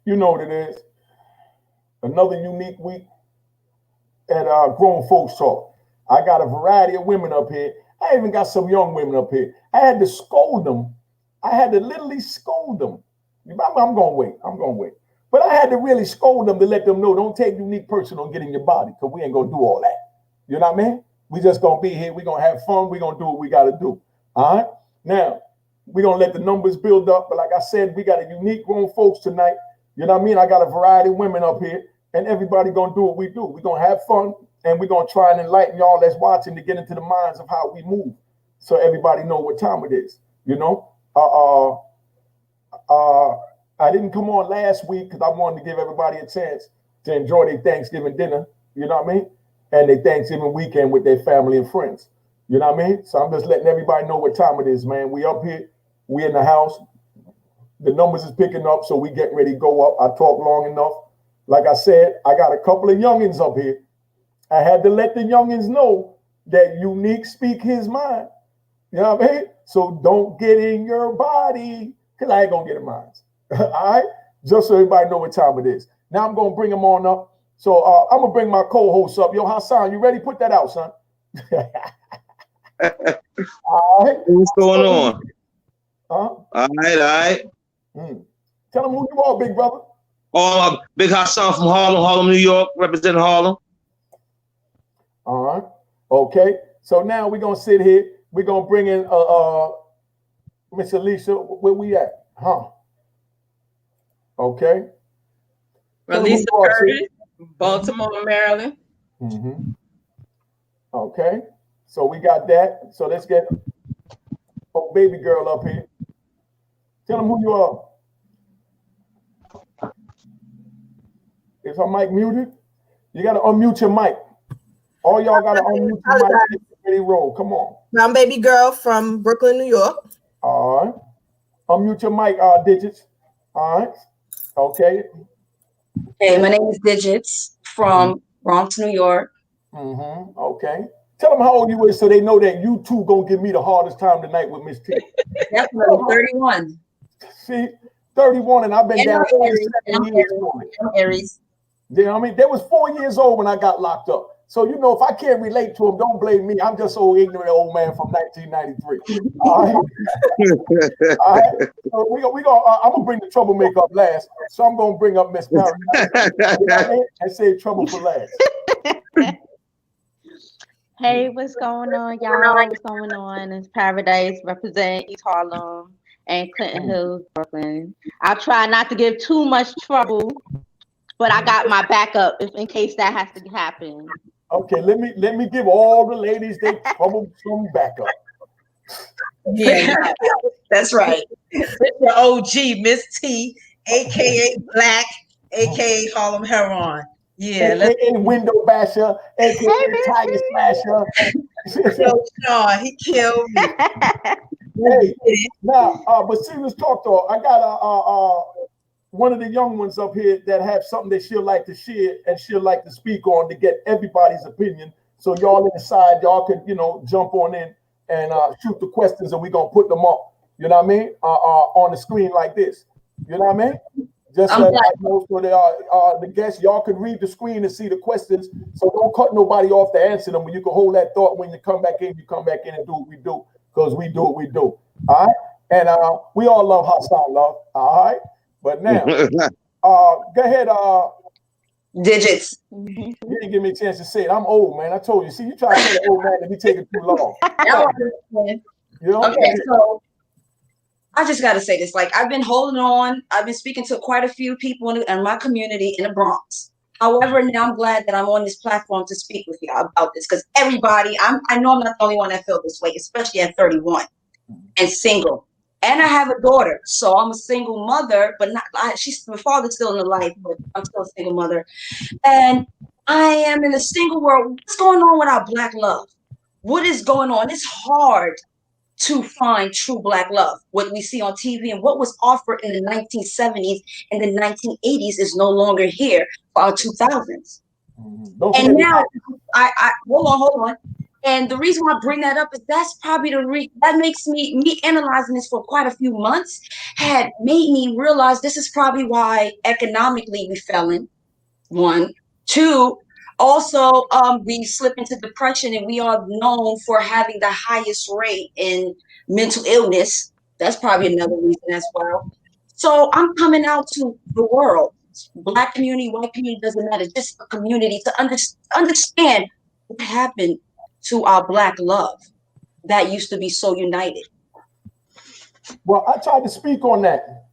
You know what it is. Another unique week at Grown Folks Talk. I got a variety of women up here. I even got some young women up here. I had to scold them. I had to literally scold them. I'm going to wait. I'm going to wait. But I had to really scold them to let them know, don't take unique personal and get in your body, because we ain't going to do all that. You know what I mean? We just going to be here. We're going to have fun. We're going to do what we got to do. All right? Now, we're going to let the numbers build up. But like I said, we got a unique Grown Folks tonight. You know what I mean? I got a variety of women up here, and everybody going to do what we do. We're going to have fun, and we're going to try and enlighten y'all that's watching to get into the minds of how we move, so everybody know what time it is. You know? I didn't come on last week because I wanted to give everybody a chance to enjoy their Thanksgiving dinner, you know what I mean? And their Thanksgiving weekend with their family and friends, you know what I mean? So I'm just letting everybody know what time it is, man. We up here, we in the house. The numbers is picking up, so we getting ready to go up. I talked long enough. Like I said, I got a couple of youngins up here. I had to let the youngins know that Unique speak his mind. You know what I mean? So don't get in your body, because I ain't going to get in mine. All right? Just so everybody know what time it is. Now I'm going to bring them on up. So I'm going to bring my co-host up. Yo, Hassan, you ready? Put that out, son. All right. What's going on? All right. Tell them who you are, big brother. Big Hassan from Harlem, New York, representing Harlem. All right. Okay. So now we're going to sit here. We're going to bring in Miss Alicia. Where we at? Okay. Alicia Curtis, Baltimore, Maryland. Okay. So we got that. So let's get baby girl up here. Tell them who you are. Is her mic muted? You got to unmute your mic. All y'all got to unmute your mic. Ready, roll. Come on. I'm baby girl from Brooklyn, New York. All right. Unmute your mic, Digits. All right. Okay. Hey, my name is Digits from Bronx, New York. Okay. Tell them how old you is so they know that you two gonna give me the hardest time tonight with Miss T. Definitely 31. See, 31, and I've been down 47 years. Aries. You know what I mean? They was 4 years old when I got locked up. So, you know, if I can't relate to them, don't blame me. I'm just so ignorant old man from 1993. All right. All right. So we I'm gonna bring the troublemaker up last. So I'm gonna bring up Miss Paradise. You know what I mean? And save trouble for last. Hey, what's going on, y'all? What's going on? It's Paradise, represent East Harlem and Clinton Hills, Brooklyn. I'll try not to give too much trouble, but I got my backup if in case that has to happen. Okay, let me give all the ladies their troublesome backup. Yeah, that's right. It's your OG, Miss T, aka Black, aka Harlem Heron. Yeah, aka Window Basher, aka Tiger Slasher. Yo, Sean, he killed me. Hey, now, but serious talk though, I got one of the young ones up here that have something that she'll like to share and she'll like to speak on to get everybody's opinion. So y'all inside, y'all can, you know, jump on in and shoot the questions and we're going to put them up, you know what I mean, on the screen like this. You know what I mean? Just so the guests, y'all can read the screen and see the questions. So don't cut nobody off to answer them. When you can hold that thought when you come back in and do what we do, because we do what we do. All right? And we all love Hassan, love. All right? But now, go ahead, Digits. You didn't give me a chance to say it. I'm old, man. I told you. See, you try to tell an old man that he taking too long. You know? Okay, so I just got to say this. Like, I've been holding on. I've been speaking to quite a few people in my community in the Bronx. However, now I'm glad that I'm on this platform to speak with you about this, because everybody, I know I'm not the only one that feels this way, especially at 31 and single. And I have a daughter, so I'm a single mother, but not. My father's still in the life, but I'm still a single mother. And I am in a single world. What's going on with our Black love? What is going on? It's hard to find true Black love. What we see on TV and what was offered in the 1970s and the 1980s is no longer here for our 2000s. And now, hold on. And the reason why I bring that up is that's probably that makes me analyzing this for quite a few months had made me realize this is probably why economically we fell in. One, two, also we slip into depression, and we are known for having the highest rate in mental illness. That's probably another reason as well. So I'm coming out to the world, Black community, white community, doesn't matter, just a community to understand what happened to our Black love that used to be so united. Well, I tried to speak on that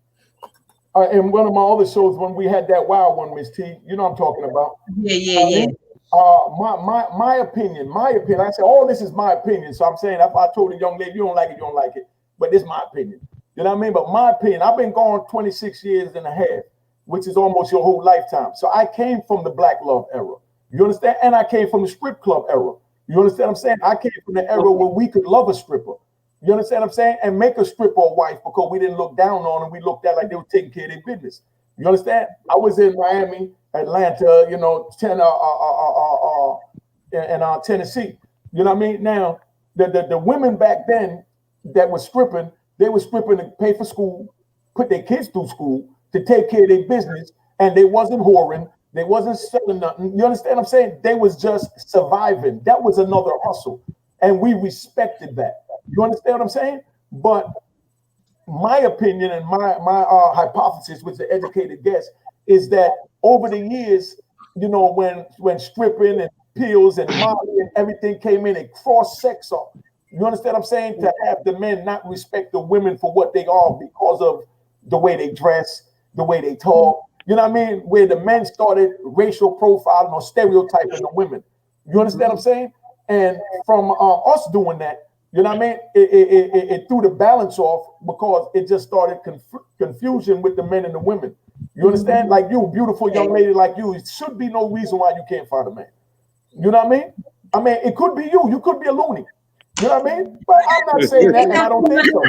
in one of my other shows when we had that wild one, Miss T. You know what I'm talking about. Yeah. My opinion. I said, all this is my opinion. So I'm saying, if I told a young lady, you don't like it, you don't like it. But this is my opinion. You know what I mean? But my opinion, I've been gone 26 years and a half, which is almost your whole lifetime. So I came from the Black love era. You understand? And I came from the strip club era. You understand what I'm saying? I came from the era where we could love a stripper. You understand what I'm saying? And make a stripper a wife, because we didn't look down on them. We looked at like they were taking care of their business. You understand? I was in Miami, Atlanta, you know, and Tennessee. You know what I mean? Now, the women back then that were stripping, they were stripping to pay for school, put their kids through school, to take care of their business, and they wasn't whoring, they wasn't selling nothing. You understand what I'm saying? They was just surviving. That was another hustle, and we respected that. You understand what I'm saying? But my opinion and my hypothesis, with the educated guess, is that over the years, you know, when stripping and pills and Molly and everything came in, it crossed sex off. You understand what I'm saying? To have the men not respect the women for what they are because of the way they dress, the way they talk. You know what I mean? Where the men started racial profiling or stereotyping the women. You understand what I'm saying? And from us doing that, you know what I mean? It threw the balance off, because it just started confusion with the men and the women. You understand? Like you, beautiful young lady like you, it should be no reason why you can't find a man. You know what I mean? I mean, it could be you. You could be a loony. You know what I mean? But I'm not saying that, and I don't think so.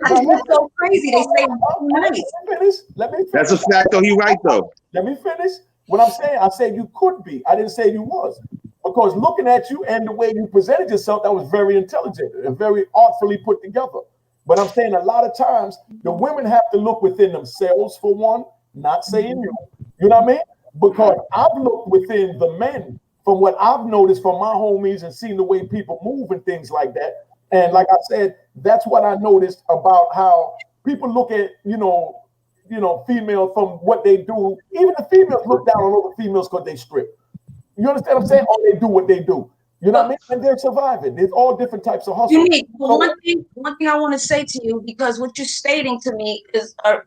It's so crazy. They say nice. Let me finish. That's a fact, though. He right, though. Let me finish. What I'm saying, I said you could be. I didn't say you was. Because looking at you and the way you presented yourself, that was very intelligent and very artfully put together. But I'm saying a lot of times the women have to look within themselves, for one, not saying you. You know what I mean? Because I've looked within the men from what I've noticed from my homies and seen the way people move and things like that. And like I said, that's what I noticed about how people look at, you know, females from what they do. Even the females look down on other females because they strip. You understand what I'm saying? Or they do what they do. You know what I mean? And they're surviving. There's all different types of hustle. Unique. One thing I want to say to you, because what you're stating to me is I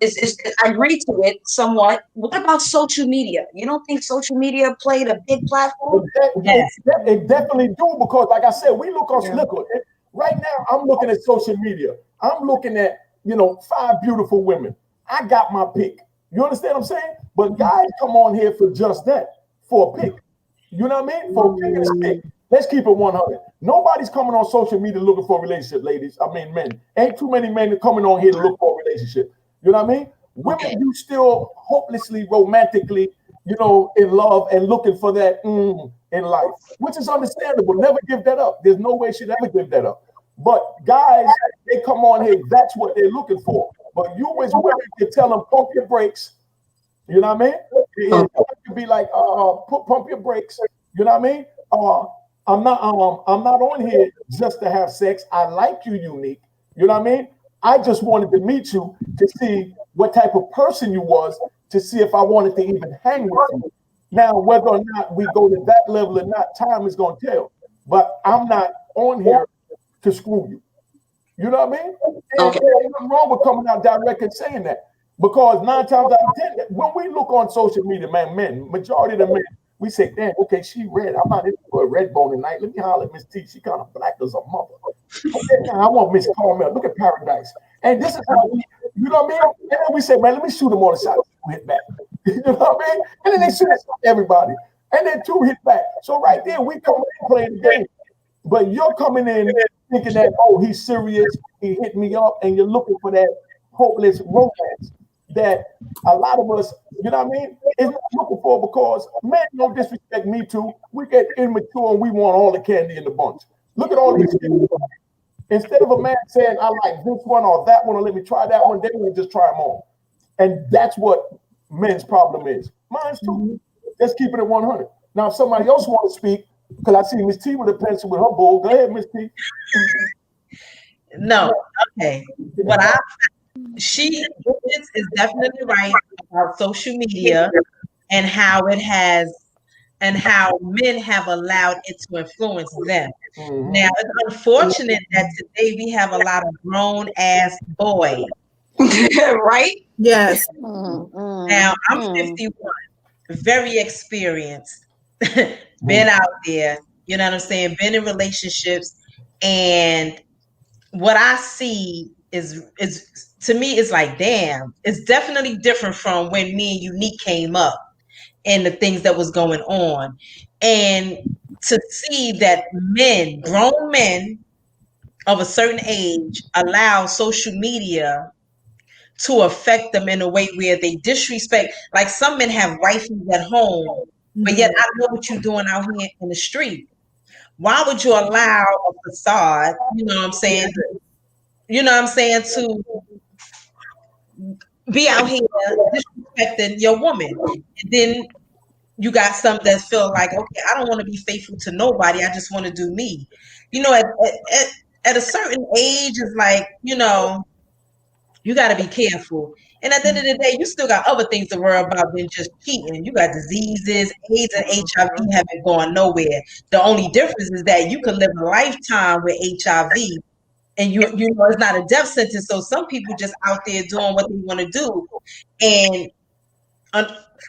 agree to it somewhat. What about social media? You don't think social media played a big platform? It definitely do, because like I said, we look on look. Right now, I'm looking at social media. I'm looking at, 5 beautiful women. I got my pick. You understand what I'm saying? But guys come on here for just that, for a pick. You know what I mean? For a pick and a stick. Let's keep it 100. Nobody's coming on social media looking for a relationship, ladies. I mean, men. Ain't too many men coming on here to look for a relationship. You know what I mean? Women, you still hopelessly, romantically, in love and looking for that in life, which is understandable. Never give that up. There's no way she'd ever give that up. But guys, they come on here, that's what they're looking for. But you as women can tell them, pump your brakes. You know what I mean? You can be like, pump your brakes. You know what I mean? I'm not on here just to have sex. I like you, Unique. You know what I mean? I just wanted to meet you to see what type of person you was, to see if I wanted to even hang with you. Now, whether or not we go to that level or not, time is going to tell. But I'm not on here to screw you. You know what I mean? And there's nothing wrong with coming out direct and saying that. Because 9 times out of 10, when we look on social media, majority of the men, we say, damn, okay, she red. I'm not into a red bone tonight. Let me holler at Miss T. She kind of black as a mother. Okay, I want Miss Carmel. Look at Paradise. And this is how we, you know what I mean? And then we say, man, let me shoot them on the shot. 2 hit back. You know what I mean? And then they shoot at everybody. And then 2 hit back. So right there, we come in playing the game. But you're coming in thinking that, oh, he's serious. He hit me up. And you're looking for that hopeless romance. that a lot of us, you know what I mean, is not looking for, because men don't disrespect me too. We get immature and we want all the candy in the bunch. Look at all these things. Instead of a man saying, I like this one or that one, or let me try that one, they will just try them all. And that's what men's problem is. Mine's too. Let's keep it at 100. Now, if somebody else want to speak, because I see Miss T with a pencil with her bull. Go ahead, Miss T. No, okay. She is definitely right about social media and how it has, and how men have allowed it to influence them. Mm-hmm. Now, it's unfortunate that today we have a lot of grown ass boys. Right? Yes. Now, I'm 51, very experienced, been out there, you know what I'm saying, been in relationships, and what I see is to me, it's like, damn, it's definitely different from when me and Unique came up and the things that was going on. And to see that men, grown men of a certain age, allow social media to affect them in a way where they disrespect. Like, some men have wifeys at home, but yet I know what you're doing out here in the street. Why would you allow a facade, you know what I'm saying, to be out here disrespecting your woman? And then you got some that feel like, okay, I don't want to be faithful to nobody. I just want to do me. You know, at a certain age, it's like, you know, you got to be careful. And at the end of the day, you still got other things to worry about than just cheating. You got diseases, AIDS and HIV haven't gone nowhere. The only difference is that you can live a lifetime with HIV, and you know it's not a death sentence. So some people just out there doing what they want to do. And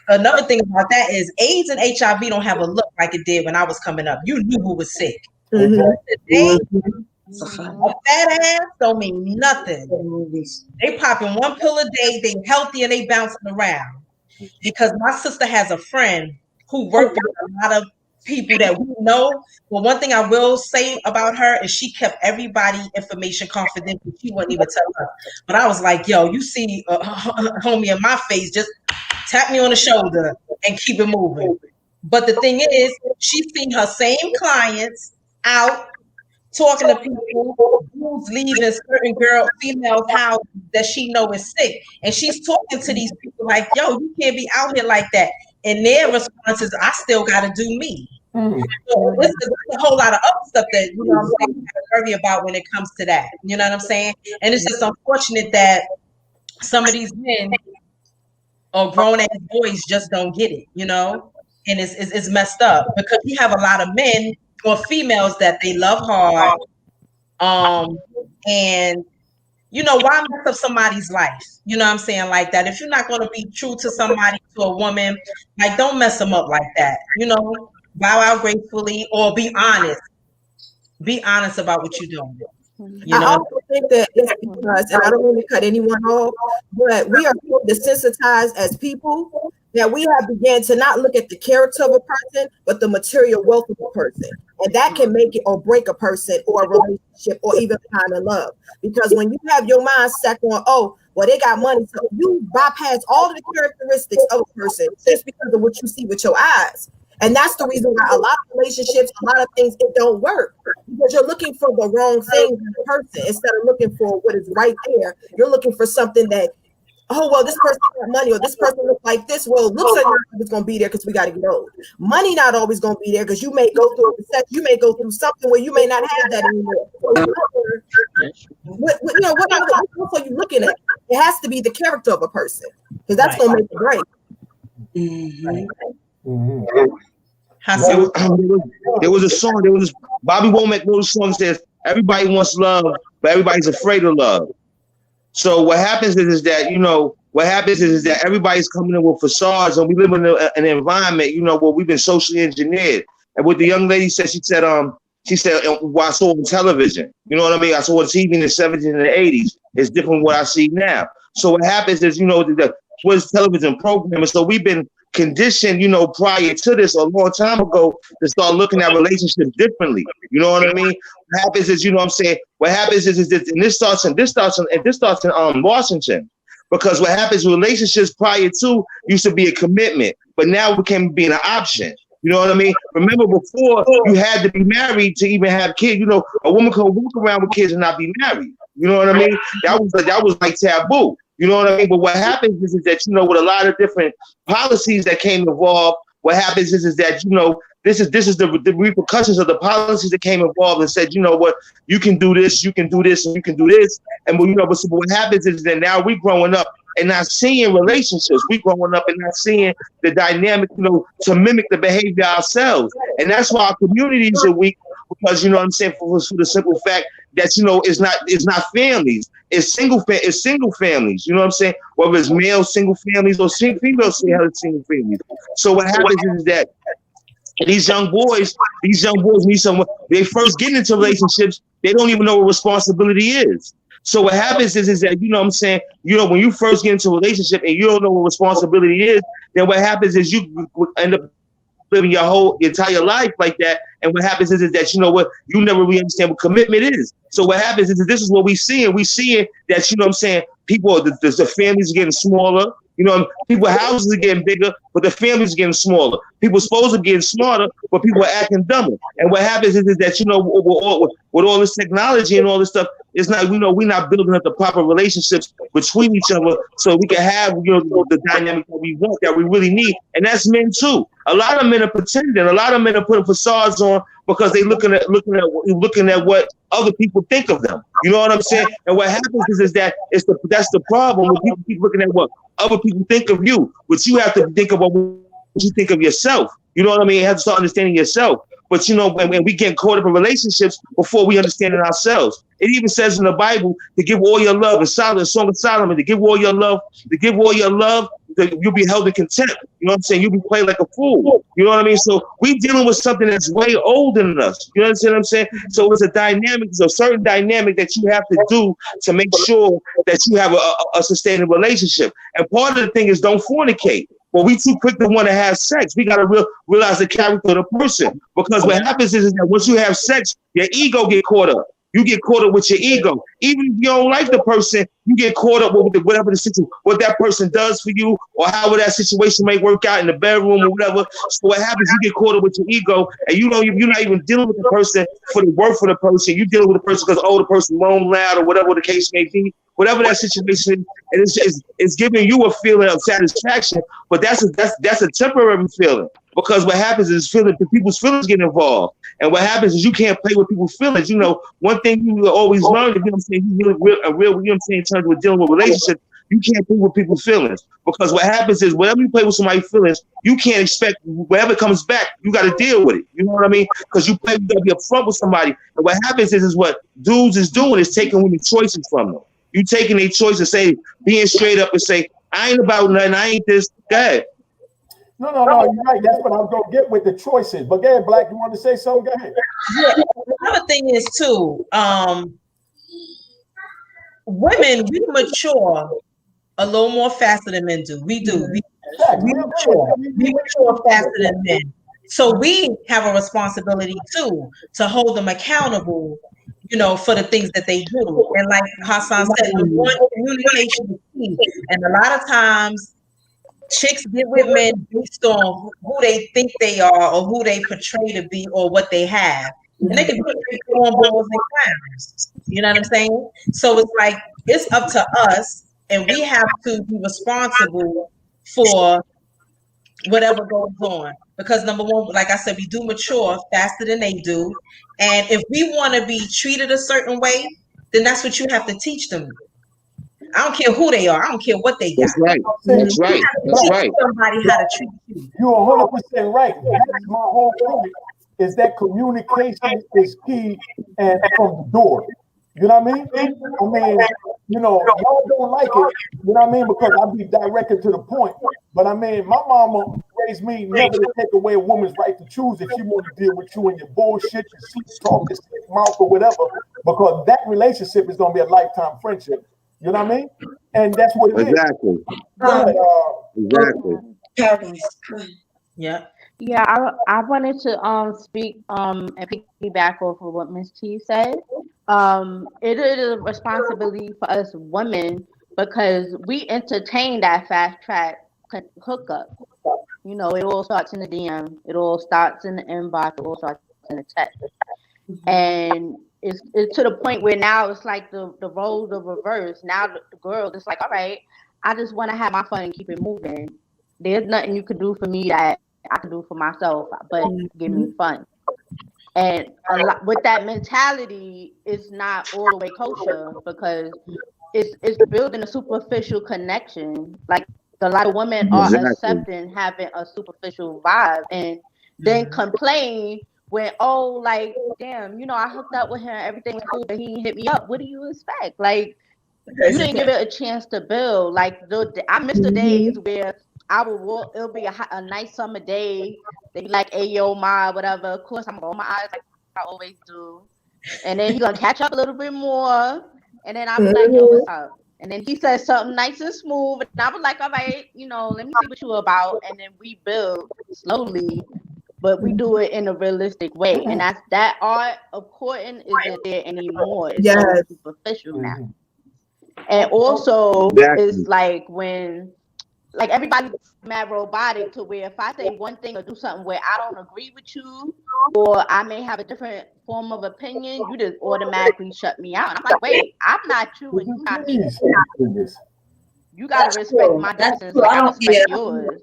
another thing about that is AIDS and HIV don't have a look like it did when I was coming up. You knew who was sick. Today, a fat ass don't mean nothing. They popping one pill a day, they healthy, and they bouncing around. Because my sister has a friend who worked with a lot of people that we know. But one thing I will say about her is she kept everybody's information confidential. She wouldn't even tell her. But I was like, yo, you see a homie in my face, just tap me on the shoulder and keep it moving. But the thing is, she's seen her same clients out talking to people who's leaving certain females' house that she know is sick. And she's talking to these people like, yo, you can't be out here like that. And their response is, I still got to do me. So this is a whole lot of other stuff that, you know what I'm saying, you have to worry about when it comes to that. You know what I'm saying? And it's just unfortunate that some of these men or grown-ass boys just don't get it, you know? And it's messed up because you have a lot of men or females that they love hard. And, you know, why mess up somebody's life? You know what I'm saying? Like that. If you're not going to be true to somebody, to a woman, like, don't mess them up like that. You know, bow out gracefully or be honest. Be honest about what you're doing. You know? I also think that it's because, and I don't want to cut anyone off, but we are so desensitized as people that we have began to not look at the character of a person, but the material wealth of a person. And that can make it or break a person or a relationship or even kind of love. Because when you have your mind set on, oh, well, they got money, so you bypass all of the characteristics of a person just because of what you see with your eyes. And that's the reason why a lot of relationships, a lot of things, it don't work. Because you're looking for the wrong thing in a person instead of looking for what is right there. You're looking for something that, oh, well, this person got money or this person looks like this. Well, it looks like it's going to be there because we got to get old. Money not always going to be there because you may go through a recession. You may go through something where you may not have that anymore. What are you looking at? It has to be the character of a person because that's going to make it great. There was a song. There was Bobby Womack wrote a song that says everybody wants love, but everybody's afraid of love. So what happens is that, you know, that everybody's coming in with facades, and we live in an environment, you know, where we've been socially engineered. And what the young lady said, she said, well, I saw on television, you know what I mean? I saw on TV in the 70s and the 80s. It's different from what I see now. So what happens is, you know, the Swiss television programming. So we've been conditioned, you know, prior to this a long time ago to start looking at relationships differently. You know what I mean? What happens is, you know what I'm saying? What happens is this, and this starts in Washington. Because what happens, relationships prior to used to be a commitment, but now it became being an option. You know what I mean? Remember, before you had to be married to even have kids. You know, a woman could walk around with kids and not be married. You know what I mean? That was like taboo. You know what I mean? But what happens is that, you know, with a lot of different policies that came involved, what happens is that, you know, this is the repercussions of the policies that came involved and said, you know what, you can do this, you can do this, and you can do this. And you know, but what happens is that now we growing up and not seeing relationships. We growing up and not seeing the dynamic, you know, to mimic the behavior ourselves. And that's why our communities are weak, because, you know what I'm saying, for the simple fact that, you know, it's not families. It's single families. You know what I'm saying? Whether it's male single families or female single families. So what happens is that these young boys need someone. They first get into relationships, they don't even know what responsibility is. So what happens is that, you know what I'm saying, you know, when you first get into a relationship and you don't know what responsibility is, then what happens is you end up living your entire life like that. And what happens is that, you know what, you never really understand what commitment is. So what happens is that this is what we see that, you know what I'm saying, people, the families are getting smaller. You know, people's houses are getting bigger, but the families are getting smaller. People's supposed to be getting smarter, but people are acting dumber. And what happens is that, you know, with all this technology and all this stuff, it's not, you know, we're not building up the proper relationships between each other so we can have, you know, the dynamic that we want, that we really need. And that's men too. A lot of men are pretending. A lot of men are putting facades on because they looking at what other people think of them. You know what I'm saying? And what happens is that that's the problem when people keep looking at what other people think of you, but you have to think about what you think of yourself. You know what I mean? You have to start understanding yourself. But, you know, when we get caught up in relationships before we understand it ourselves, it even says in the Bible to give all your love, in Song of Solomon, to give all your love, that you'll be held in contempt. You know what I'm saying? You'll be played like a fool. You know what I mean? So we dealing with something that's way older than us. You understand what I'm saying? So it's a certain dynamic that you have to do to make sure that you have a sustainable relationship. And part of the thing is don't fornicate. But we too quick to want to have sex. We got to realize the character of the person. Because what happens is that once you have sex, your ego get caught up. You get caught up with your ego. Even if you don't like the person, you get caught up with whatever the situation, what that person does for you, or how that situation may work out in the bedroom or whatever. So what happens, you get caught up with your ego, and you're not even dealing with the person for the worth of the person. You're dealing with the person because, the person moaned loud or whatever the case may be. Whatever that situation is, and it's giving you a feeling of satisfaction, but that's a temporary feeling. Because what happens is people's feelings get involved. And what happens is you can't play with people's feelings. You know, one thing you will always learn, you know what I'm saying, you know what I'm saying, in terms of dealing with relationships, you can't play with people's feelings. Because what happens is whenever you play with somebody's feelings, you can't expect whatever comes back, you got to deal with it. You know what I mean? Because you got to be upfront with somebody. And what happens is what dudes is doing is taking women's choices from them. You taking a choice and say, being straight up and say, I ain't about nothing, I ain't this, go ahead. No, you're right. That's what I was going to get with the choices. But go ahead, Black, you want to say something? Go ahead. Yeah. Another thing is, too, women, we mature a little more faster than men do. We do. We mature faster than men. So we have a responsibility, too, to hold them accountable, you know, for the things that they do. And like Hassan said, communication is key. And a lot of times, chicks get with men based on who they think they are or who they portray to be or what they have. And they can be cornballs and clowns. You know what I'm saying? So it's like, it's up to us, and we have to be responsible for whatever goes on. Because number one, like I said, we do mature faster than they do. And if we want to be treated a certain way, then that's what you have to teach them. I don't care who they are. I don't care what they got. That's right. That's right. That's right. Somebody how to treat you. You're 100% right. That's my whole point. Is that communication is key and from the door. You know what I mean? You know, y'all don't like it. You know what I mean? Because I'll be directed to the point. But I mean, my mama raised me never to take away a woman's right to choose if she want to deal with you and your bullshit, your sweet talk, your slick mouth, or whatever. Because that relationship is going to be a lifetime friendship. You know what I mean? And that's what it is. Exactly. Yeah. Yeah, I wanted to speak and piggyback off of what Ms. T said. It is a responsibility for us women, because we entertain that fast track hookup. You know, it all starts in the DM. It all starts in the inbox. It all starts in the text. And it's to the point where now it's like the roles are reversed. Now the girl is like, all right, I just want to have my fun and keep it moving. There's nothing you can do for me that I can do for myself, but give me fun. And with that mentality, it's not all the way kosher because it's building a superficial connection. Like a lot of women are accepting having a superficial vibe and then complain when, oh, like, damn, you know, I hooked up with him, everything was cool, but he didn't hit me up. What do you expect? Like, you didn't give it a chance to build. Like, I miss the days where I would walk, it'll be a nice summer day. They be like, hey, yo, ma, whatever. Of course, I'm going to roll my eyes like I always do. And then he's going to catch up a little bit more. And then I'll be like, yo, what's up? And then he says something nice and smooth. And I was like, all right, you know, let me see what you about. And then we build slowly, but we do it in a realistic way. And that art of courting isn't there anymore. It's so superficial now. And also, it's like when, like, everybody's mad robotic to where if I say one thing or do something where I don't agree with you, or I may have a different form of opinion, you just automatically shut me out. And I'm like, wait, I'm not you and you're not me. You gotta respect my distance, like I respect yours.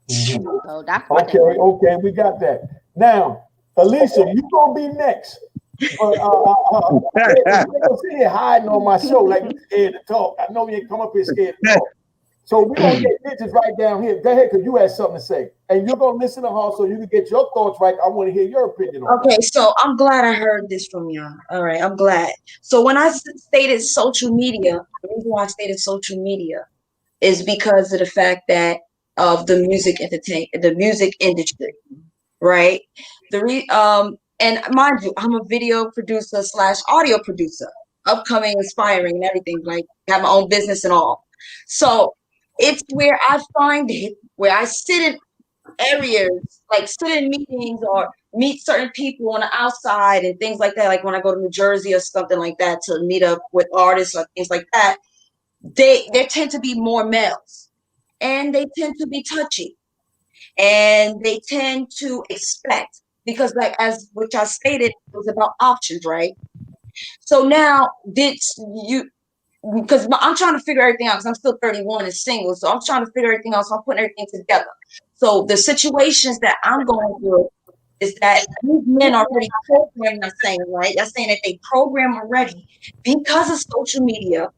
So that's what okay, we got that. Now, Alicia, you gonna be next. But you're sitting here hiding on my show like you're scared to talk. I know you ain't come up here scared to talk. So we're gonna get bitches right down here. Go ahead, because you had something to say. And you're gonna listen to her so you can get your thoughts right. I want to hear your opinion on it. So I'm glad I heard this from y'all. All right, I'm glad. So when I stated social media, the reason why I stated social media is because of the fact that of the music industry, right? And mind you, I'm a video producer / audio producer, upcoming, inspiring, and everything. Like, have my own business and all. So it's where I find it, where I sit in areas, like sit in meetings or meet certain people on the outside and things like that. Like when I go to New Jersey or something like that to meet up with artists or things like that, there tend to be more males, and they tend to be touchy, and they tend to expect, because like as which I stated, it was about options, right? So now because I'm trying to figure everything out, because I'm still 31 and single, so I'm trying to figure everything out, so I'm putting everything together. So the situations that I'm going through is that these men are already programmed, I'm saying, right? I'm saying that they program already because of social media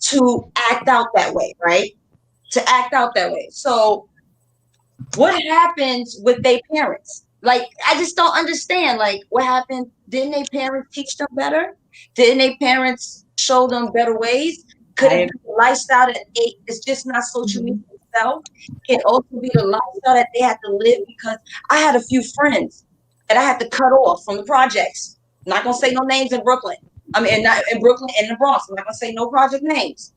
to act out that way, right? To act out that way. So what happens with their parents? Like, I just don't understand. Like, what happened? Didn't their parents teach them better? Didn't their parents show them better ways? Could it be the lifestyle that it's just not social media itself? It can also be the lifestyle that they had to live, because I had a few friends that I had to cut off from the projects. I'm not gonna say no names in Brooklyn. I mean, not in Brooklyn, in the Bronx. I'm not gonna say no project names.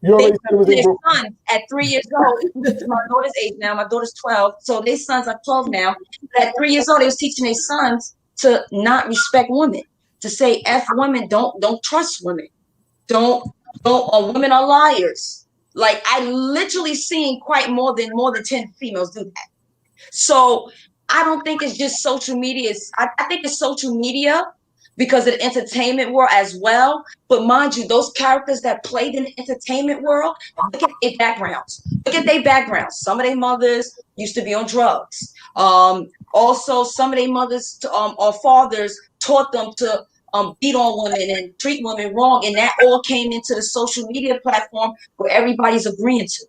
You already said it was their sons at 3 years old. My daughter's 8 now. My daughter's 12. So their sons are 12 now. At 3 years old, they was teaching their sons to not respect women, to say F women, don't trust women, don't women are liars. Like, I literally seen quite more than 10 females do that. So I don't think it's just social media. I think it's social media because of the entertainment world as well. But mind you, those characters that played in the entertainment world, look at their backgrounds. Look at their backgrounds. Some of their mothers used to be on drugs. Also, some of their mothers or fathers taught them to beat on women and treat women wrong. And that all came into the social media platform where everybody's agreeing to.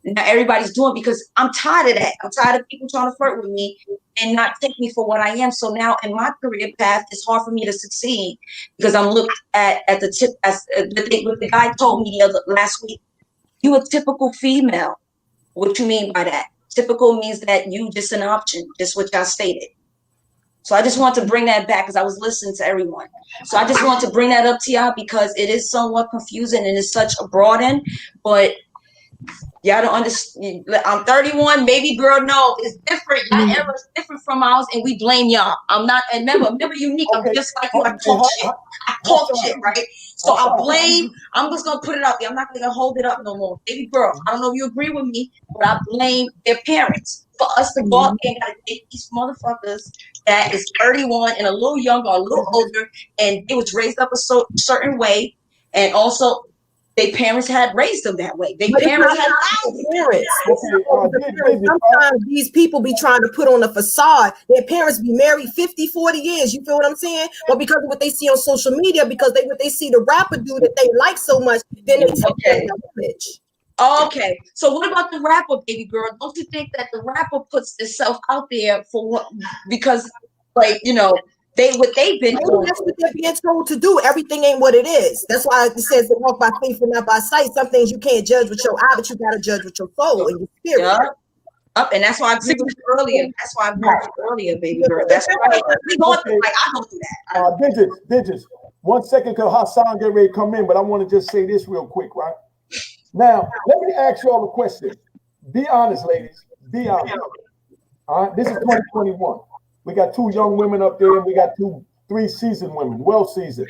Now everybody's doing, because I'm tired of that. I'm tired of people trying to flirt with me and not take me for what I am. So now in my career path, it's hard for me to succeed because I'm looked at the tip as what the guy told me last week. You a typical female. What you mean by that? Typical means that you just an option, just what y'all stated. So I just want to bring that back because I was listening to everyone. So I just want to bring that up to y'all because it is somewhat confusing and it's such a broad end, but y'all don't understand. I'm 31, baby girl. No, it's different. Y'all era is different from ours, and we blame y'all. I'm not. And remember, unique. I'm just like you. I talk shit. I talk shit, right? So I'm just gonna put it out there. I'm not gonna hold it up no more. Baby girls, I don't know if you agree with me, but I blame their parents for us to go up and gotta date these motherfuckers that is 31 and a little younger, a little older, and it was raised up a certain way, and also their parents had raised them that way. Their parents had parents. Sometimes these people be trying to put on a facade. Their parents be married 50, 40 years. You feel what I'm saying? But because of what they see on social media, because what they see the rapper do that they like so much, then they take that image. Okay, so what about the rapper, baby girl? Don't you think that the rapper puts itself out there for what? Because, like, you know, what they've been doing. That's what they're being told to do. Everything ain't what it is. That's why it says to walk by faith and not by sight. Some things you can't judge with your eye, but you gotta judge with your soul and your spirit. Up, and that's why I agreed with you earlier. That's why I agreed with you earlier, baby girl. That's right. We going through, like, I go through that. Digits. 1 second, because Hassan get ready to come in, but I want to just say this real quick, right? Now, let me ask you all a question. Be honest, ladies. Be honest. All right, this is 2021. We got 2 young women up there, and we got 3 seasoned women, well seasoned.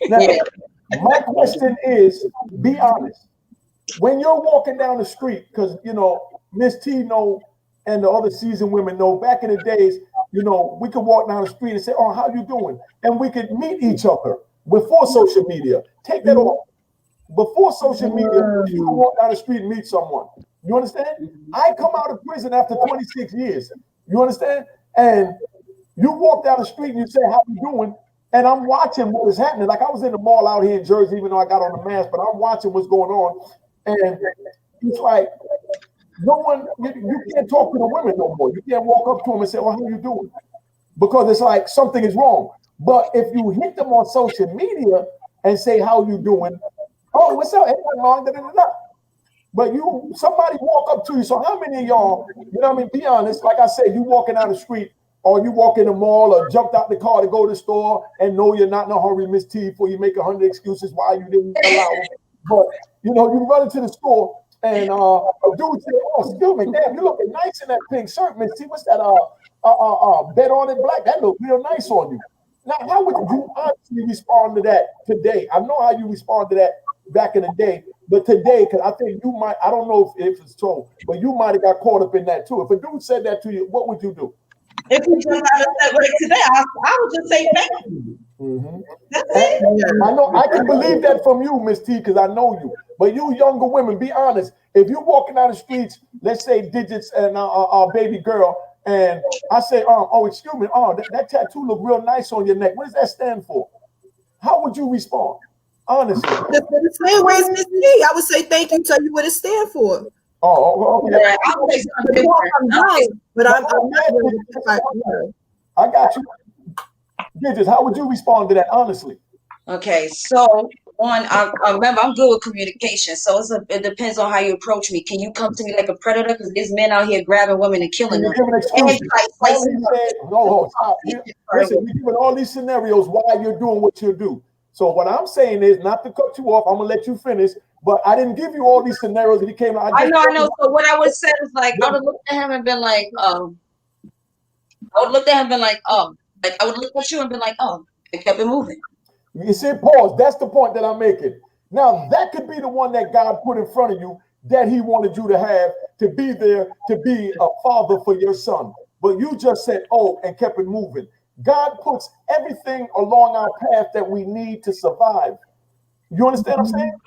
Now, my question is, be honest. When you're walking down the street, because, you know, Miss T know and the other seasoned women know, back in the days, you know, we could walk down the street and say, oh, how you doing? And we could meet each other before social media. Take that off. Before social media, you can walk down the street and meet someone. You understand? I come out of prison after 26 years. You understand? And you walk down the street and you say, how you doing? And I'm watching what is happening. Like, I was in the mall out here in Jersey, even though I got on the mask, but I'm watching what's going on. And it's like, no one, you can't talk to the women no more. You can't walk up to them and say, well, how you doing? Because it's like something is wrong. But if you hit them on social media and say, how you doing? Oh, what's up? But somebody walk up to you. So how many of y'all, you know what I mean? Be honest. Like I said, you walking down the street, or you walk in the mall, or jumped out the car to go to the store, and know you're not in a hurry, Miss T, before you make 100 excuses why you didn't allow it. But you know, you run into the store, and a dude say, "Oh, excuse me, damn, you looking nice in that pink shirt, Miss T. What's that? Bet on it black. That look real nice on you." Now, how would you honestly respond to that today? I know how you respond to that back in the day, but today, because I think you might, I don't know if it's true, but you might have got caught up in that too. If a dude said that to you, what would you do? If you jumped out of that way today, I would just say thank you. That's it. I know, I can believe that from you, Miss T, because I know you. But you younger women, be honest. If you're walking down the streets, let's say Digits and our baby girl, and I say, oh, excuse me, that tattoo look real nice on your neck. What does that stand for? How would you respond? Honestly. The same way as Miss T, I would say thank you, tell you what it stands for. Oh, okay. Yeah, I would say something different. But I'm not. I got you. Digits, how would you respond to that, honestly? Okay, so I remember I'm good with communication, so it depends on how you approach me. Can you come to me like a predator? Because there's men out here grabbing women and killing them. Listen, you're giving all these scenarios why you're doing what you do. So what I'm saying is, not to cut you off, I'm gonna let you finish, but I didn't give you all these scenarios that he came out. I know. So what I would say is, like, I would have looked at him and been like, I would look at him and been like, like, I would look at you and be like, and kept it moving. You see, pause. That's the point that I'm making. Now, that could be the one that God put in front of you that he wanted you to have, to be there, to be a father for your son. But you just said, and kept it moving. God puts everything along our path that we need to survive. You understand what I'm saying?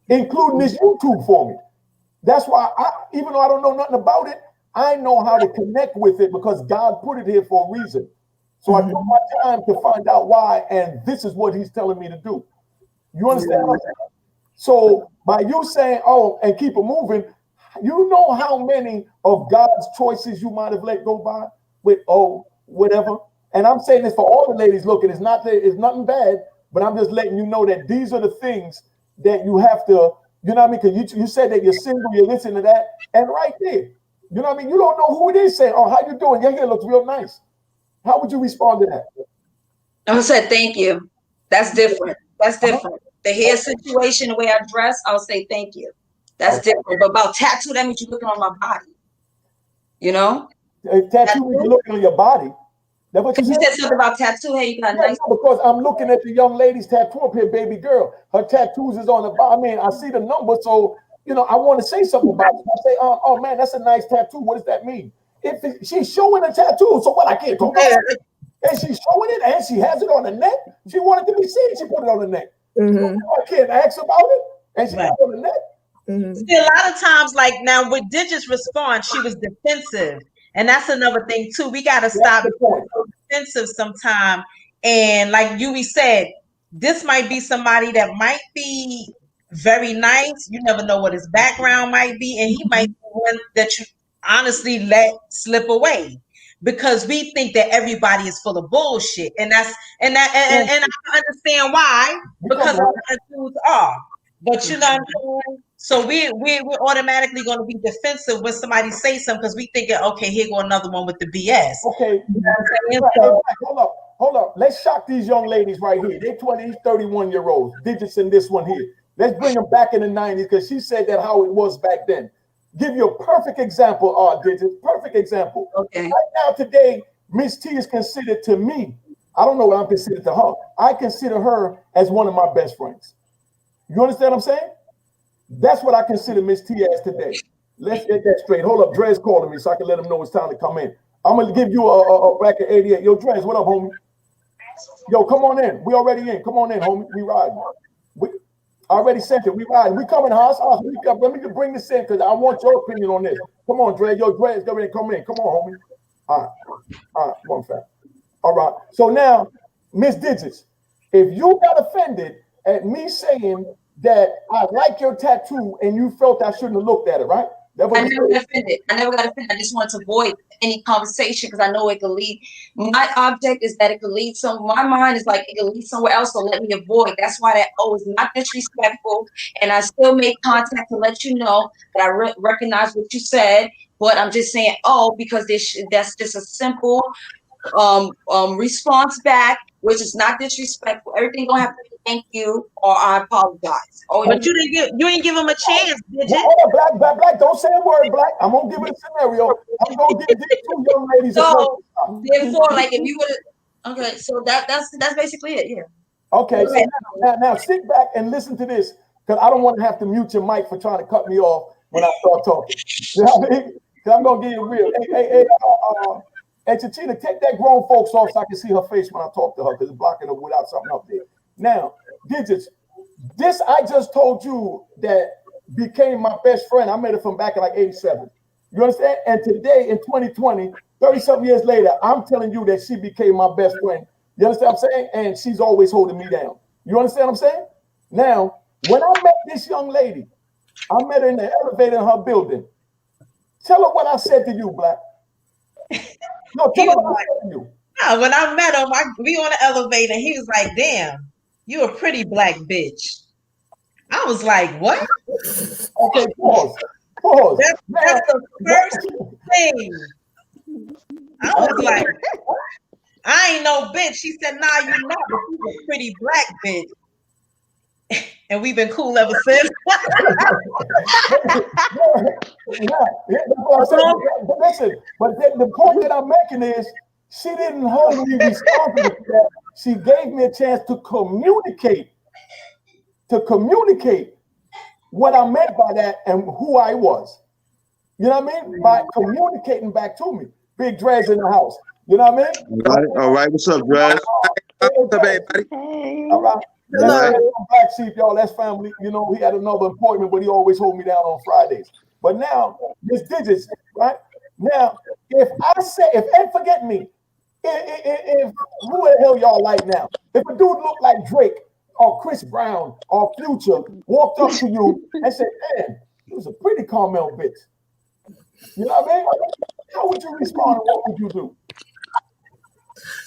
Including this YouTube for me. That's why, even though I don't know nothing about it, I know how to connect with it because God put it here for a reason. So I took my time to find out why, and this is what he's telling me to do. You understand what I'm saying? So by you saying, and keep it moving, you know how many of God's choices you might have let go by with, whatever. And I'm saying this for all the ladies looking, it's nothing bad, but I'm just letting you know that these are the things that you have to, you know what I mean? Because you said that you're single, you're listening to that, and right there, you know what I mean? You don't know who it is saying, how you doing? Your hair looks real nice. How would you respond to that? I would say thank you. That's different. That's different. The hair situation, the way I dress, I'll say thank you. That's different. But about tattoo, that means you're looking on my body. You know? A tattoo means you're looking on your body. That's what you said something about tattoo. Hey, you got nice. Because I'm looking at the young lady's tattoo up here, baby girl. Her tattoos is on the bottom. I mean, I see the number, so I want to say something about it. I say, oh man, that's a nice tattoo. What does that mean? If she's showing a tattoo, so what? I can't talk about it. And she's showing it, and she has it on the neck. She wanted to be seen. She put it on the neck. So I can't ask about it, and she got it on the neck. See, a lot of times, like now with Digits' response, she was defensive. And that's another thing too. We got to stop being so defensive sometime. And like Yui said, this might be somebody that might be very nice. You never know what his background might be. And he might be one that you honestly let slip away. Because we think that everybody is full of bullshit. And I understand why, because a lot of dudes are. But you know what I'm saying? So we're automatically going to be defensive when somebody says something because we thinking, okay, here go another one with the BS. Okay. You know what I'm saying? So, hold up. Let's shock these young ladies right here. They're 20, 31-year-olds. Digits in this one here. Let's bring them back in the 90s because she said that how it was back then. Give you a perfect example, Digits. Perfect example. Okay. Right now, today, Miss T is considered to me. I don't know what I'm considered to her. I consider her as one of my best friends. You understand what I'm saying? That's what I consider Miss T as today. Let's get that straight. Hold up, Drez calling me so I can let him know it's time to come in. I'm gonna give you a bracket 88. Yo, Drez, what up, homie? Yo, come on in. We already in. Come on in, homie. We riding. We already sent it. We riding. We coming, Haas. Let me bring this in because I want your opinion on this. Come on, Drez. Yo, Drez, go ahead and come in. Come on, homie. All right, one fact. All right. So now, Miss Digits, if you got offended at me saying that I like your tattoo and you felt I shouldn't have looked at it, right? I never got offended. I just wanted to avoid any conversation because I know it could lead. My object is that it could lead my mind is like it could lead somewhere else, so let me avoid. That's why that is not disrespectful. And I still make contact to let you know that I recognize what you said, but I'm just saying, because that's just a simple response back, which is not disrespectful. Everything gonna have to be thank you or I apologize. But you didn't give him a chance, did you? Oh, black, don't say a word, Black. I'm gonna give it a scenario. I'm gonna give these two young ladies. So therefore, like if you would, okay, so that's basically it, yeah. Okay, so now sit back and listen to this because I don't want to have to mute your mic for trying to cut me off when I start talking. You know what I mean? Because I'm gonna give you real. Hey, Chichina, take that grown folks off so I can see her face when I talk to her because it's blocking her without something up there. Now, Digits, this I just told you that became my best friend. I met her from back in like 87. You understand? And today in 2020, 30-something years later, I'm telling you that she became my best friend. You understand what I'm saying? And she's always holding me down. You understand what I'm saying? Now, when I met this young lady, I met her in the elevator in her building. Tell her what I said to you, Black. No, tell her what I said to you. No, when I met him, we on the elevator. He was like, "Damn, you a pretty black bitch." I was like, "What?" Okay, pause. That's the first thing. I was like, "I ain't no bitch." She said, "Nah, you not. But you a pretty black bitch." And we've been cool ever since. Listen, but the point that I'm making is she didn't hold me responsible for that. She gave me a chance to communicate what I meant by that and who I was. You know what I mean? By communicating back to me. Big Drez in the house. You know what I mean? All right. What's up, Drez? What's up, everybody? All right. Black Sheep, y'all. That's family. You know, he had another appointment, but he always hold me down on Fridays. But now, Miss Digits, right? Now, if and forget me, if who the hell y'all like now? If a dude looked like Drake or Chris Brown or Future walked up to you and said, "Man, you was a pretty Carmel bitch," you know what I mean? How would you respond? And what would you do?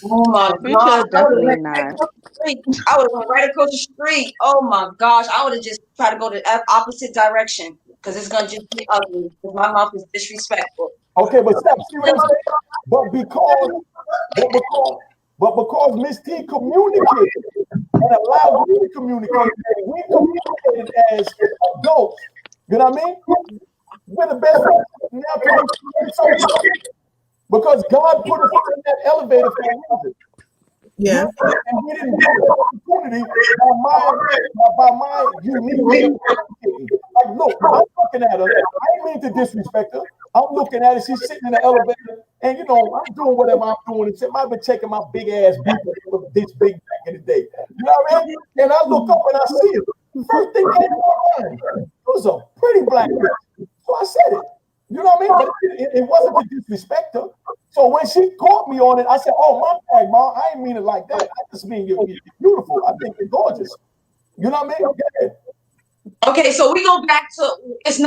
Oh my God! I would have went right across the street. Oh my gosh! I would have just tried to go the opposite direction because it's gonna just be ugly. Because my mouth is disrespectful. Okay, but stop. See what I'm saying? But because Miss T communicated and allowed me to communicate, we communicated as adults. You know what I mean? We're the best. Now, because God put us in that elevator for a reason. Yeah. And we didn't get the opportunity by my unique way of communicating. Like, look, I'm looking at her. I didn't mean to disrespect her. I'm looking at her. She's sitting in the elevator, and I'm doing whatever I'm doing. And she might be taking my big ass beeper this big back in the day. You know what I mean? And I look up and I see it. First thing came to my mind, it was a pretty black girl. So I said it. You know what I mean? But it wasn't to disrespect her. So when she caught me on it, I said, "Oh, my bad, Mom. I ain't mean it like that. I just mean you're beautiful. I think you're gorgeous." You know what I mean? Yeah. Okay, so we go back to it's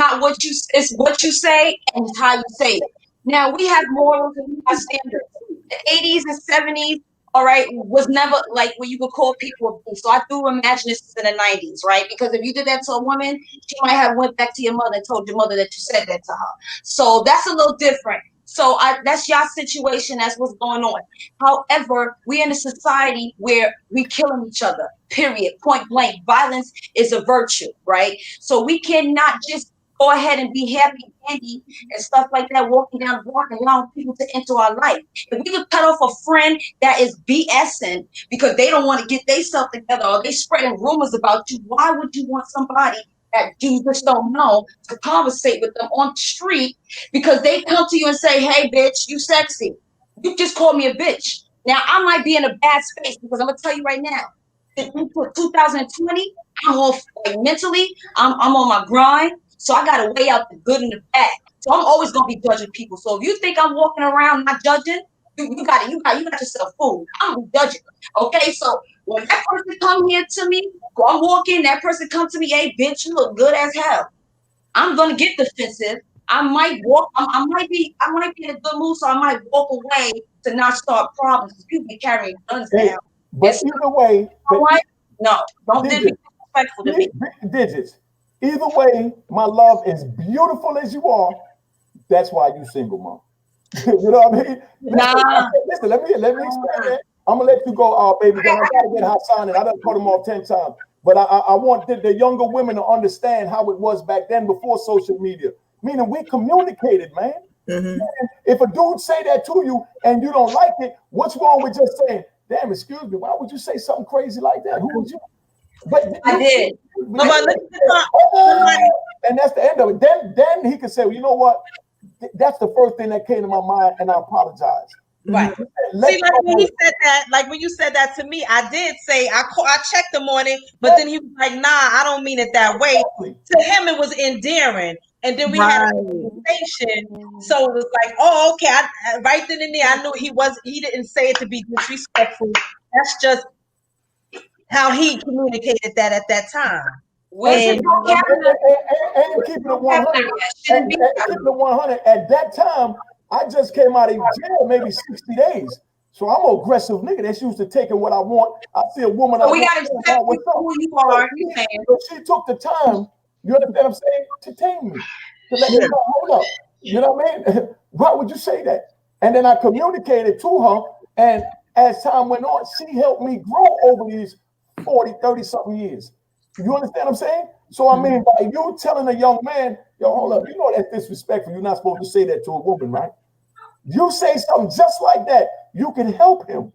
what you say and it's how you say it. Now we have morals and we have standards. The 80s and 70s, all right, was never like where you could call people a beast. So I do imagine this is in the 90s, right? Because if you did that to a woman, she might have went back to your mother and told your mother that you said that to her. So that's a little different. So that's your situation. That's what's going on. However, we're in a society where we killing each other, period, point blank. Violence is a virtue, right? So we cannot just go ahead and be happy, dandy, and stuff like that, walking down the block and allowing people to enter our life. If we could cut off a friend that is BSing because they don't want to get themselves together or they spreading rumors about you, why would you want somebody that you just don't know to conversate with them on the street because they come to you and say, "Hey, bitch, you sexy. You just called me a bitch." Now, I might be in a bad space because I'm going to tell you right now, in 2020, I'm off mentally. I'm on my grind. So I got to weigh out the good and the bad. So I'm always going to be judging people. So if you think I'm walking around not judging, you got yourself fooled. I'm going to be judging. Okay, so when that person come here to me, I'm walking, that person come to me, "Hey, bitch, you look good as hell." I'm gonna get defensive. I might walk. I might be in a good mood, so I might walk away to not start problems because people be carrying guns now. But either way, no, don't be disrespectful to me. Digits. Either way, my love, as beautiful as you are, that's why you single, Mom. You know what I mean? Listen, let me explain that. I'm gonna let you go, baby. I gotta get Hassan, and I done cut him off 10 times. But I want the younger women to understand how it was back then before social media. Meaning we communicated, man. Mm-hmm. If a dude say that to you and you don't like it, what's wrong with just saying, "Damn, excuse me, why would you say something crazy like that? Who was you?" But I did. And that's the end of it. Then he could say, "Well, you know what? That's the first thing that came to my mind, and I apologize." Right. See, like when you said that to me, I did say I checked the morning, but then he was like, "Nah, I don't mean it that way." To him, it was endearing, and then we had a conversation. So it was like, "Oh, okay." Right then and there, I knew he didn't say it to be disrespectful. That's just how he communicated that at that time. And keeping it 100. At that time, I just came out of jail maybe 60 days. So I'm an aggressive nigga that's used to taking what I want. I see a woman. So we got to accept who you are. So she took the time, you understand what I'm saying, to tame me. To let me know, hold up. You know what I mean? Why would you say that? And then I communicated to her. And as time went on, she helped me grow over these 40, 30 something years. You understand what I'm saying? So I mean, by you telling a young man, "Yo, hold up, you know that's disrespectful. You're not supposed to say that to a woman, right?" You say something just like that, you can help him.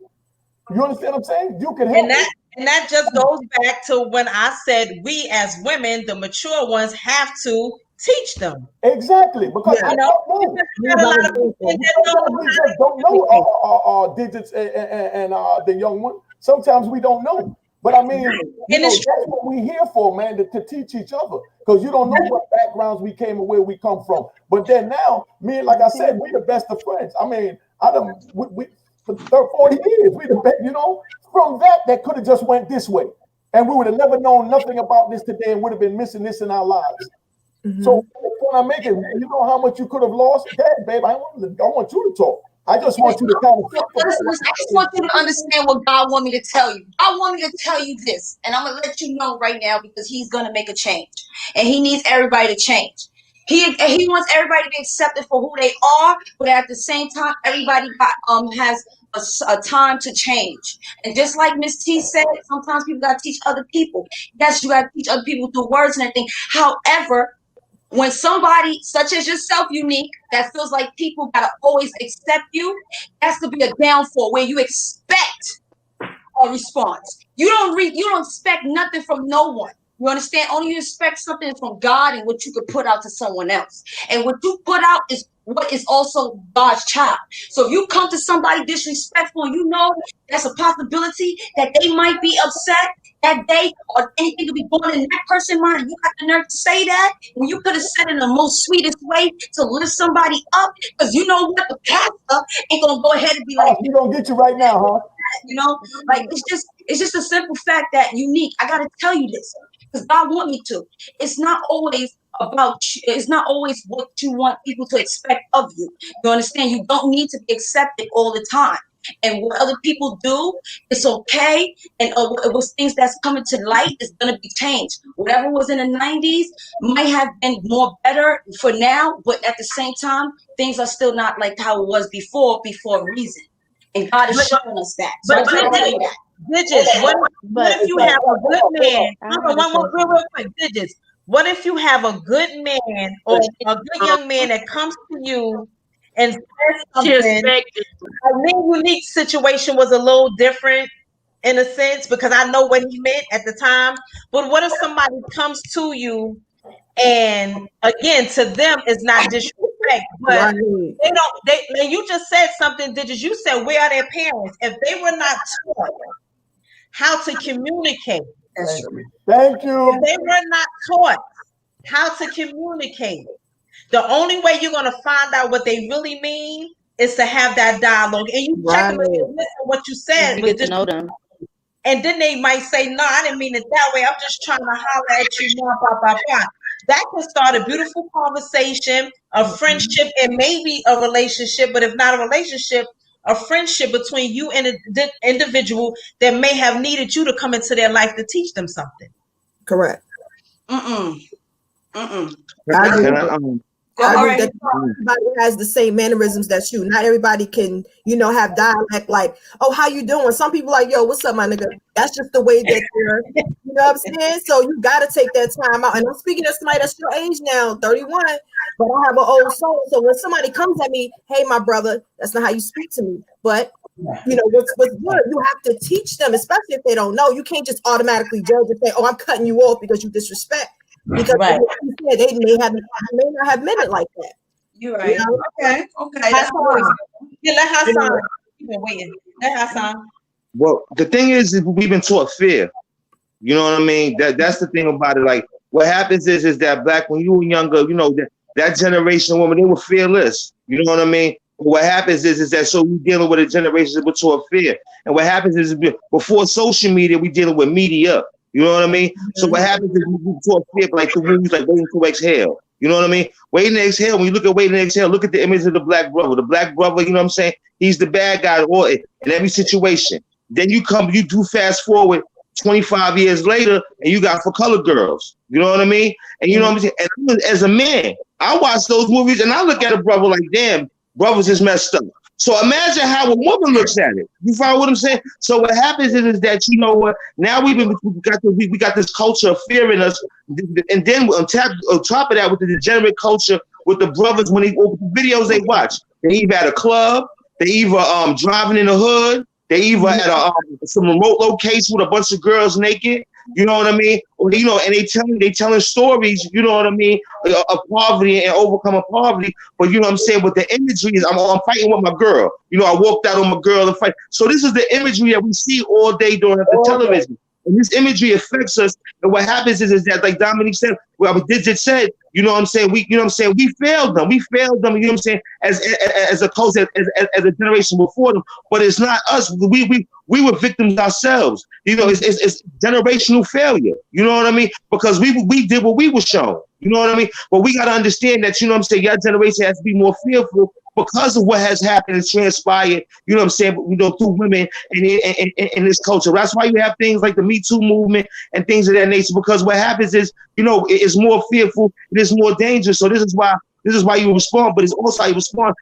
You understand what I'm saying? You can help him. And that just goes back to when I said we as women, the mature ones, have to teach them. Exactly, because I don't know. We just don't know Digits and the young one. Sometimes we don't know. But I mean, that's what we're here for, man, to teach each other. Because you don't know what backgrounds we came and where we come from. But then now, me, like I said, we the best of friends. I mean, we for 40 years, we the best, from that could have just went this way. And we would have never known nothing about this today and would have been missing this in our lives. Mm-hmm. So the point I'm making, you know how much you could have lost? Dad, babe, I want you to talk. I just want you to kind of. I just want you to understand what God want me to tell you. I want me to tell you this, and I'm gonna let you know right now because He's gonna make a change, and He needs everybody to change. He wants everybody to be accepted for who they are, but at the same time, everybody has a time to change. And just like Miss T said, sometimes people gotta teach other people. Yes, you gotta teach other people through words and everything. However, when somebody such as yourself, Unique, that feels like people gotta always accept you, that's to be a downfall where you expect a response. You don't expect nothing from no one. You understand? Only you expect something from God and what you could put out to someone else. And what you put out is what is also God's child. So if you come to somebody disrespectful and you know that's a possibility that they might be upset that day or anything could be going in that person's mind, and you got the nerve to say that when you could have said it in the most sweetest way to lift somebody up, because you know what, the pastor ain't gonna go ahead and be like, "He gonna get you right now, huh?" You know, like it's just a simple fact that Unique, I gotta tell you this because God want me to. It's not always about you. It's not always what you want people to expect of you. You understand? You don't need to be accepted all the time. And what other people do, it's okay. And it was things that's coming to light is gonna be changed. Whatever was in the 90s might have been more better for now, but at the same time, things are still not like how it was before a reason. And God is showing us that. So But Digits, what if you have a good man? One more real quick, Digits. What if you have a good man or a good young man that comes to you and says something? I mean, Unique situation was a little different in a sense because I know what he meant at the time. But what if somebody comes to you and again to them it's not disrespect, but and you just said something, Digits. You said where are their parents? If they were not taught how to communicate. Thank you. If they were not taught how to communicate, the only way you're going to find out what they really mean is to have that dialogue. And you check them and listen to what you said. You get to know them. And then they might say, no, I didn't mean it that way. I'm just trying to holler at you. Blah, blah, blah, blah. That can start a beautiful conversation, a friendship, and maybe a relationship. But if not a relationship, a friendship between you and an individual that may have needed you to come into their life to teach them something. Correct. That everybody has the same mannerisms that you. Not everybody can, have dialect like, oh, how you doing? Some people like, yo, what's up, my nigga? That's just the way that they're, you know what I'm saying? So you got to take that time out. And I'm speaking to somebody that's your age now, 31, but I have an old soul. So when somebody comes at me, hey, my brother, that's not how you speak to me. But what's good, you have to teach them, especially if they don't know. You can't just automatically judge and say, oh, I'm cutting you off because you disrespect. Because like you said, they may not have meant it like that. You're right. Okay. Let Hassan. You've been waiting. Let Hassan. Well, the thing is we've been taught fear. You know what I mean? That's the thing about it. Like what happens is that Black, when you were younger, that generation of women, they were fearless. You know what I mean? But what happens is that so we're dealing with a generation that was taught fear. And what happens is before social media, we're dealing with media. You know what I mean? Mm-hmm. So what happens is we talk fear like the movies like Waiting to Exhale. You know what I mean? Waiting to Exhale, when you look at Waiting to Exhale, look at the image of the black brother. The black brother, you know what I'm saying? He's the bad guy in every situation. Then you do fast forward 25 years later and you got For Color Girls. You know what I mean? And you know what I'm saying? And as a man, I watch those movies and I look at a brother like, damn, brothers is messed up. So imagine how a woman looks at it. You follow what I'm saying? So what happens is that now we got this culture of fear in us, and then on top of that, with the degenerate culture, with the brothers when they open the videos they watch, they either at a club, they either driving in the hood, they either at some remote location with a bunch of girls naked. You know what I mean? Or, and they telling stories, you know what I mean, of poverty and overcoming poverty. But you know what I'm saying? But the imagery is I'm fighting with my girl. I walked out on my girl and fight. So this is the imagery that we see all day during the television. And this imagery affects us. And what happens is that, like Dominique said, Digit said, you know what I'm saying? We failed them. We failed them, you know what I'm saying, as a culture, as a generation before them. But it's not us. We were victims ourselves. It's generational failure. You know what I mean? Because we did what we were shown. You know what I mean? But we got to understand that, you know what I'm saying, your generation has to be more fearful because of what has happened and transpired, you know what I'm saying, through women in this culture. That's why you have things like the Me Too movement and things of that nature, because what happens is, it's more fearful, it is more dangerous. So this is why This is why you respond, but it's also how you respond.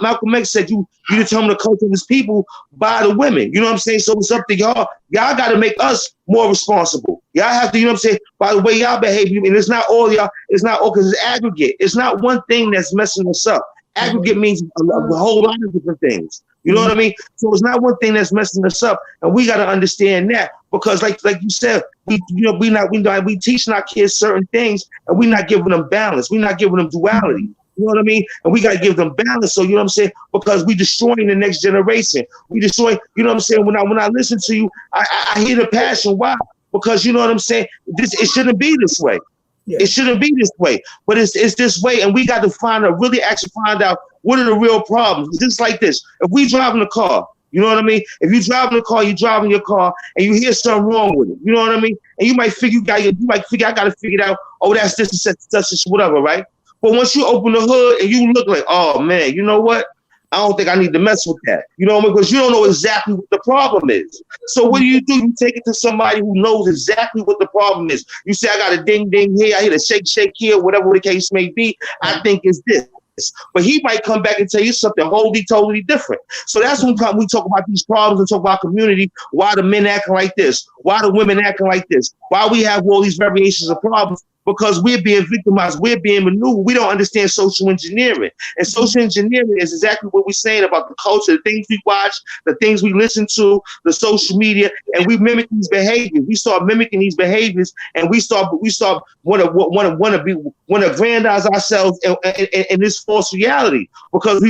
Malcolm X said you determine the culture of his people by the women. You know what I'm saying? So it's up to y'all. Y'all got to make us more responsible. Y'all have to, you know what I'm saying, by the way y'all behave. And it's not all y'all, it's not all, because it's aggregate. It's not one thing that's messing us up. Aggregate means a whole lot of different things. You know what I mean? So it's not one thing that's messing us up, and we got to understand that, because like you said, we teaching our kids certain things, and we're not giving them balance. We're not giving them duality. You know what I mean? And we got to give them balance. So you know what I'm saying? Because we destroying the next generation. We destroy. You know what I'm saying? When I listen to you, I hear the passion. Why? Because you know what I'm saying? It shouldn't be this way. Yeah. It shouldn't be this way, but it's this way, and we got to find out what are the real problems. Just like this, if we drive in a car, you know what I mean? If you drive in a car, you drive in your car, and you hear something wrong with it, you know what I mean? And you might figure, I got to figure it out. Oh, that's this, that's whatever, right? But once you open the hood and you look like, oh man, you know what? I don't think I need to mess with that. You know what I mean? Because you don't know exactly what the problem is. So what do? You take it to somebody who knows exactly what the problem is. You say, I got a ding ding here, I hit a shake here, whatever the case may be. I think it's this. But he might come back and tell you something totally different. So that's when we talk about these problems and talk about community, why the men acting like this, why the women acting like this, why we have all these variations of problems. Because we're being victimized, we're being maneuvered. We don't understand social engineering. And social engineering is exactly what we're saying about the culture, the things we watch, the things we listen to, the social media, and we mimic these behaviors. We start mimicking these behaviors, and we start want to aggrandize ourselves in this false reality, because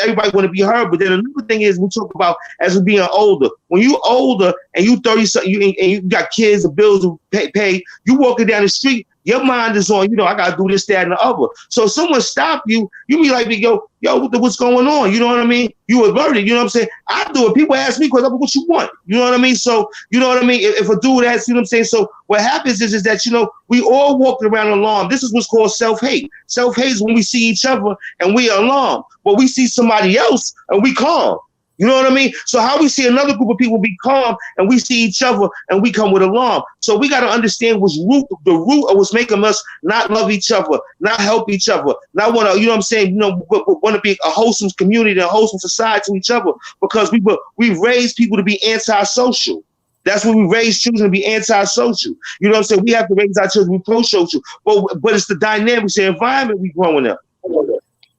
everybody want to be heard. But then another thing is, we talk about as we're being older. When you older and you 30-something, and you got kids and bills to pay, you walking down the street, your mind is on, I got to do this, that, and the other. So if someone stop you, you be like, yo, what's going on? You know what I mean? You alerted, you know what I'm saying? I do it. People ask me, what you want? You know what I mean? So, you know what I mean? If a dude asks, you know what I'm saying? So what happens is that, we all walking around alarmed. This is what's called self-hate. Self-hate is when we see each other and we alarmed, but we see somebody else and we calm. You know what I mean? So how we see another group of people be calm and we see each other and we come with alarm. So we got to understand the root of what's making us not love each other, not help each other, not want to, you know what I'm saying? Want to be a wholesome community and a wholesome society to each other, because we raised people to be antisocial. That's when we raise children to be antisocial. You know what I'm saying? We have to raise our children to be pro-social. But it's the dynamics, the environment we growing up.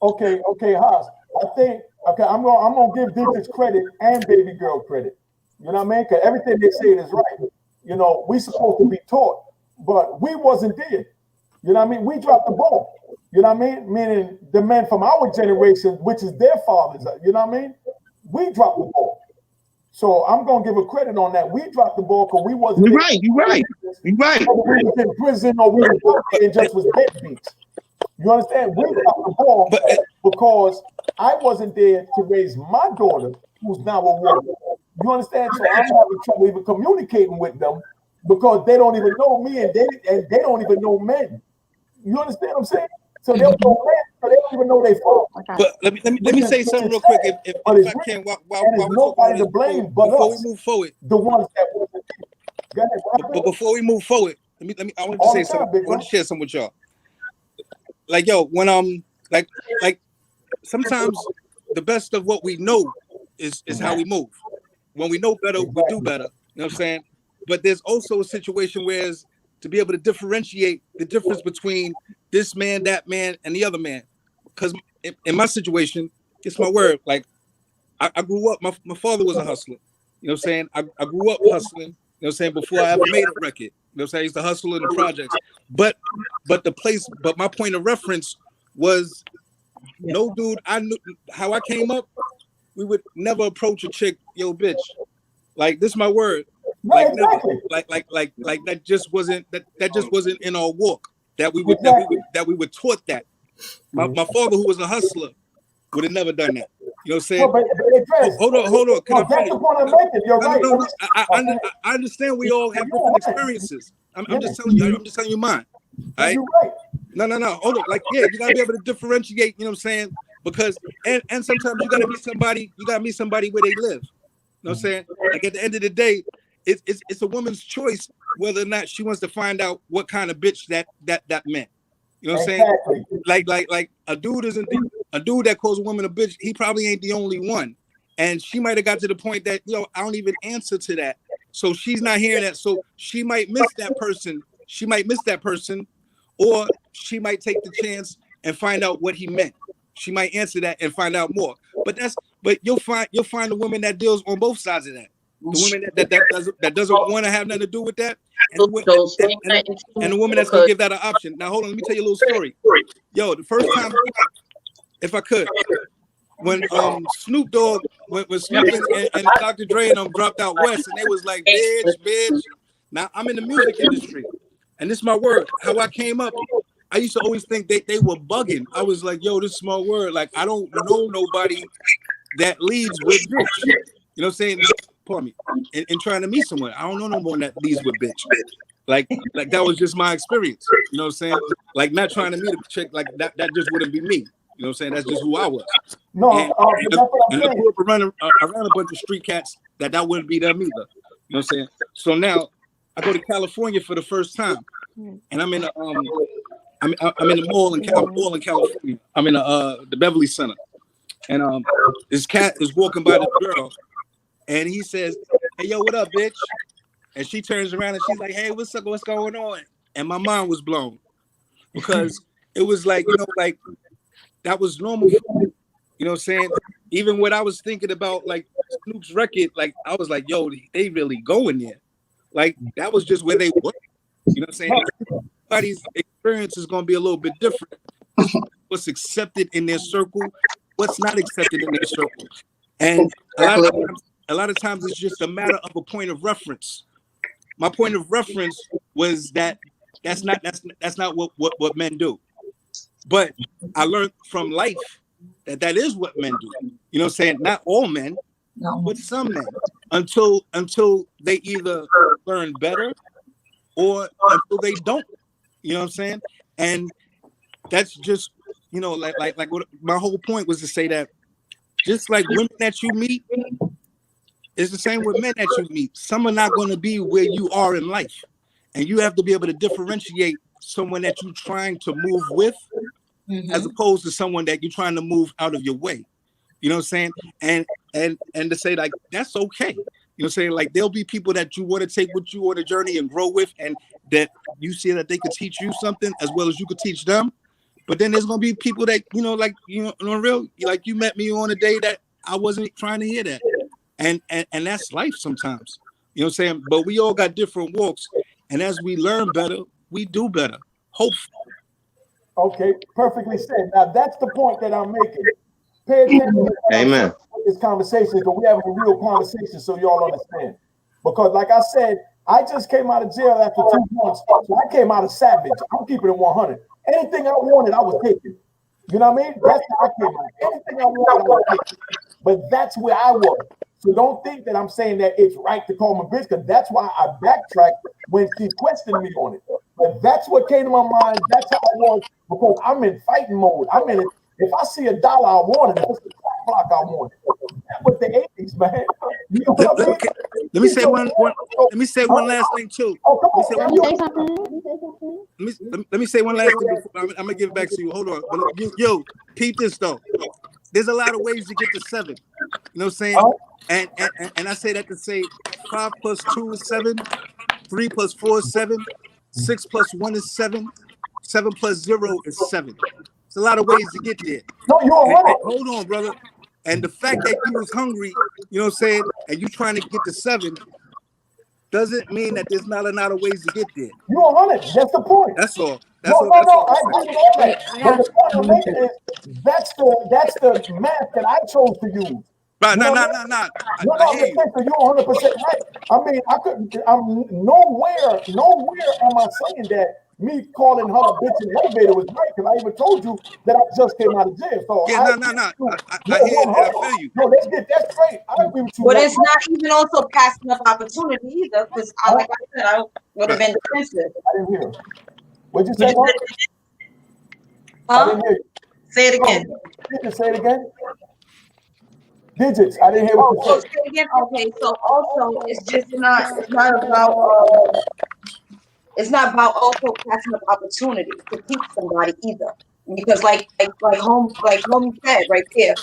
Okay, Haas. I think, I'm gonna give Digits credit and Baby Girl credit. You know what I mean? Because everything they say is right. We supposed to be taught, but we wasn't there. You know what I mean? We dropped the ball. You know what I mean? Meaning the men from our generation, which is their fathers. You know what I mean? We dropped the ball. So I'm gonna give a credit on that. We dropped the ball because we wasn't. You're right. You're right. We was in prison, or we was out there and just was deadbeats. You understand? We dropped the ball because I wasn't there to raise my daughter, who's now a woman. You understand? So I'm having trouble even communicating with them because they don't even know me, and they don't even know men. You understand what I'm saying? So they don't know men, so they don't even know they fault. But let me say something real quick, if I can. While nobody to blame but before us. We move forward, the ones that wasn't there. But before we move forward, let me. I want to say something. I want to share something with y'all. Like, yo, when like sometimes the best of what we know is how we move. When we know better, we do better. You know what I'm saying? But there's also a situation where to be able to differentiate the difference between this man, that man, and the other man. Because in my situation, it's my word. Like, I grew up, my father was a hustler. You know what I'm saying? I grew up hustling, you know what I'm saying, before I ever made a record. You know what I'm saying? I used to hustle in the projects. But my point of reference was, no dude, I knew how I came up, we would never approach a chick, yo, bitch. Like, this is my word. Like, exactly. Never. Like that just wasn't in our walk. That we were taught that. My father, who was a hustler, would have never done that. You know what I'm saying? Hold on. Can I finish? You're right. No. I understand we all have different experiences. I'm just telling you. I'm just telling you mine. All right? You're right. No. Hold on. Like, yeah, you gotta be able to differentiate. You know what I'm saying? Because and sometimes you gotta meet somebody where they live. You know what I'm saying? Like, at the end of the day, it's a woman's choice whether or not she wants to find out what kind of bitch that meant. You know what I'm saying? Like a dude that calls a woman a bitch, he probably ain't the only one. And she might have got to the point that, I don't even answer to that. So she's not hearing that. So she might miss that person. She might miss that person, or she might take the chance and find out what he meant. She might answer that and find out more. But you'll find a woman that deals on both sides of that. The woman that doesn't want to have nothing to do with that, and the woman that's gonna give that an option. Now hold on, let me tell you a little story. Yo, the first time, if I could, when Snoop Dogg, when Snoop and Dr. Dre and them dropped out west, and they was like, bitch. Now I'm in the music industry, and this is my word. How I came up, I used to always think they were bugging. I was like, yo, this is my word. Like, I don't know nobody that leads with bitch. You know what I'm saying? Pardon me. And trying to meet someone, I don't know no one that leads with bitch. Like that was just my experience. You know what I'm saying? Like, not trying to meet a chick like that just wouldn't be me. You know what I'm saying? That's just who I was. No, and I grew up around a bunch of street cats that wouldn't be them either. You know what I'm saying? So now I go to California for the first time, and I'm in I'm in the mall in California. I'm in the Beverly Center, and this cat is walking by the girl, and he says, "Hey, yo, what up, bitch?" And she turns around and she's like, "Hey, what's up? What's going on?" And my mind was blown, because it was like, like that was normal for me. You know what I'm saying? Even what I was thinking about, like Snoop's record, like I was like, yo, they really going there. Like that was just where they were. You know what I'm saying? Everybody's experience is going to be a little bit different. What's accepted in their circle, what's not accepted in their circle. And a lot of times it's just a matter of a point of reference. My point of reference was that's not what men do. But I learned from life that is what men do. You know what I'm saying? Not all men, but some men. Until they either learn better or until they don't. You know what I'm saying? And that's just, like what my whole point was to say, that just like women that you meet, it's the same with men that you meet. Some are not going to be where you are in life. And you have to be able to differentiate someone that you're trying to move with, as opposed to someone that you're trying to move out of your way. You know what I'm saying? And to say, like, that's okay. You know what I'm saying? Like, there'll be people that you want to take with you on a journey and grow with, and that you see that they could teach you something as well as you could teach them. But then there's gonna be people that, real, like you met me on a day that I wasn't trying to hear that. And that's life sometimes. You know what I'm saying? But we all got different walks. And as we learn better, we do better. Hopefully. Okay, perfectly said. Now that's the point that I'm making. Pay attention to this conversation, because we're having a real conversation, so y'all understand. Because like I said, I just came out of jail after 2 months. So I came out of savage. I'm keeping it 100. Anything I wanted, I was taking. You know what I mean? That's how I came out. Anything I wanted, I was taking. But that's where I was. So don't think that I'm saying that it's right to call my bitch, because that's why I backtracked when she questioned me on it. But that's what came to my mind. That's how I was, because I'm in fighting mode. I'm in it. If I see $1, I want it. If it's a block, I want it. That was the 80s, man. You know what I mean? Let me say one last thing too. Let me say one last thing before I'm gonna give it back to you. Hold on. But yo, peep this though. There's a lot of ways to get to 7. You know what I'm saying? And I say that to say 5 + 2 is 7, 3 + 4 is 7, 6 + 1 is 7, 7 + 0 is 7. It's a lot of ways to get there. No, you're right. Hold on, brother. And the fact that you was hungry, you know what I'm saying, and you trying to get to 7, doesn't mean that there's not a lot of ways to get there. You're on it. That's the point. That's all. No, I agree with all that. But the point I'm making is that's the math that I chose to use. Right, no. No, I'm just saying, so you're 100% right. I mean, I'm nowhere am I saying that me calling her a bitch in the elevator was right, because I even told you that I just came out of jail. So yeah, I hear it, and I feel you. No, that's straight. I agree with you. But it's not even also passing up opportunity either, because like I said, I would have been defensive. I didn't hear. What'd you say? I didn't hear you. Say it again. Did you say it again? Digits. I didn't hear what you said. Say it again. Okay, so also it's just not about It's not about also passing up opportunity to teach somebody either. Because home said right there,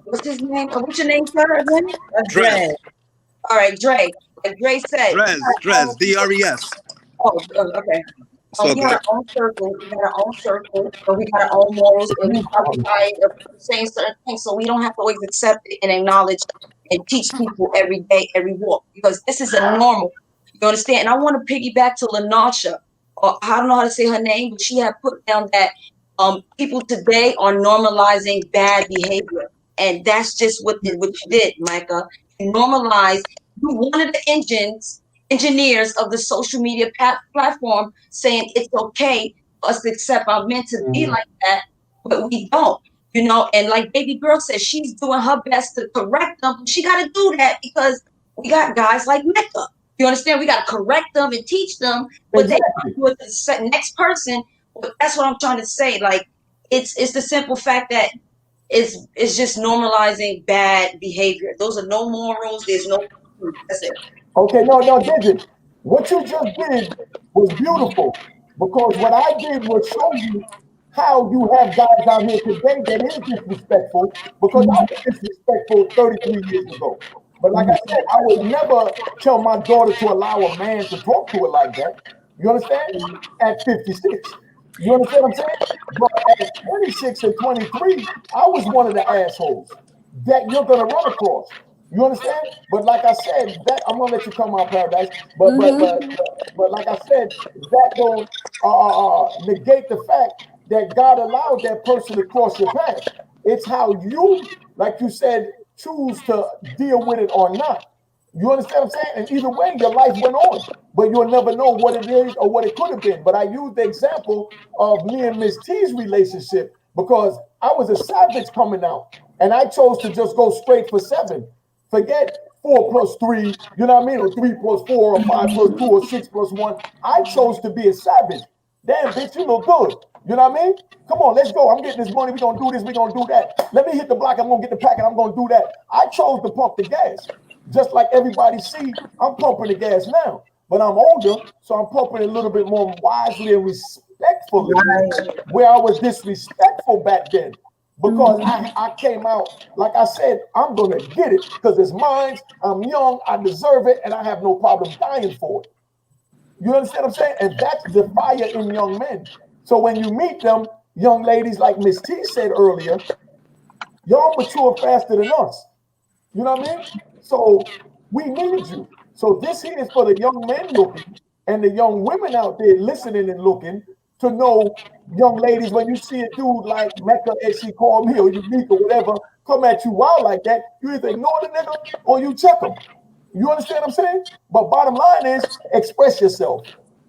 what's his name? What's your name, sir, again? Dress. All right, Dre. Like Dre said, Dress, DRES. Okay. So We got our own circle. We got our own circle, and we got our own morals, and we are tired of saying certain things. So we don't have to always accept it and acknowledge and teach people every day, every walk, because this is a normal. You understand? And I want to piggyback to Lanasha, or I don't know how to say her name, but she had put down that people today are normalizing bad behavior, and that's just what you did, Micah. You normalize. You one of the engineers of the social media platform saying it's okay for us to accept our men to be like that, but we don't, and like baby girl says, she's doing her best to correct them. She got to do that because we got guys like Mecca. You understand? We got to correct them and teach them, but they do it to the next person. But that's what I'm trying to say. Like, it's the simple fact that it's just normalizing bad behavior. Those are no morals. There's no. That's it. Okay, no, Digit. What you just did was beautiful, because what I did was show you how you have guys out here today that is disrespectful, because I was disrespectful 33 years ago. But like I said, I would never tell my daughter to allow a man to talk to her like that. You understand? At 56. You understand what I'm saying? But at 26 and 23, I was one of the assholes that you're going to run across. You understand? But like I said, that I'm gonna let you come out, Paradise. But like I said, that don't negate the fact that God allowed that person to cross your path. It's how you, like you said, choose to deal with it or not. You understand what I'm saying? And either way, your life went on, but you'll never know what it is or what it could have been. But I used the example of me and Miss T's relationship because I was a savage coming out, and I chose to just go straight for 7. Forget 4 plus 3, you know what I mean? Or 3 plus 4, or 5 plus 2, or 6 plus 1. I chose to be a savage. Damn, bitch, you look good. You know what I mean? Come on, let's go. I'm getting this money. We're going to do this. We're going to do that. Let me hit the block. I'm going to get the packet. I'm going to do that. I chose to pump the gas. Just like everybody see, I'm pumping the gas now. But I'm older, so I'm pumping it a little bit more wisely and respectfully, where I was disrespectful back then. Because I came out, like I said, I'm going to get it because it's mine. I'm young. I deserve it. And I have no problem dying for it. You understand what I'm saying? And that's the fire in young men. So when you meet them, young ladies, like Miss T said earlier, y'all mature faster than us. You know what I mean? So we need you. So this here is for the young men looking and the young women out there listening and looking to know, young ladies, when you see a dude like Mecca, as she called me, or Unique or whatever, come at you wild like that, you either ignore the nigga or you check him. You understand what I'm saying? But bottom line is, express yourself,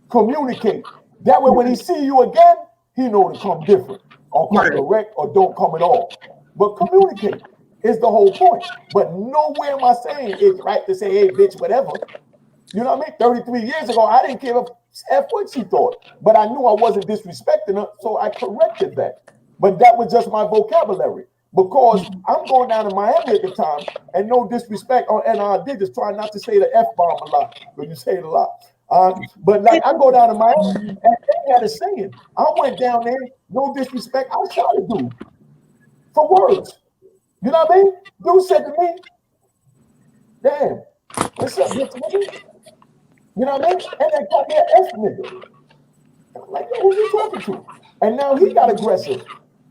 communicate. That way, when he see you again, he know to come different, or come correct, or don't come at all. But communicate is the whole point. But nowhere am I saying it's right to say, hey, bitch, whatever. You know what I mean? 33 years ago, I didn't care F what she thought, but I knew I wasn't disrespecting her, so I corrected that. But that was just my vocabulary, because I'm going down to Miami at the time, and no disrespect, and I did just try not to say the F-bomb a lot, because you say it a lot. But like, I go down to Miami, and they had a saying. I went down there, no disrespect, I shot a dude for words. You know what I mean? Dude said to me, damn, what's up, bitch, nigga? You know what I mean? And they called me an F nigga. I'm like, who you talking to? And now he got aggressive.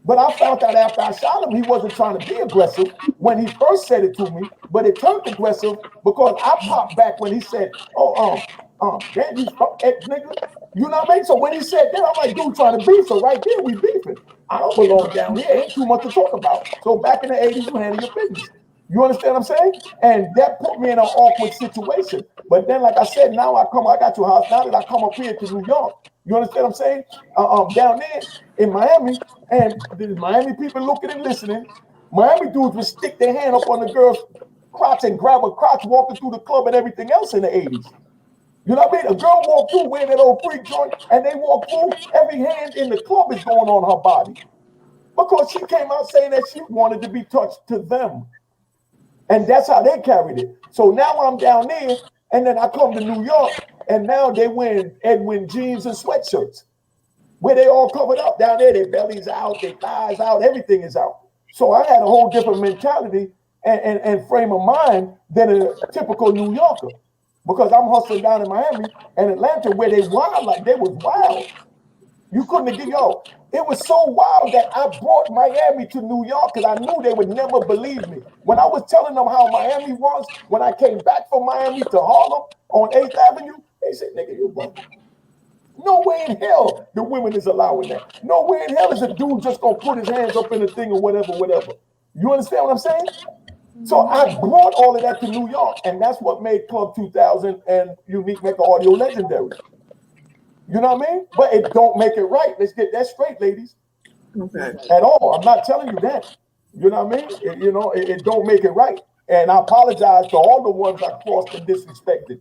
But I found out after I shot him, he wasn't trying to be aggressive when he first said it to me, but it turned aggressive because I popped back when he said, damn, you fuck that nigga. You know what I mean? So when he said that, I'm like, dude, trying to beef. So right there, we beefing. I don't belong down here. Ain't too much to talk about. So back in the 80s, you handle your business. You understand what I'm saying? And that put me in an awkward situation. But then, like I said, now I got your house. Now that I come up here to New York, you understand what I'm saying? Down there in Miami, and the Miami people looking and listening, Miami dudes would stick their hand up on the girl's crotch and grab her crotch walking through the club and everything else in the 80s. You know what I mean? A girl walked through wearing that old freak joint, and they walk through, every hand in the club is going on her body. Because she came out saying that she wanted to be touched to them. And that's how they carried it. So now I'm down there, and then I come to New York, and now they wearing Edwin jeans and sweatshirts, where they all covered up down there. Their bellies out, their thighs out, everything is out. So I had a whole different mentality and frame of mind than a typical New Yorker, because I'm hustling down in Miami and Atlanta, where they wild, like they was wild. You couldn't have, it was so wild that I brought Miami to New York because I knew they would never believe me. When I was telling them how Miami was, when I came back from Miami to Harlem on 8th Avenue, they said, nigga, you bugging. No way in hell the women is allowing that. No way in hell is a dude just gonna put his hands up in the thing or whatever. You understand what I'm saying? So I brought all of that to New York, and that's what made Club 2000 and Unique Mecca Audio legendary. You know what I mean? But it don't make it right. Let's get that straight, ladies. Okay. At all. I'm not telling you that. You know what I mean? It don't make it right. And I apologize to all the ones I crossed and disrespected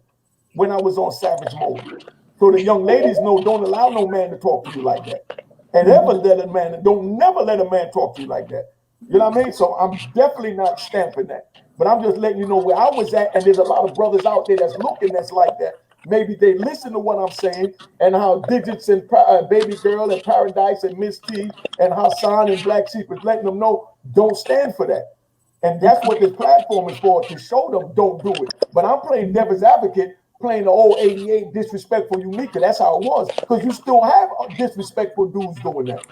when I was on savage mode. So the young ladies know, don't allow no man to talk to you like that. And never let a man talk to you like that. You know what I mean? So I'm definitely not stamping that. But I'm just letting you know where I was at. And there's a lot of brothers out there that's looking that's like that. Maybe they listen to what I'm saying and how Digits and Baby Girl and Paradise and Miss T and Hassan and Black Sheep is letting them know, don't stand for that. And that's what this platform is for, to show them don't do it. But I'm playing devil's advocate, playing the old 88 disrespectful Unique. That's how it was, because you still have disrespectful dudes doing that.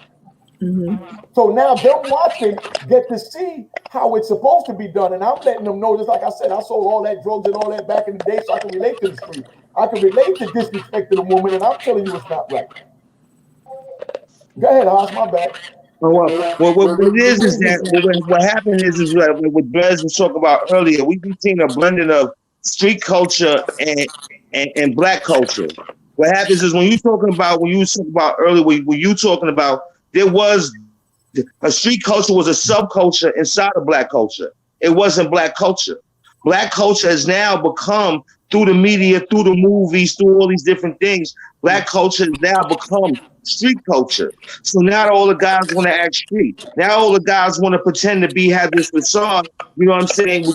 Mm-hmm. So now them watching get to see how it's supposed to be done. And I'm letting them know, just like I said, I sold all that drugs and all that back in the day, so I can relate to the street. I can relate to disrespecting a woman, and I'm telling you it's not right. Go ahead, Hoss, my bad. What it is that what happened is what Brez was talking about earlier. We've seen a blending of street culture and black culture. What happens is when you were talking about earlier, there was a street culture was a subculture inside of black culture. It wasn't black culture. Black culture has now become, through the media, through the movies, through all these different things, black culture has now become street culture. So now all the guys want to act street. Now all the guys want to have this facade, you know what I'm saying,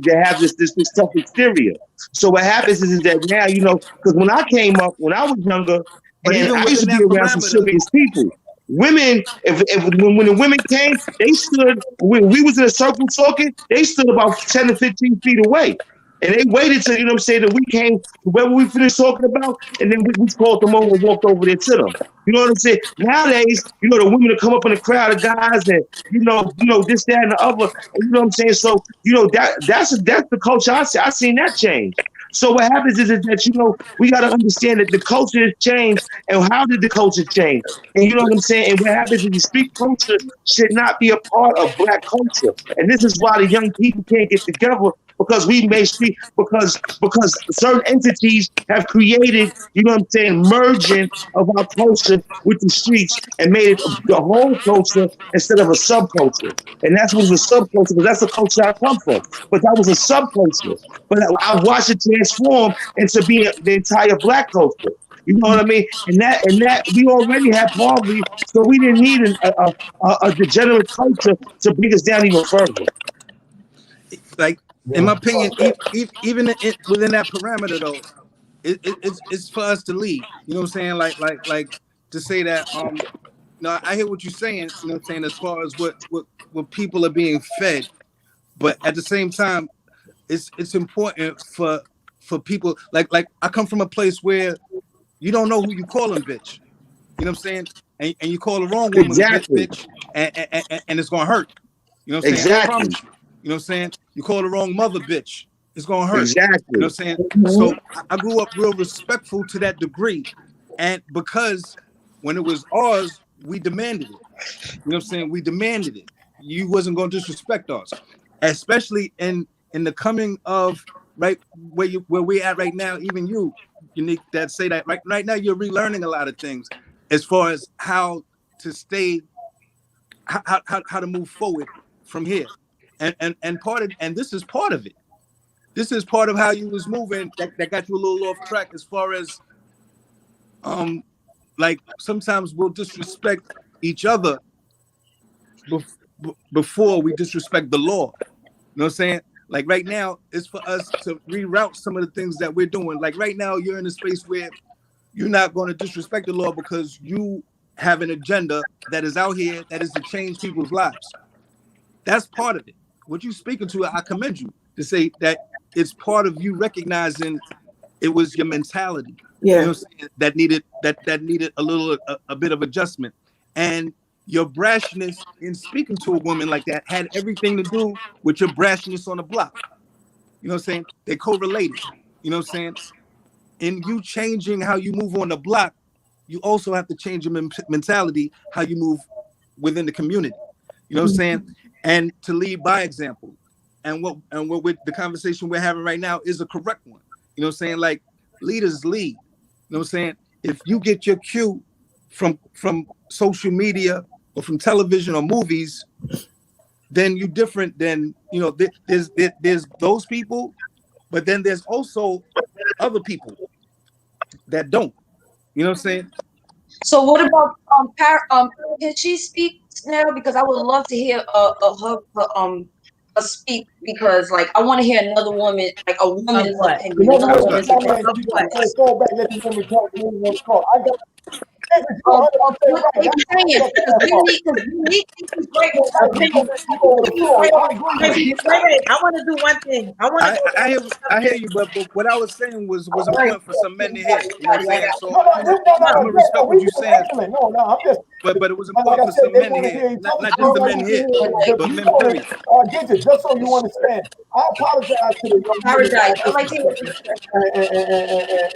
they have this tough exterior. So what happens is that now, because when I came up, when I was younger, and I used to be around some serious people. Women, when the women came, they stood, when we was in a circle talking, they stood about 10 to 15 feet away. And they waited till, that we came to where we finished talking about, and then we called them over and walked over there to them. You know what I'm saying? Nowadays, the women will come up in a crowd of guys and, this, that, and the other. And you know what I'm saying? So, that's the culture. I seen that change. So what happens is that, we got to understand that the culture has changed, and how did the culture change? And you know what I'm saying? And what happens is the street culture should not be a part of black culture. And this is why the young people can't get together, because because certain entities have created, merging of our culture with the streets and made it the whole culture instead of a subculture. And that's what was a subculture, because that's the culture I come from. But that was a subculture. But I watched it transform into being the entire black culture. You know what I mean? And that we already had poverty, so we didn't need a degenerate culture to bring us down even further. Like, in my opinion, even within that parameter, though, it's for us to lead. You know what I'm saying? Like to say that. No, I hear what you're saying. You know what I'm saying? As far as what people are being fed, but at the same time, it's important for people. Like I come from a place where you don't know who you calling bitch. You know what I'm saying? And you call the wrong woman bitch, and it's gonna hurt. You know what I'm saying? Exactly. I promise you. You know what I'm saying? You call the wrong mother bitch, it's gonna hurt. Exactly. You know what I'm saying? So I grew up real respectful to that degree, and because when it was ours, we demanded it. You know what I'm saying? We demanded it. You wasn't gonna disrespect us, especially in the coming of right where we're at right now. Even you, Unique, that say that right now you're relearning a lot of things as far as how to stay, how to move forward from here. And part of, and this is part of it. This is part of how you was moving that got you a little off track as far as like sometimes we'll disrespect each other before we disrespect the law. You know what I'm saying? Like right now, it's for us to reroute some of the things that we're doing. Like right now, you're in a space where you're not going to disrespect the law because you have an agenda that is out here that is to change people's lives. That's part of it. What you speaking to, I commend you to say that it's part of you recognizing it was your mentality. Yeah. You know what I'm saying? That needed a bit of adjustment. And your brashness in speaking to a woman like that had everything to do with your brashness on the block. You know what I'm saying? They correlated. You know what I'm saying? In you changing how you move on the block, you also have to change your mentality, how you move within the community. You know what I'm saying? And to lead by example. And what with the conversation we're having right now is a correct one. You know what I'm saying? Like, leaders lead. You know what I'm saying? If you get your cue from social media or from television or movies, then you're different than, you know, there's those people, but then there's also other people that don't. You know what I'm saying? So what about can she speak now? Because I would love to hear her speak, because like I want to hear another woman, like a woman's opinion. Go back, let the woman talk. I got I want to do one thing. I hear you, but what I was saying was a point for some men to hear. You know what I'm saying? So I'm gonna respect what you're saying. I'm just. But it was a point for some men to hear, not just the men here, but men period. Just so you understand, I apologize to the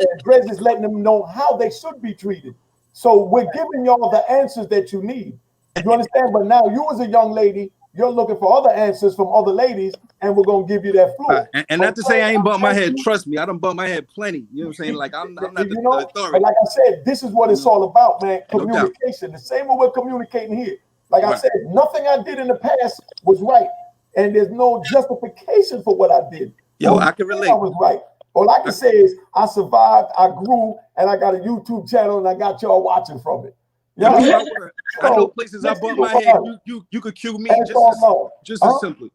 and Greg is letting them know how they should be treated. So we're giving y'all the answers that you need. You understand? But now you as a young lady, you're looking for other answers from other ladies, and we're gonna give you that fluid. And not to say I ain't bumped my head. Trust me, I done bumped my head plenty. You know what I'm saying? Like I'm not the authority. But like I said, this is what it's all about, man. Communication. The same way we're communicating here. Like I said, nothing I did in the past was right, and there's no justification for what I did. Yo, I can relate. I was right. All I can say is I survived, I grew, and I got a YouTube channel, and I got y'all watching from it. You know? I know places I bumped my head. You could cue me just as simply.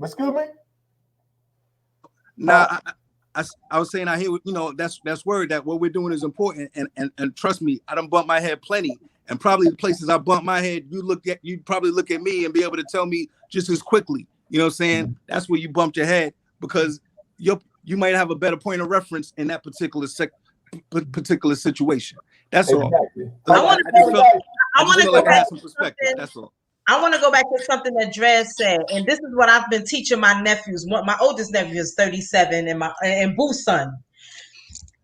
Excuse me? Nah, I was saying I hear, you know, that's word that what we're doing is important, and trust me, I done bumped my head plenty, and probably the places I bumped my head, you'd probably look at me and be able to tell me just as quickly. You know what I'm saying? That's where you bumped your head, because you might have a better point of reference in that particular situation. That's all. I want to go back some perspective. That's all. I want to go back to something that Dres said, and this is what I've been teaching my nephews. My oldest nephew is 37, and Boo's son.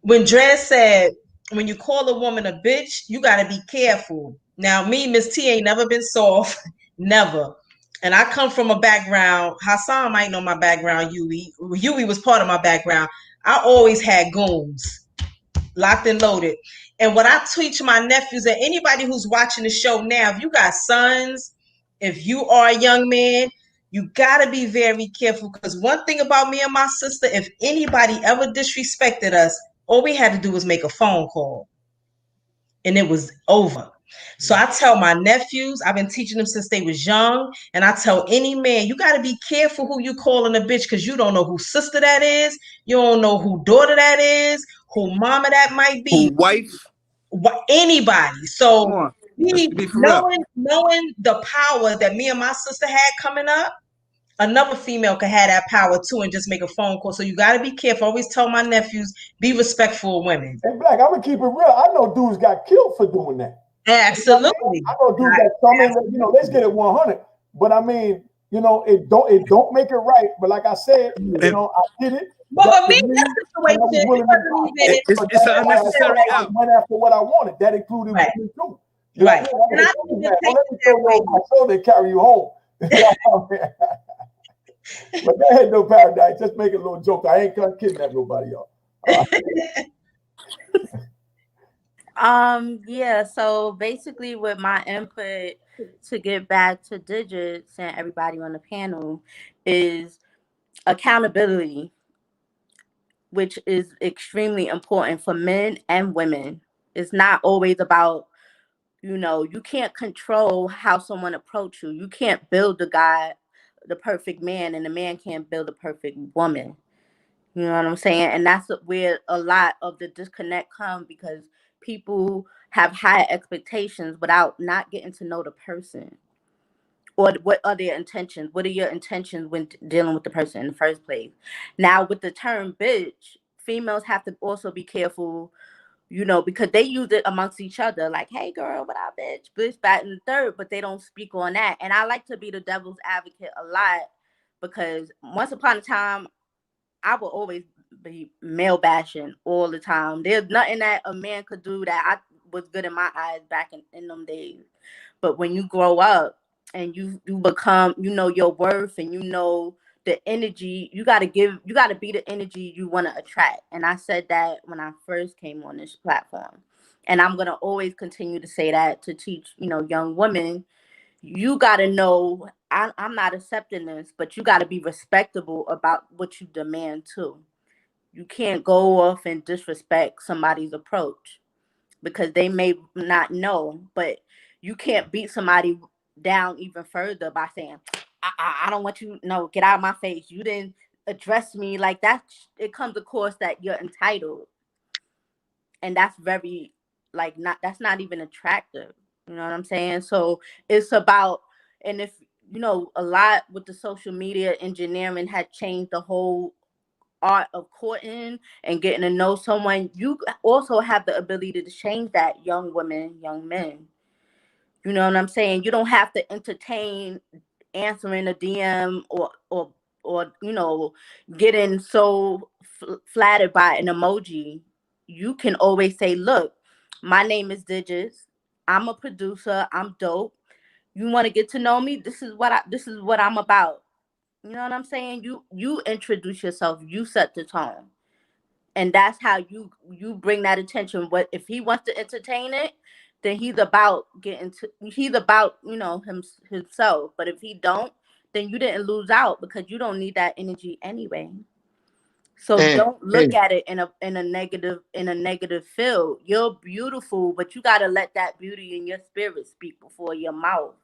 When Dres said, when you call a woman a bitch, you got to be careful. Now, me, Miss T, ain't never been soft, never. And I come from a background, Hassan might know my background, Yui. Yui was part of my background. I always had goons, locked and loaded. And what I teach my nephews and anybody who's watching the show now, if you got sons, if you are a young man, you got to be very careful. Because one thing about me and my sister, if anybody ever disrespected us, all we had to do was make a phone call. And it was over. So I tell my nephews, I've been teaching them since they was young, and I tell any man, you got to be careful who you calling a bitch, because you don't know whose sister that is, you don't know who daughter that is, who mama that might be, who wife, anybody. So knowing the power that me and my sister had coming up, another female could have that power too, and just make a phone call. So you got to be careful. I always tell my nephews, be respectful of women. Hey, Black, I'm gonna keep it real. I know dudes got killed for doing that. Absolutely. I know dudes got. So I mean, you know, let's get it 100. But I mean, you know, it don't make it right. But like I said, you know, I did it. But for me, that situation, it's an unnecessary I went after what I wanted. That included me too. Right. And I so they carry you home. But go ahead, no Paradise. Just make a little joke. I ain't gonna kidnap nobody, y'all. Yeah, so basically with my input to get back to Digits and everybody on the panel is accountability, which is extremely important for men and women. It's not always about, you know, you can't control how someone approach you. You can't build a guy the perfect man, and the man can't build a perfect woman. You know what I'm saying? And that's where a lot of the disconnect comes, because people have high expectations without not getting to know the person. Or what are their intentions? What are your intentions when dealing with the person in the first place? Now, with the term bitch, females have to also be careful, because they use it amongst each other. Like, hey, girl, what up, bitch? Bitch, that, and the third, but they don't speak on that. And I like to be the devil's advocate a lot, because once upon a time, I will always be male bashing all the time. There's nothing that a man could do that I was good in my eyes back in them days. But when you grow up and you become, your worth, and the energy, you got to be the energy you want to attract. And I said that when I first came on this platform. And I'm going to always continue to say that, to teach, young women. You got to know, I'm not accepting this, but you got to be respectable about what you demand too. You can't go off and disrespect somebody's approach, because they may not know, but you can't beat somebody down even further by saying, I don't want you, no, get out of my face. You didn't address me like that. It comes across that you're entitled. And that's very, that's not even attractive. You know what I'm saying? So it's about, and if, a lot with the social media engineering had changed the whole art of courting and getting to know someone. You also have the ability to change that, young women, young men. You know what I'm saying? You don't have to entertain answering a DM or getting so flattered by an emoji. You can always say, look, my name is Digits. I'm a producer. I'm dope. You want to get to know me? This is what I'm about. You know what I'm saying? You introduce yourself. You set the tone. And that's how you bring that attention. What if he wants to entertain it, then he's about himself. But if he don't, then you didn't lose out, because you don't need that energy anyway. So don't look at it in a negative field. You're beautiful, but you gotta let that beauty in your spirit speak before your mouth.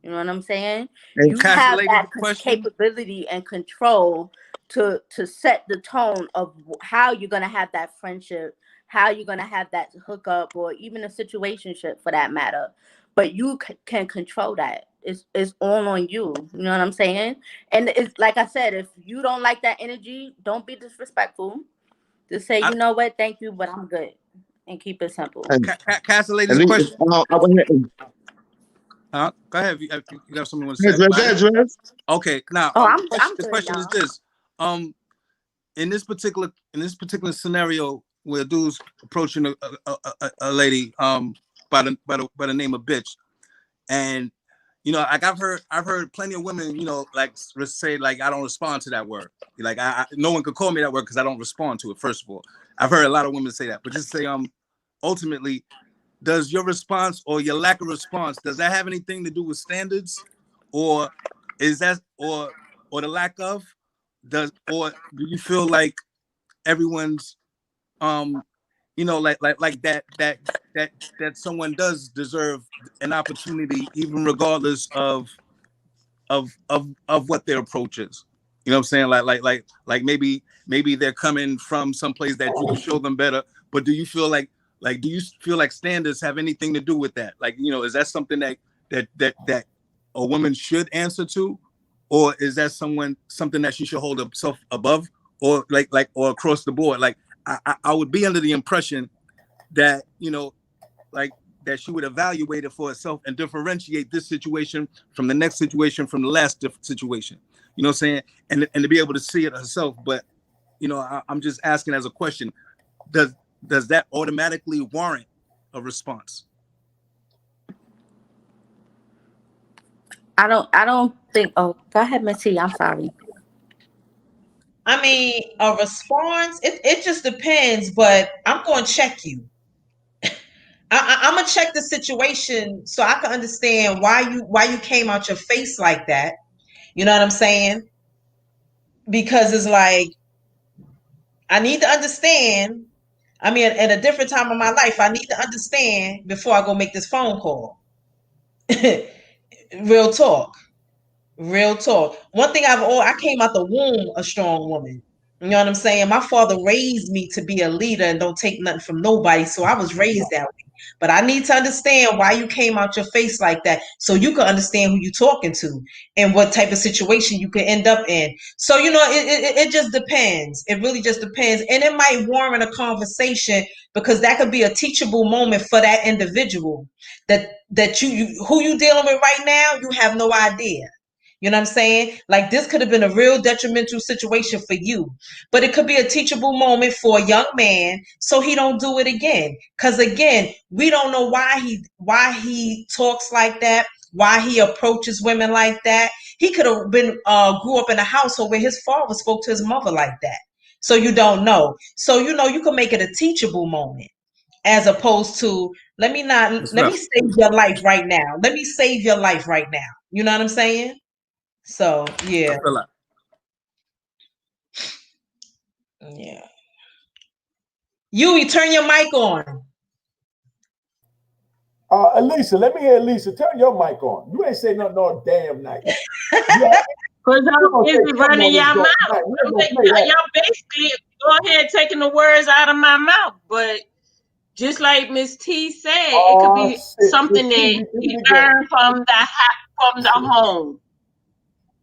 You know what I'm saying? You have that capability and control to set the tone of how you're going to have that friendship, how you're going to have that hookup, or even a situationship for that matter. But you can control that. It's all on you. You know what I'm saying? And it's like I said, if you don't like that energy, don't be disrespectful. Just say, you know what, thank you, but I'm good. And keep it simple. Castellation's question. Go ahead. You got something you want to say? Okay. Now, the question is this: in this particular scenario where a dude's approaching a lady by the name of bitch, and like I've heard plenty of women like say like I don't respond to that word. Like no one could call me that word because I don't respond to it. First of all, I've heard a lot of women say that, but just say ultimately, does your response or your lack of response, does that have anything to do with standards, or is that or the lack of, or do you feel like everyone's like that someone does deserve an opportunity even regardless of what their approach is? You know what I'm saying? Like maybe they're coming from someplace that you can show them better, but do you feel like standards have anything to do with that? Like, is that something that a woman should answer to, or is that something that she should hold herself above, or or across the board? Like, I would be under the impression that that she would evaluate it for herself and differentiate this situation from the next situation, from the last situation. You know what I'm saying? And to be able to see it herself. But I'm just asking as a question: does that automatically warrant a response? I don't think. Oh, go ahead, Missy. I'm sorry. I mean, a response, it just depends, but I'm going to check you. I'm gonna check the situation so I can understand why you came out your face like that. You know what I'm saying? Because it's like, I need to understand. I mean, at a different time of my life, I need to understand before I go make this phone call. Real talk. Real talk. One thing I came out the womb a strong woman. You know what I'm saying? My father raised me to be a leader and don't take nothing from nobody. So I was raised that way. But I need to understand why you came out your face like that so you can understand who you're talking to and what type of situation you could end up in. So, you know, it just depends. It really just depends. And it might warrant a conversation because that could be a teachable moment for that individual that you who you dealing with right now, you have no idea. You know what I'm saying? Like this could have been a real detrimental situation for you, but it could be a teachable moment for a young man so he don't do it again. Because again, we don't know why he talks like that, why he approaches women like that. He could have been grew up in a household where his father spoke to his mother like that. So you don't know. So you know you can make it a teachable moment as opposed to let me save your life right now. Let me save your life right now. You know what I'm saying? So yeah. Yeah. You turn your mic on. Elisa, let me hear Elisa. Turn your mic on. You ain't say nothing all damn night. Because I'm busy running your mouth. Y'all basically go ahead taking the words out of my mouth. But just like Miss T said, it could be something that he learned from the home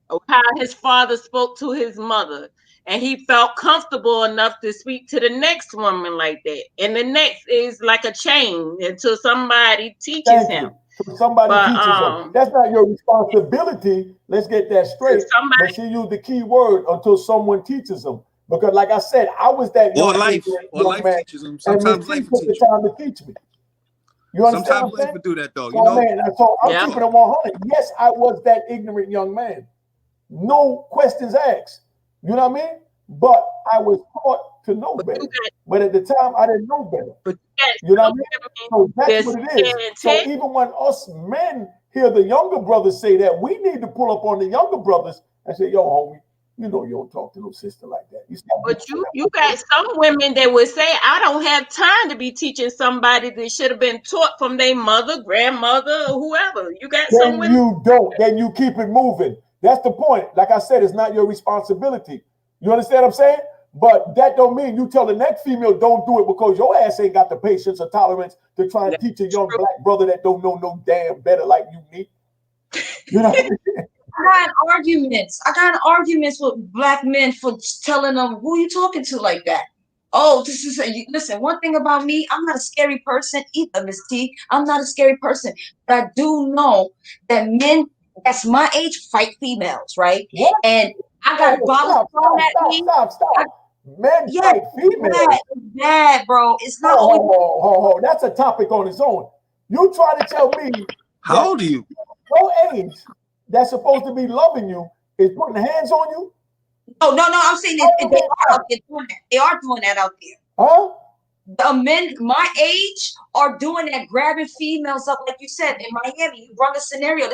of how his father spoke to his mother. And he felt comfortable enough to speak to the next woman like that. And the next is like a chain until somebody teaches him. So somebody teaches him. That's not your responsibility. Let's get that straight. But she used the key word until someone teaches them. Because like I said, I was that young man, teaches them. Sometimes life took the time to teach me. You understand? Sometimes life would do that though. So, man, so I'm keeping it 100. Yes, I was that ignorant young man. No questions asked. You know what I mean? But I was taught to know better. But at the time, I didn't know better. You know what I mean? So that's what it is. So even when us men hear the younger brothers say that, we need to pull up on the younger brothers and say, yo, homie, you know you don't talk to no sister like that. But you got some women that would say, I don't have time to be teaching somebody that should have been taught from their mother, grandmother, or whoever. You got some women. You don't. Then you keep it moving. That's the point. Like I said, it's not your responsibility. You understand what I'm saying? But that don't mean you tell the next female don't do it because your ass ain't got the patience or tolerance to try and teach a young black brother that don't know no damn better like you need. You know what I mean? I got arguments with black men for telling them, who you talking to like that? Oh, this is listen, one thing about me, I'm not a scary person either, Miss T. I'm not a scary person. But I do know that men that's my age fight females, right? What? And I got bottles thrown at me. Stop. Men fight females. Bad, bro. It's not always. That's a topic on its own. You try to tell me how old are you? Your age that's supposed to be loving you is putting hands on you? No. I'm saying they are out there doing that. They are doing that out there. Huh? The men my age are doing that, grabbing females up, like you said in Miami. You brought a scenario.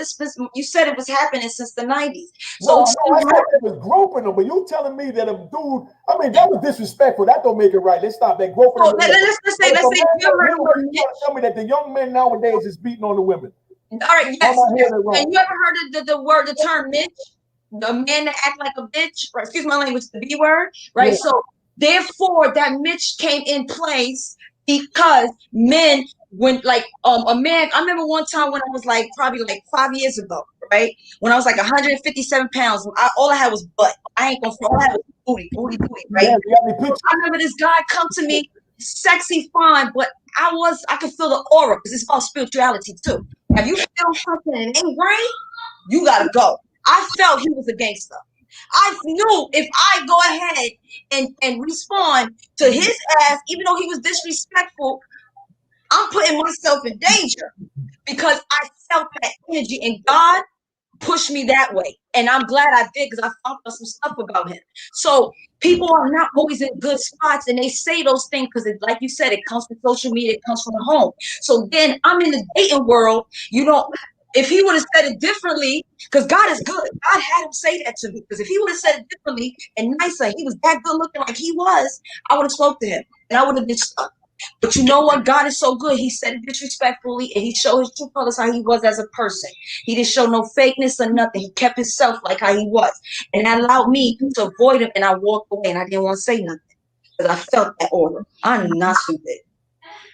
You said it was happening since the 90s. So I said it was groping them, but you telling me that a dude, I mean, that was disrespectful. That don't make it right. Let's stop that groping. Let's say you tell me that the young men nowadays is beating on the women. All right, yes. And you ever heard of the term bitch? The man that act like a bitch, right? Excuse my language, the B word, right? Yeah. So therefore, that Mitch came in place because men, when like a man, I remember one time when I was like probably like 5 years ago, right? When I was like 157 pounds, all I had was butt. I ain't gonna say all I had was booty, right? Yeah, I remember this guy come to me, sexy, fine, but I could feel the aura because it's about spirituality too. If you feel something and it ain't right, you gotta go. I felt he was a gangster. I knew if I go ahead and respond to his ass, even though he was disrespectful, I'm putting myself in danger because I felt that energy and God pushed me that way. And I'm glad I did because I found out some stuff about him. So people are not always in good spots and they say those things because, like you said, it comes from social media, it comes from the home. So then I'm in the dating world, if he would have said it differently, because God is good. God had him say that to me. Because if he would have said it differently and nicer, he was that good looking like he was, I would have spoke to him and I would have been stuck. But you know what? God is so good. He said it disrespectfully, and he showed his true colors how he was as a person. He didn't show no fakeness or nothing. He kept himself like how he was. And that allowed me to avoid him, and I walked away, and I didn't want to say nothing because I felt that aura. I'm not stupid.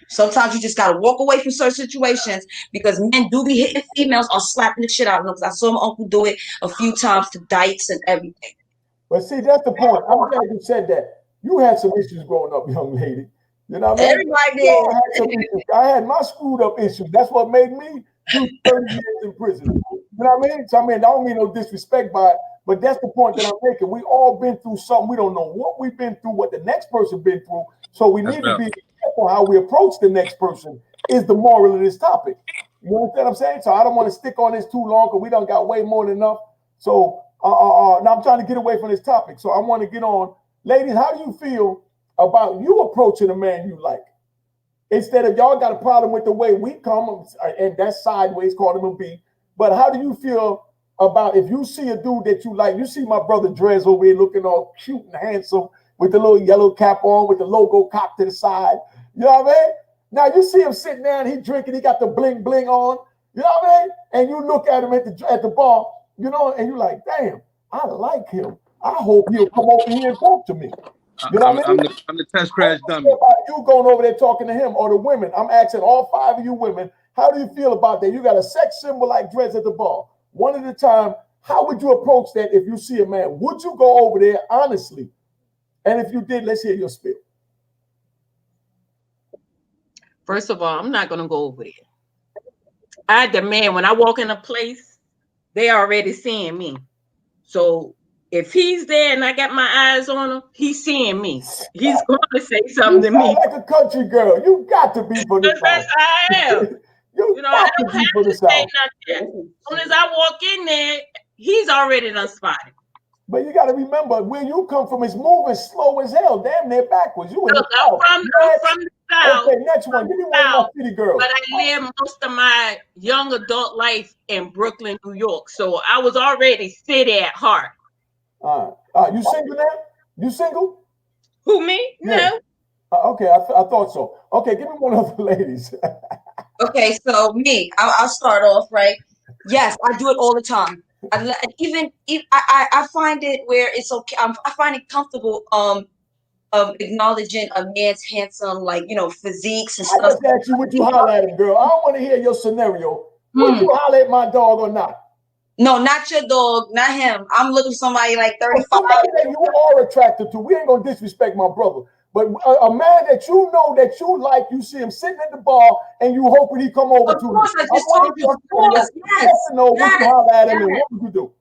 Sometimes you just got to walk away from certain situations because men do be hitting females or slapping the shit out of them. Because I saw my uncle do it a few times to dykes and everything. But see, that's the point. I'm glad you said that. You had some issues growing up, young lady. You know what I mean? Everybody did. Had some issues. I had my screwed up issues. That's what made me do 30 years in prison. You know what I mean? So I mean, I don't mean no disrespect by it, but that's the point that I'm making. We all been through something. We don't know what we've been through, what the next person been through. So we need to be careful how we approach the next person is the moral of this topic. You understand what I'm saying? So I don't want to stick on this too long because we done got way more than enough. So now I'm trying to get away from this topic. So I want to get on. Ladies, how do you feel about you approaching a man you like? Instead of y'all got a problem with the way we come, and that's sideways, call him a B. But how do you feel about if you see a dude that you like? You see my brother Drez over here looking all cute and handsome with the little yellow cap on, with the logo cocked to the side. You know what I mean? Now you see him sitting there and he drinking, he got the bling bling on. You know what I mean? And you look at him at the bar, you know, and you're like, damn, I like him. I hope he'll come over here and talk to me. You know what I mean? I'm the test crash dummy. You going over there talking to him or the women? I'm asking all 5 of you women, how do you feel about that? You got a sex symbol like Drez at the bar. One at a time, how would you approach that if you see a man? Would you go over there honestly? And if you did, let's hear your spiel. First of all, I'm not going to go over there. I demand when I walk in a place, they already seeing me. So if he's there and I got my eyes on him, he's seeing me. He's going to say something to me. Like a country girl. You got to be for the South. That's how I am. you know, I don't have to say nothing. As soon as I walk in there, he's already done spotted. But you got to remember, where you come from is moving slow as hell, damn near backwards. You in Look, I'm from the South. Okay, next one. Give me one of my city girls. But I lived most of my young adult life in Brooklyn, New York. So I was already city at heart. You single now? You single? Who, me? Yeah. No. Okay, I thought so. Okay, give me one of the ladies. Okay, so me, I'll start off, right? Yes, I do it all the time. I find it where it's okay. I find it comfortable acknowledging a man's handsome, like, you know, physiques and stuff. I just asked you, would you holler at him, girl? I don't want to hear your scenario. Would you holler at my dog or not? No, not your dog, not him. I'm looking for somebody like 35. Somebody that you are attracted to. We ain't gonna disrespect my brother, but a man that you know that you like, you see him sitting at the bar, and you hoping he come over to you. Of course, I just told you. Of course, yes. Would you holler at him, and what would you do?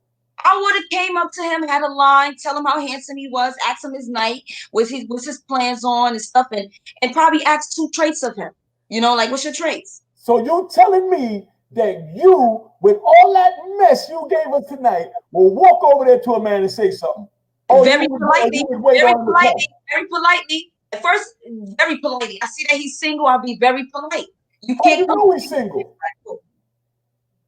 I would have came up to him, had a line, tell him how handsome he was, ask him his night, what's his plans on and stuff, and probably ask 2 traits of him. You know, like, what's your traits? So you're telling me that you, with all that mess you gave us tonight, will walk over there to a man and say something? Very politely, very politely. At first, very politely. I see that he's single, I'll be very polite. You can't know he's single.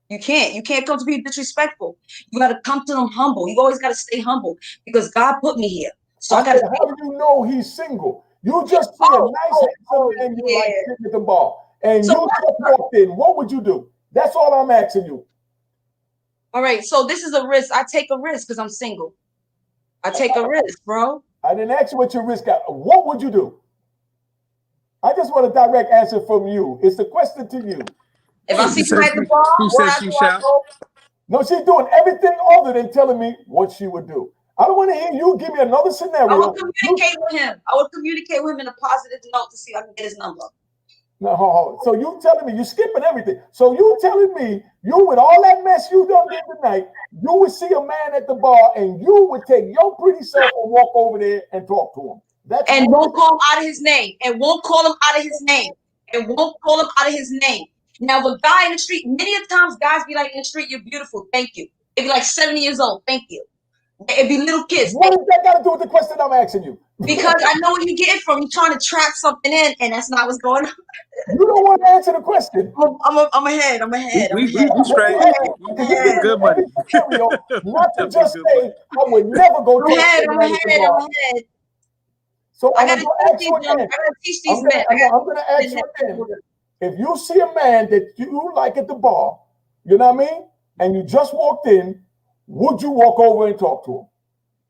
You can't come to be disrespectful. You got to come to them humble. You always got to stay humble because God put me here. So I got to. How do you know he's single? You just see a nice handsome man you like sitting at the bar, and you just walked in. What would you do? That's all I'm asking you. All right, so this is a risk. I take a risk because I'm single. I take a risk, bro. I didn't ask you what your risk got. What would you do? I just want a direct answer from you. It's the question to you. If I see you at the bar, who said she shot? No, she's doing everything other than telling me what she would do. I don't want to hear you give me another scenario. I would communicate with him. I would communicate with him in a positive note to see if I can get his number. No, so you telling me, you skipping everything. So you telling me, you with all that mess you done did tonight, you would see a man at the bar and you would take your pretty self and walk over there and talk to him. And won't call him out of his name. And won't call him out of his name. And won't call him out of his name. Now, the guy in the street, many of times guys be like, in the street, you're beautiful, thank you. It'd be like 70 years old, thank you. It'd be little kids. What does that got to do with the question I'm asking you? Because I know where you get it from. You're trying to trap something in, and that's not what's going on. You don't want to answer the question. I'm ahead. We straight. We good money. Not to just say, I would never go. I'm ahead. So I gotta teach these men. I'm gonna ask you again. If you see a man that you like at the bar, you know what I mean, and you just walked in, would you walk over and talk to him?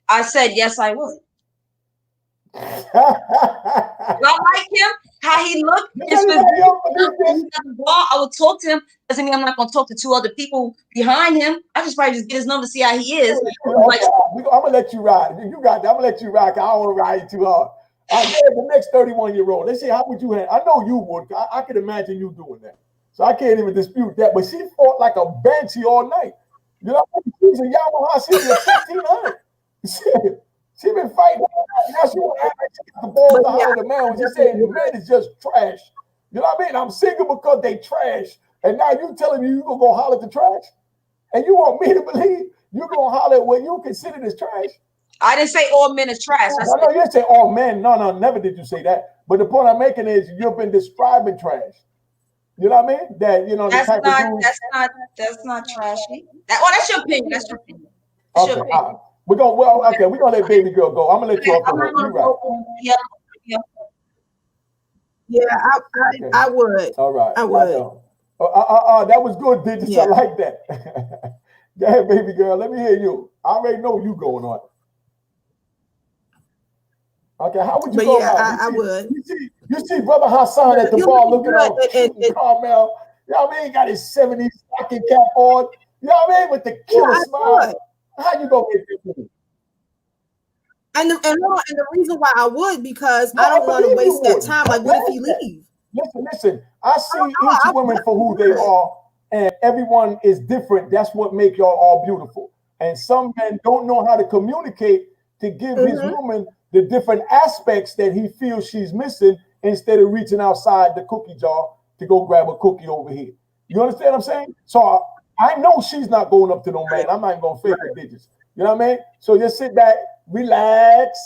I said yes, I would. I like him, how he looked. I would talk to him. Doesn't mean I'm not gonna talk to 2 other people behind him. I just probably just get his number to see how he is. Okay, I'm gonna let you ride. You got that. I'm gonna let you ride. I don't want to ride you too hard. The next 31-year-old. Let's see, how would you handle? I know you would. I could imagine you doing that. So I can't even dispute that. But she fought like a banshee all night. You know, she's a Yamaha. She's a 1500. She been fighting. Now she want to act like she got the balls to holler the man when she saying the man is just trash. You know what I mean? I'm single because they trash. And now you telling me you gonna go holler at the trash? And you want me to believe you gonna holler at what you consider as trash? I didn't say all men are trash. I know you didn't say all men. No, never did you say that. But the point I'm making is you've been describing trash. You know what I mean? That that's not trashy. That's your opinion. That's your opinion. Okay. We're gonna let baby girl go. I'm gonna let you off the hook. You're right. Yeah, I would. All right. I would. That was good, Digits. Yeah. I like that. Go ahead, baby girl. Let me hear you. I already know you going on. Okay, how would you go about it? I would. You see Brother Hassan at the bar looking all cute and Carmel. You know what I mean? Got his 70s stocking cap on. You know what I mean? With the killer smile. How you gonna get this? And the reason why I would, because I don't want to waste that time. Like, what if he leave? Listen. I see each woman for who they are, and everyone is different. That's what makes y'all all beautiful. And some men don't know how to communicate to give his woman the different aspects that he feels she's missing, instead of reaching outside the cookie jar to go grab a cookie over here. You understand what I'm saying? So I know she's not going up to no man. I'm not even gonna fake the digits. You know what I mean? So just sit back, relax.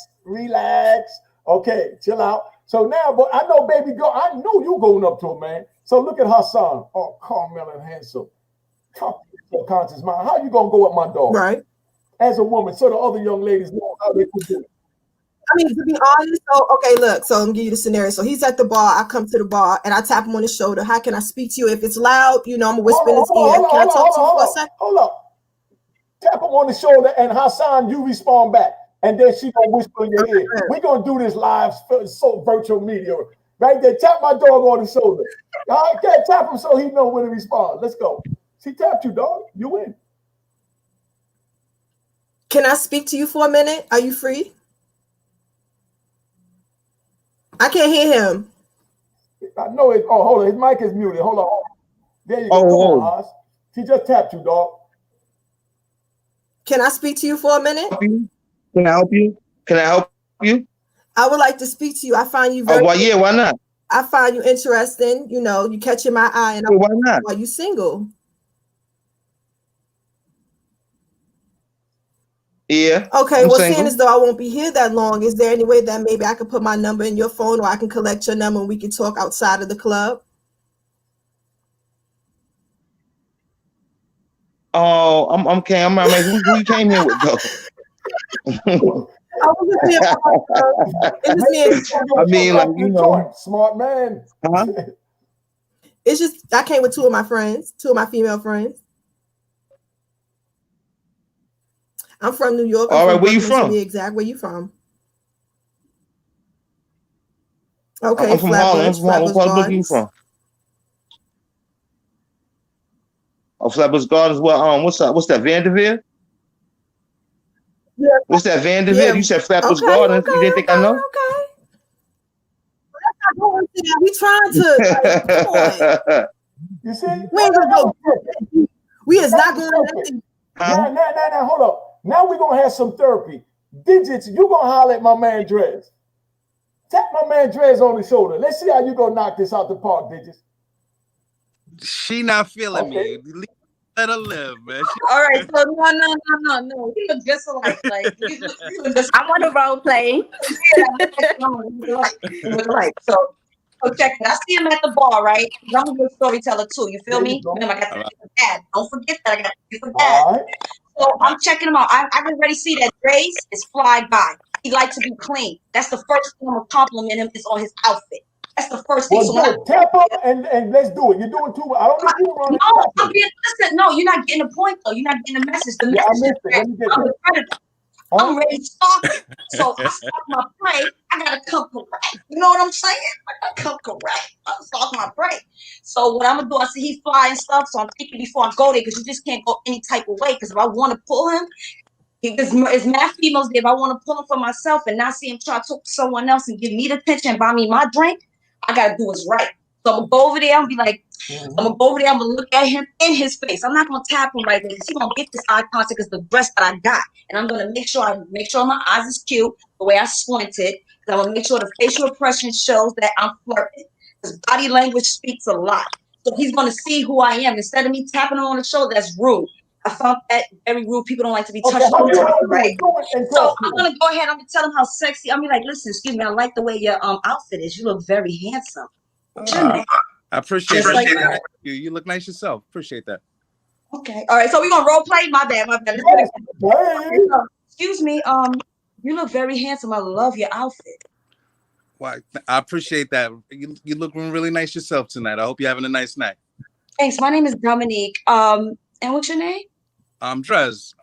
Okay, chill out. So now, but I know, baby girl, I know you going up to a man. So look at Hassan. Oh, Carmel and handsome. Talk to your subconscious mind. How you gonna go at my dog? Right. As a woman, so the other young ladies know how they can do it. I mean, to be honest, look, so I'm gonna give you the scenario. So he's at the bar, I come to the bar and I tap him on the shoulder. How can I speak to you? If it's loud, I'm gonna whisper in his ear. Can I talk to him for a second? Hold up. Tap him on the shoulder, and Hassan, you respond back. And then she gonna whisper in your ear. We're gonna do this live, so virtual media. Right there. Tap my dog on the shoulder. All right, tap him so he know when to respond. Let's go. She tapped you, dog. You win. Can I speak to you for a minute? Are you free? I can't hear him. I know it. Oh, hold on. His mic is muted. Hold on. There you go. Come on, Haas. He just tapped you, dog. Can I speak to you for a minute? Can I help you? I would like to speak to you. I find you very. Why not? I find you interesting. You catching my eye, and why not? Are you single? Yeah. Okay. Well, seeing as though I won't be here that long, is there any way that maybe I could put my number in your phone, or I can collect your number and we can talk outside of the club? Oh, I'm okay. I'm not making who you came here with though. I mean, like, smart man. Huh? It's just I came with two of my female friends. I'm from New York. All right, where you from? To be exact, where you from? Okay, I'm from Harlem. What part of you from? Oh, Flatbush Gardens. Well, what's that? Vanderveer? Yeah. What's that? Vanderveer? Yeah. You said Flatbush Gardens. You didn't think I know? Okay. We trying to. You see? We is not going. Now, hold up. Now we're gonna have some therapy. Digits, you gonna holler at my man Drez. Tap my man Drez on the shoulder. Let's see how you gonna knock this out the park, Digits. She not feeling me. Let her live, man. All right, so no. You look just alike. I want to role play. So check it. I see him at the bar, right? I'm a good storyteller too. You feel me? Remember, I got to for dad. Don't forget that I got to for dad. Right. So I'm checking him out. I can already see that Grace is fly by. He likes to be clean. That's the first thing I'm gonna compliment him is on his outfit. That's the first thing. Well, so tap up and let's do it. You're doing too much. I don't need you to run it. Listen, no, you're not getting the point though. You're not getting the message. The message is that I'm a predator. I'm ready to stalk it. So I stalk my prey. I gotta come correct. You know what I'm saying? I gotta come correct. I stalk my prey. So what I'm gonna do, I see he fly and stuff. So I'm thinking before I go there, because you just can't go any type of way. Because if I want to pull him, there's mad females there. If I want to pull him for myself and not see him try to talk to someone else and give me the attention and buy me my drink, I gotta do what's right. So I'm gonna go over there and be like, I'm gonna go over there, I'm gonna look at him in his face. I'm not gonna tap him right there because he's gonna get this eye contact because the breast that I got. And I'm gonna make sure my eyes is cute, the way I squinted. I'm gonna make sure the facial expression shows that I'm flirting. Because body language speaks a lot. So he's gonna see who I am. Instead of me tapping him on the shoulder, that's rude. I found that very rude. People don't like to be touched all the time, right? So I'm gonna go ahead. I'm gonna tell him how sexy. I'm gonna be like, listen, excuse me, I like the way your outfit is. You look very handsome. What's your name? I appreciate that. You look nice yourself. Appreciate that. Okay. All right. So we're gonna role play. My bad. Excuse me. You look very handsome. I love your outfit. Well, I appreciate that. You look really nice yourself tonight. I hope you're having a nice night. Thanks. My name is Dominique. And what's your name? Drez.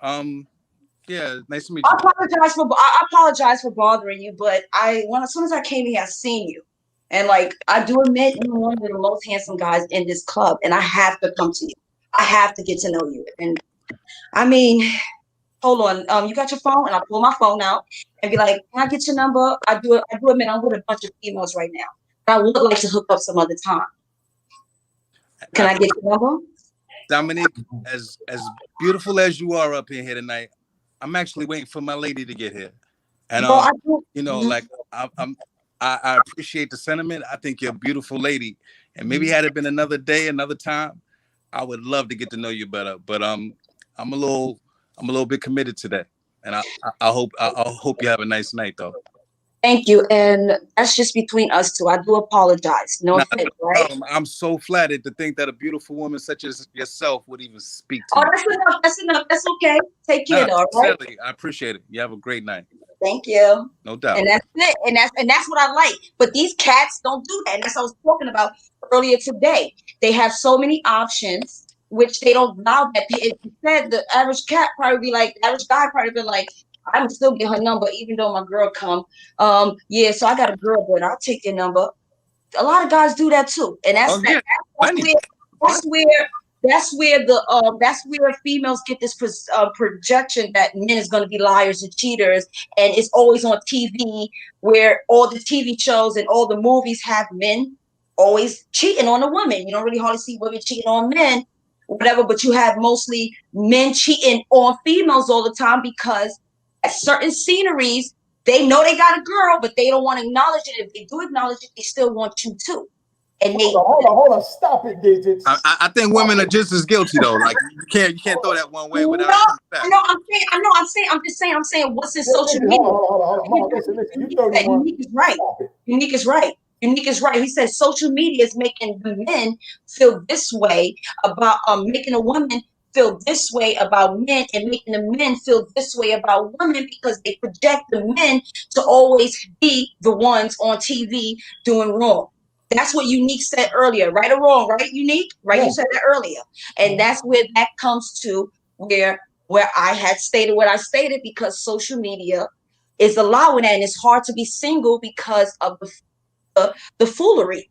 Yeah, nice to meet you. I apologize for bothering you, but as soon as I came here, I seen you. And like I do admit you're one of the most handsome guys in this club, and I have to come to you. I have to get to know you. And I mean, hold on. You got your phone? And I pull my phone out and be like, can I get your number? I do admit I'm with a bunch of females right now. But I would like to hook up some other time. Can I get your number? Dominique, as beautiful as you are up in here tonight, I'm actually waiting for my lady to get here. And you know, like I appreciate the sentiment. I think you're a beautiful lady. And maybe had it been another day, another time, I would love to get to know you better. But I'm a little bit committed to that. And I hope you have a nice night though. Thank you. And that's just between us two. I do apologize. No offense, right? I'm so flattered to think that a beautiful woman such as yourself would even speak to me. That's enough. That's okay. Take care, though. Right? I appreciate it. You have a great night. Thank you. No doubt. And that's it. And that's what I like. But these cats don't do that. And that's what I was talking about earlier today. They have so many options, which they don't allow that. It said the average cat probably be like, the average guy probably be like, I would still get her number even though my girl come. Yeah, so I got a girl, but I'll take your number. A lot of guys do that too, and that's where females get this projection that men is going to be liars and cheaters, and it's always on TV where all the TV shows and all the movies have men always cheating on a woman. You don't really hardly see women cheating on men, whatever, but you have mostly men cheating on females all the time because at certain sceneries, they know they got a girl, but they don't want to acknowledge it. If they do acknowledge it, they still want you too. And hold on, stop it, Digits. I think women are just as guilty though. Like you can't throw that one way without. I'm saying what's in social media. Hold on. Listen. Unique is right. Unique is right. He says social media is making the men feel this way about making a woman feel this way about men and making the men feel this way about women because they project the men to always be the ones on TV doing wrong. That's what Unique said earlier, right or wrong, right, Unique? Right, yeah. You said that earlier. And that's where that comes to where I had stated what I stated because social media is allowing that, and it's hard to be single because of the foolery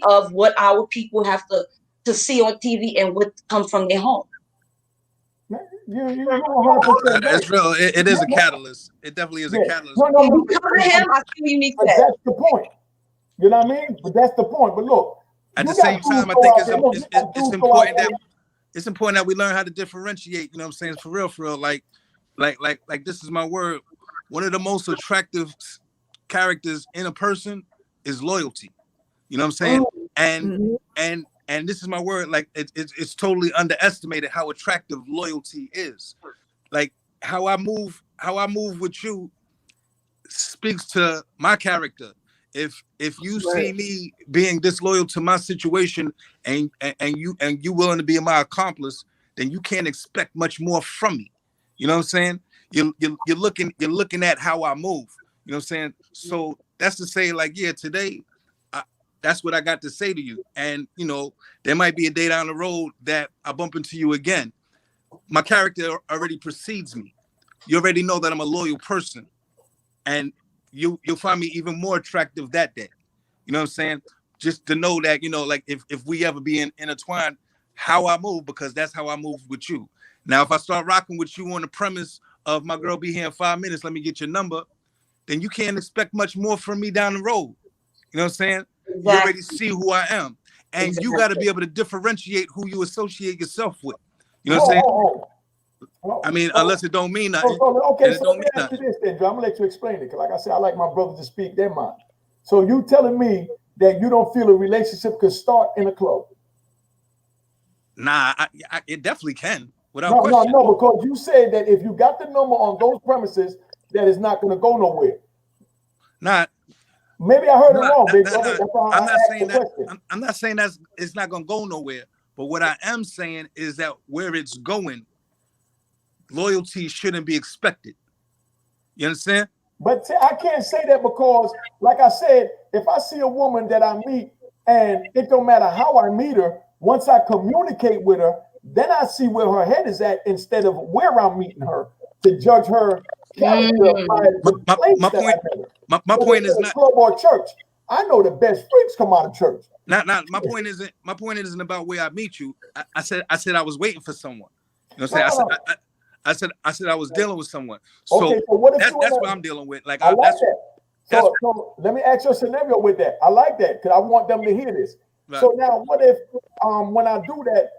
of what our people have to see on TV and what comes from their home. That's real. It is a catalyst. It definitely is a catalyst. That's the point. You know what I mean? But that's the point. But look, at the same time, I think it's important that we learn how to differentiate. You know what I'm saying? For real. Like this is my word. One of the most attractive characters in a person is loyalty. You know what I'm saying? And this is my word. Like it's totally underestimated how attractive loyalty is. Like how I move with you speaks to my character. If you see me being disloyal to my situation and you willing to be my accomplice, then you can't expect much more from me. You know what I'm saying? you're looking at how I move. You know what I'm saying? So that's to say, like, yeah, today, that's what I got to say to you. And you know, there might be a day down the road that I bump into you again. My character already precedes me. You already know that I'm a loyal person, and you'll find me even more attractive that day. You know what I'm saying? Just to know that, you know, like if we ever be intertwined, how I move, because that's how I move with you. Now, if I start rocking with you on the premise of my girl be here in 5 minutes, let me get your number, then you can't expect much more from me down the road. You know what I'm saying? Exactly. You already see who I am. And exactly. You got to be able to differentiate who you associate yourself with. You know what I'm saying? I mean, unless it don't mean nothing. Okay, so let me ask you this then, Joe. I'm going to let you explain it. Because like I said, I like my brothers to speak their mind. So you telling me that you don't feel a relationship could start in a club? Nah, it definitely can. Without question. No, because you said that if you got the number on those premises, that it's not going to go nowhere. Maybe I heard it wrong, big brother. I'm not saying that. I'm not saying that it's not going to go nowhere. But what I am saying is that where it's going, loyalty shouldn't be expected. You understand? But I can't say that because, like I said, if I see a woman that I meet and it don't matter how I meet her, once I communicate with her, then I see where her head is at instead of where I'm meeting her to judge her character by the place that I met her. My point is not club or church. I know the best freaks come out of church. Not my point isn't about where I meet you. I said I was waiting for someone. You know what I'm saying? I said I was dealing with someone. So, okay, so that's what I'm dealing with. Like, I like that. So let me ask you a scenario with that. I like that because I want them to hear this. Right. So now, what if when I do that,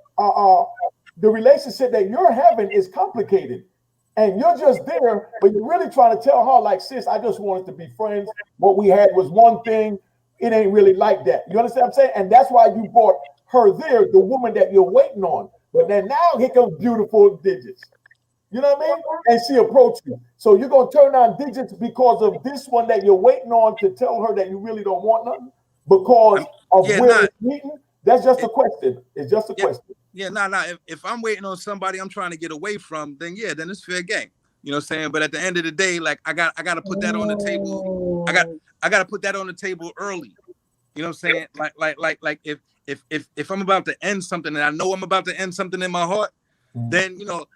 the relationship that you're having is complicated, and you're just there, but you're really trying to tell her, like, sis, I just wanted to be friends. What we had was one thing. It ain't really like that. You understand what I'm saying? And that's why you brought her there, the woman that you're waiting on. But then now here comes beautiful Digits. You know what I mean? And she approached you. So you're going to turn on Digits because of this one that you're waiting on to tell her that you really don't want nothing? Because of where it's meeting? That's just a question. It's just a question. Yeah, if I'm waiting on somebody I'm trying to get away from, then then it's fair game. You know what I'm saying? But at the end of the day, like I got to put that on the table. I got to put that on the table early. You know what I'm saying? Like if I'm about to end something and I know I'm about to end something in my heart, then you know.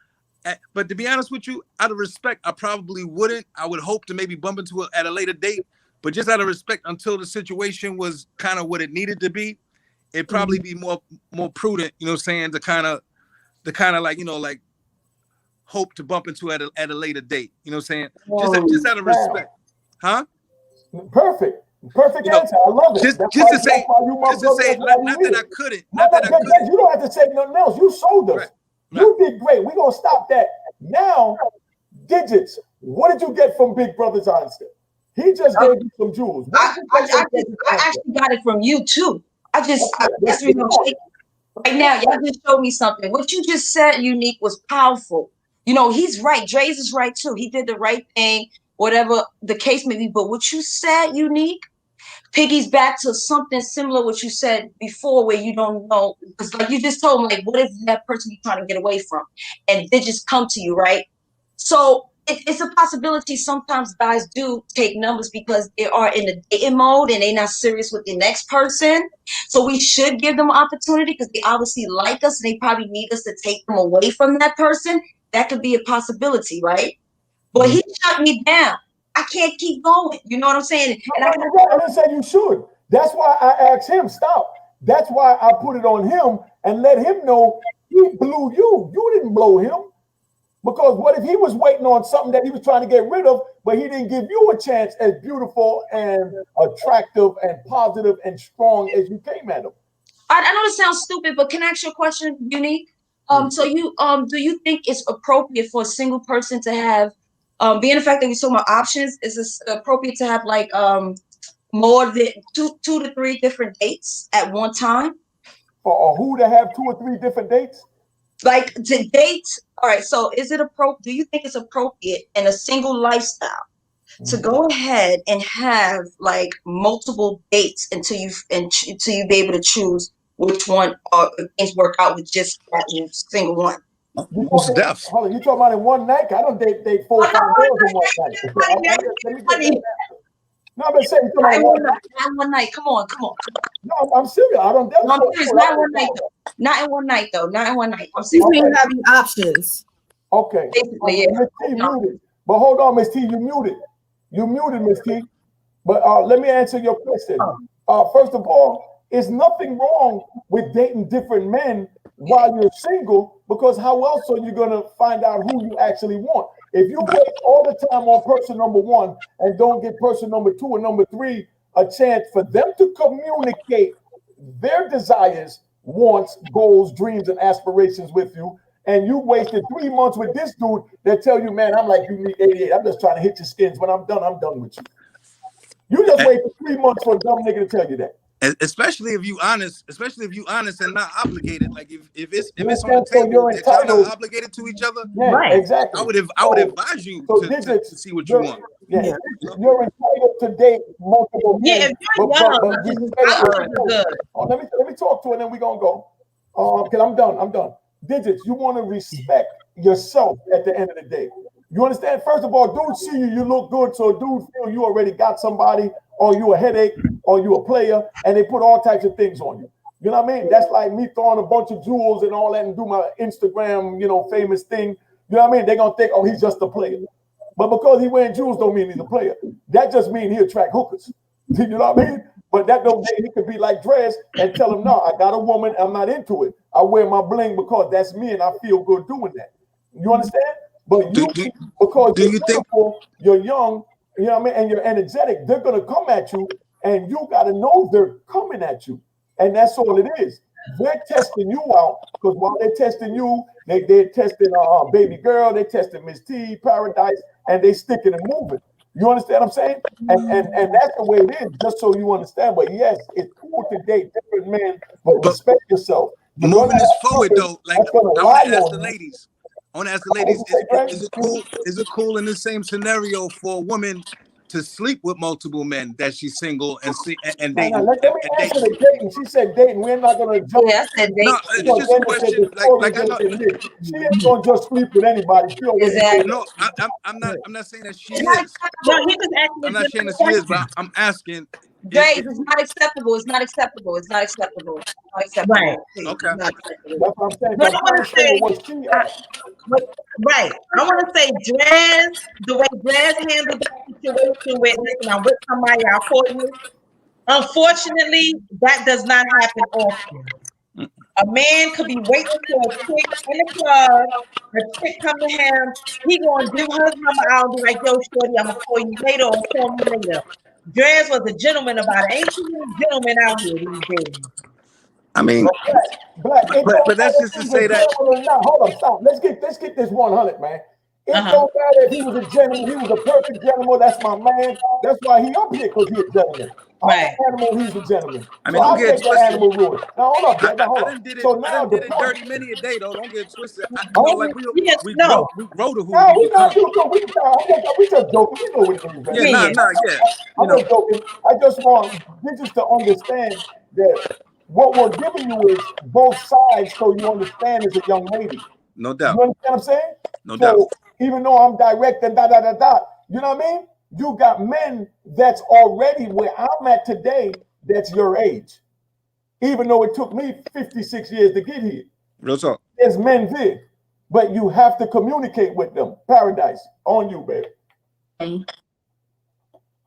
But to be honest with you, out of respect, I probably wouldn't. I would hope to maybe bump into it at a later date. But just out of respect, until the situation was kind of what it needed to be, it'd probably be more prudent, you know what I'm saying, to kind of like, you know, like hope to bump into at a later date. You know what I'm saying? Just out of respect. Huh? Perfect answer. I love it. Just to say, not that I couldn't. You don't have to say nothing else. You sold us. Right. You did great. We're going to stop that. Now, Digits, what did you get from Big Brother's Einstein? He just gave you some jewels. I actually got it from you, too. Right now, y'all just showed me something. What you just said, Unique, was powerful. You know, he's right. Dre's is right, too. He did the right thing, whatever the case may be. But what you said, Unique, piggies back to something similar what you said before, where you don't know, because like you just told me, like, what if that person you're trying to get away from and they just come to you, right? So it's a possibility sometimes guys do take numbers because they are in the dating mode and they're not serious with the next person. So we should give them an opportunity because they obviously like us and they probably need us to take them away from that person. That could be a possibility, right? But he shut me down. I can't keep going. You know what I'm saying? And I didn't say you should. That's why I asked him, stop. That's why I put it on him and let him know he blew you. You didn't blow him. Because what if he was waiting on something that he was trying to get rid of, but he didn't give you a chance as beautiful and attractive and positive and strong as you came at him? I know this sounds stupid, but can I ask you a question, Unique? So you do you think it's appropriate for a single person to have being the fact that we saw more options, is it appropriate to have like more than two to three different dates at one time? Or who to have 2 or 3 different dates? Like to date. All right. So is it appropriate? Do you think it's appropriate in a single lifestyle to go ahead and have like multiple dates until you be able to choose which one or things work out with just that single one? Most deaths. Hold on, you talking about in one night? I don't date 4 or 5 girls in one night. Let me get that. No, I'm just saying, you talking about not one night. Come on. No, I'm serious. I don't. No, I'm serious. Not one night though. Not in one night though. Not in one night. I'm serious. You having options. Okay. Basically, yeah. Miss T muted. But hold on, Miss T, you muted. You muted, Miss T. But let me answer your question. First of all, there's nothing wrong with dating different men while you're single, because how else are you going to find out who you actually want? If you wait all the time on person number 1 and don't give person number 2 and number 3 a chance for them to communicate their desires, wants, goals, dreams, and aspirations with you, and you wasted 3 months with this dude that tell you, man, I'm like unique 88. I'm just trying to hit your skins. When I'm done with you. You just waited 3 months for a dumb nigga to tell you that. Especially if you honest and not obligated. Like if it's on the table that y'all not obligated to each other, right? Exactly. I would advise you to see what you want. Yeah, you're entitled to date multiple men. Yeah, if you're young, let me talk to it, and then we're gonna go. Because I'm done. Digits, you want to respect yourself at the end of the day. You understand? First of all, dudes see you look good, so a dude feel you already got somebody, or you a headache, or you a player, and they put all types of things on you. You know what I mean? That's like me throwing a bunch of jewels and all that and do my Instagram, famous thing. You know what I mean? They're gonna think, oh, he's just a player. But because he wearing jewels don't mean he's a player. That just means he attract hookers. You know what I mean? But that don't mean he could be like Dress and tell him, no, I got a woman, I'm not into it. I wear my bling because that's me and I feel good doing that. You understand? But because you're young, you know what I mean, and you're energetic, they're gonna come at you, and you gotta know they're coming at you. And that's all it is. They're testing you out, because while they're testing you, they're testing baby girl, they testing Miss T, Paradise, and they sticking and moving. You understand what I'm saying? And that's the way it is, just so you understand. But yes, it's cool to date different men, but respect yourself. Moving this forward though, like I want to ask the ladies. Is it cool in the same scenario for a woman to sleep with multiple men that she's single and date? Let me answer the dating. She said dating. We're not gonna jump. Yeah, I said dating. No, it's just a question. Like I know, she ain't gonna just sleep with anybody. Exactly. No, I'm not saying that she is. No, he was asking. I'm not saying that she is, but I'm asking. Grace, it's not acceptable. It's not acceptable. It's not acceptable. Right. Okay. That's what I'm saying. But I want to say, right. I want to say, the way Dress handled that situation with, listen, I'm with somebody, I'll call you. Unfortunately, that does not happen often. A man could be waiting for a chick in the club, a chick come to him, he gonna do his number out and be like, yo, shorty, I'm gonna call you later or call me later. Dress was a gentleman about it. Ain't too many gentlemen out here these days. I mean, Black. But that's just to say that. Hold up, stop. Let's get this 100, man. It don't matter if he was a gentleman. He was a perfect gentleman. That's my man. That's why he up here, because he's a gentleman. Right. Animal, he's a gentleman. I mean, so don't get twisted. Animal rule. Now hold up, Dad. Hold up. I done So did it dirty many a day though. Don't get twisted. Like we wrote the who. No, we not joking. We just joking. You know what it is. Yeah, yeah. I'm just joking. I just want bitches to understand that what we're giving you is both sides, so you understand as a young lady. No doubt. You understand what I'm saying? No doubt. Even though I'm direct and you know what I mean? You got men that's already where I'm at today that's your age. Even though it took me 56 years to get here. Real talk. There's men there, but you have to communicate with them. Paradise, on you, baby.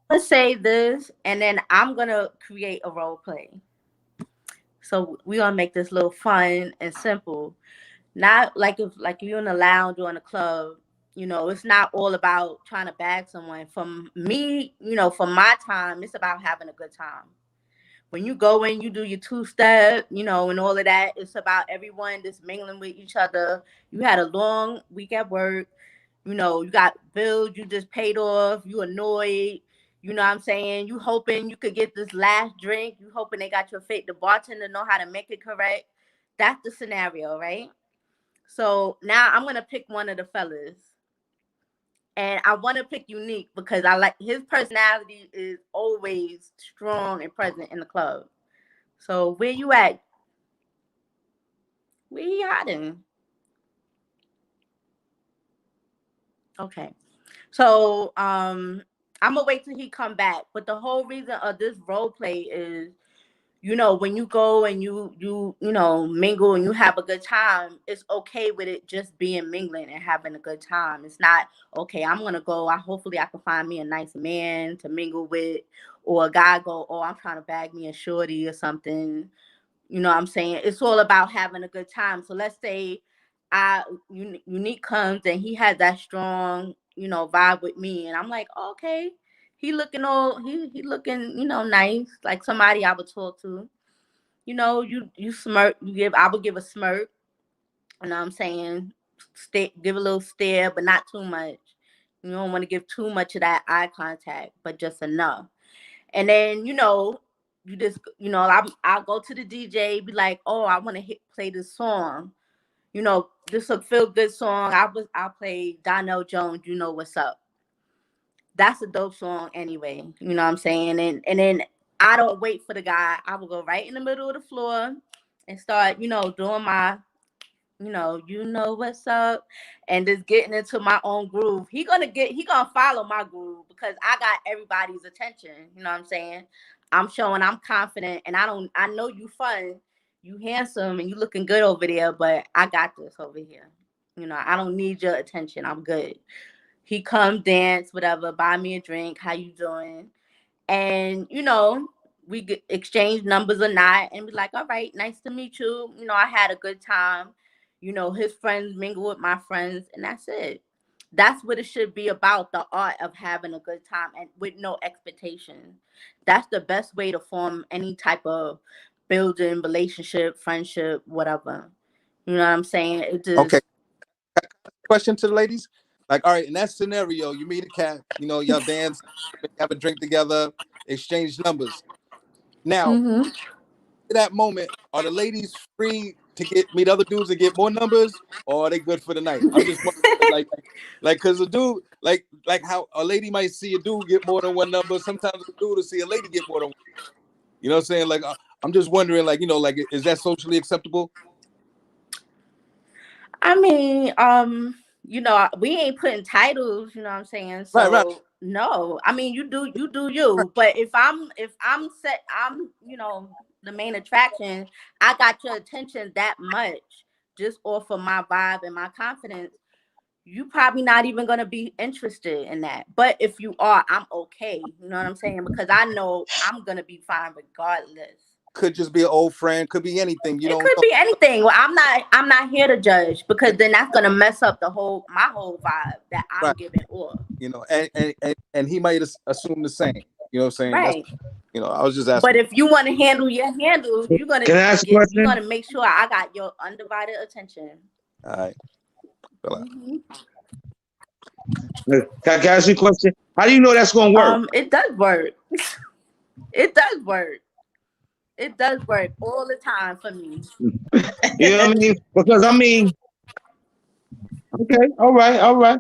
Let's say this, and then I'm going to create a role play. So we're going to make this a little fun and simple. Not like if you're in a lounge or in a club, it's not all about trying to bag someone. From me, from my time, it's about having a good time. When you go in, you do your two-step, and all of that. It's about everyone just mingling with each other. You had a long week at work. You got bills you just paid off. You annoyed. You know what I'm saying? You hoping you could get this last drink. You hoping they got the bartender know how to make it correct. That's the scenario, right? So now I'm going to pick one of the fellas. And I want to pick Unique because I like his personality is always strong and present in the club. So where you at? Where you hiding? Okay. So I'm gonna wait till he come back. But the whole reason of this role play is, when you go and you mingle and you have a good time, it's okay with it just being mingling and having a good time. It's not okay, I'm gonna go, hopefully I can find me a nice man to mingle with, or a guy go, oh, I'm trying to bag me a shorty or something. You know what I'm saying? It's all about having a good time. So let's say Unique comes and he has that strong, vibe with me, and I'm like, okay, he looking he looking, nice, like somebody I would talk to. You smirk, I would give a smirk, you know what I'm saying? Give a little stare, but not too much. You don't want to give too much of that eye contact, but just enough. And then, you just, I'll go to the DJ, be like, oh, I want to play this song. This a feel good song. I'll play Donnell Jones, You Know What's Up. That's a dope song anyway. You know what I'm saying? And then I don't wait for the guy. I will go right in the middle of the floor and start, doing my, you know what's up, and just getting into my own groove. He gonna follow my groove because I got everybody's attention. You know what I'm saying? I'm showing I'm confident, and I know you fun, you handsome, and you looking good over there, but I got this over here. I don't need your attention. I'm good. He come dance, whatever, buy me a drink. How you doing? And we exchange numbers or not, and be like, all right, nice to meet you. I had a good time. His friends mingle with my friends, and that's it. That's what it should be about, the art of having a good time and with no expectation. That's the best way to form any type of building relationship, friendship, whatever. You know what I'm saying? It just okay. Question to the ladies. Like, all right, in that scenario, you meet a cat, y'all dance, have a drink together, exchange numbers. Now, at that moment, are the ladies free to meet other dudes and get more numbers, or are they good for the night? I'm just wondering, because a dude, like how a lady might see a dude get more than one number, sometimes a dude will see a lady get more than one. You know what I'm saying? Like, I'm just wondering, is that socially acceptable? I mean, we ain't putting titles, you know what I'm saying? So right. No. I mean, you do you. But if I'm the main attraction, I got your attention that much just off of my vibe and my confidence, you probably not even gonna be interested in that. But if you are, I'm okay. You know what I'm saying? Because I know I'm gonna be fine regardless. Could just be an old friend, could be anything. It could be anything. Well, I'm not here to judge, because then that's gonna mess up my whole vibe that I'm giving off. And he might assume the same. You know what I'm saying? Right. I was just asking. But if you want to handle your handle, you're gonna make sure I got your undivided attention. All right. Can I ask you a question? How do you know that's gonna work? It does work. It does work. It does work all the time for me. You know what I mean? Because okay, all right.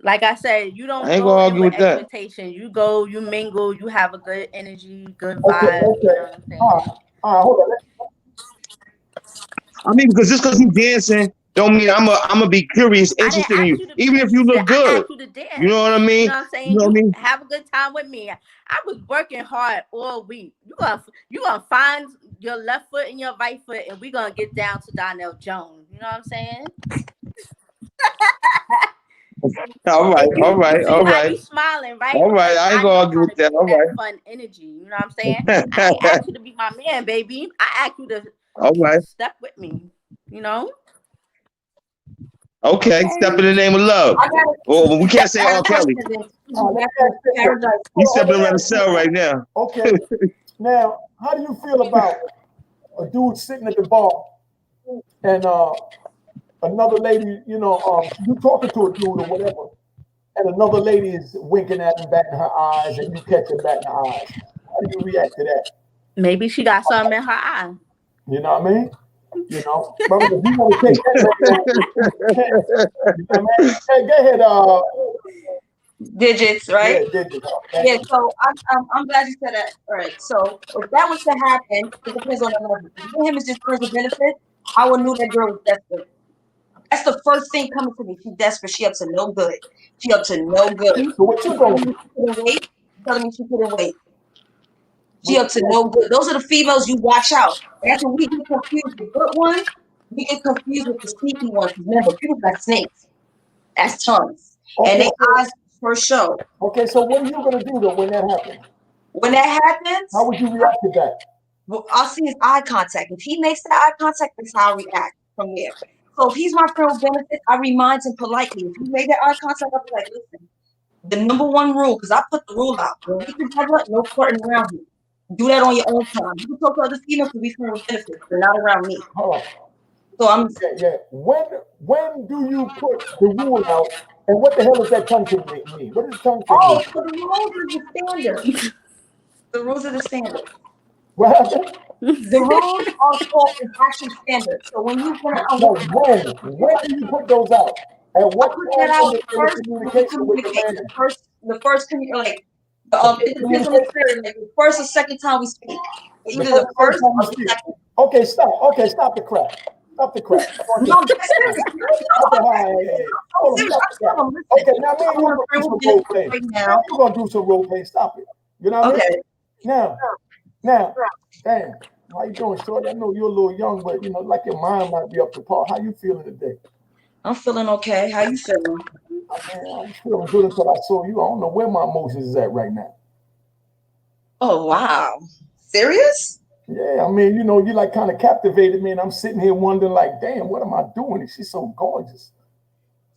Like I said, you don't go in with expectation. You go, you mingle, you have a good energy, good vibe. Okay. You know what I'm saying? All right, hold on. Because just because you dancing don't mean I'm gonna be curious, interested in you. Even if you look good. I asked you to dance. You know what I mean? You know what I'm saying? You know what I mean? Have a good time with me. I was working hard all week. You gonna find your left foot and your right foot, and we're gonna get down to Donnell Jones. You know what I'm saying? All right. I be smiling, right? All right, I ain't gonna argue with that. All right. Fun energy. You know what I'm saying? I ain't asked you to be my man, baby. I asked you to step with me. Okay, step in the name of love. Well, we can't say R. Kelly. He's stepping around the cell right now. Okay. Now, how do you feel about a dude sitting at the bar and another lady, you talking to a dude or whatever, and another lady is winking at him back in her eyes, and you catch her back in her eyes? How do you react to that? Maybe she got something in her eye. You know what I mean? But if you want to take that, hey, go ahead. Digits, right? Yeah, digits. Yeah, so I'm glad you said that. All right, so if that was to happen, it depends on the level. If him is just friends with benefits, I would know that girl was desperate. That's the first thing coming to me. She's desperate. She up to no good. She up to no good. So what you gonna do? Wait? Telling me she couldn't wait. She up to no good. Those are the females you watch out. That's when we get confused. The good ones, we get confused with the sneaky ones. Remember, people got snakes. That's tons. Okay, and they eyes for show. Okay, so what are you gonna do though when that happens? When that happens, how would you react to that? Well, I'll see his eye contact. If he makes that eye contact, that's how I react from there. So if he's my friend with benefits, I remind him politely. If he made that eye contact, I'll be like, listen, the number one rule, because I put the rule out. When we together, no flirting around you. Do that on your own time. You can talk to other females to be friends with benefits, but not around me. So I'm When do you put the rule out? And what the hell does that tongue thing mean? What does tongue thing mean? So the rules are the standard. The rules are the standard. What happened? The rules are called is actually standard. So when you when do you put those out? And what that out first communication with the man? The first like it depends on the period, like the first or second time we speak. Either the first or the second. Okay, stop the crap. Stop the crap. No, okay, now me and you are gonna do some role play. Now you're gonna do some role play. Stop it. You know what I mean? Now, damn. How you doing, shorty? I know you're a little young, but you know, like your mind might be up to par. How you feeling today? I'm feeling okay. How you feeling? I'm feeling good until I saw you. I don't know where my emotions is at right now. Oh wow. Serious? Yeah, I mean, you know, you like kind of captivated me, and I'm sitting here wondering, like, damn, what am I doing? She's so gorgeous.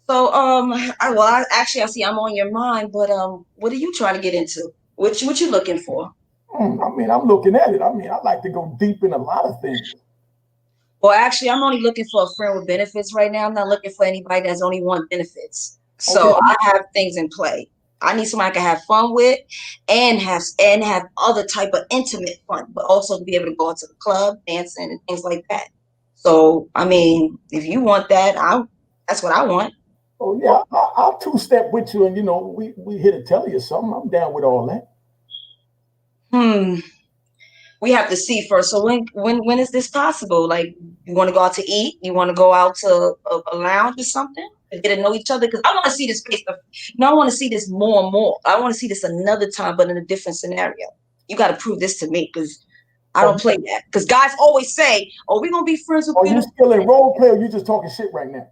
So, I see I'm on your mind, but what are you trying to get into? What you looking for? I mean, I'm looking at it. I mean, I like to go deep in a lot of things. Well, actually, I'm only looking for a friend with benefits right now. I'm not looking for anybody that's only want benefits. So I have things in play. I need somebody I can have fun with and have other type of intimate fun, but also to be able to go into the club, dancing, and things like that. So, I mean, if you want that, that's what I want. Oh yeah, I'll two-step with you, and you know, we here to tell you something. I'm down with all that. We have to see first. So when is this possible? Like, you want to go out to eat? You want to go out to a lounge or something to get to know each other? Because I want to see this face. I want to see this more and more. I want to see this another time, but in a different scenario. You got to prove this to me, because I don't play that. Because guys always say, "Oh, we're gonna be friends with." Are you still in role play, or you just talking shit right now?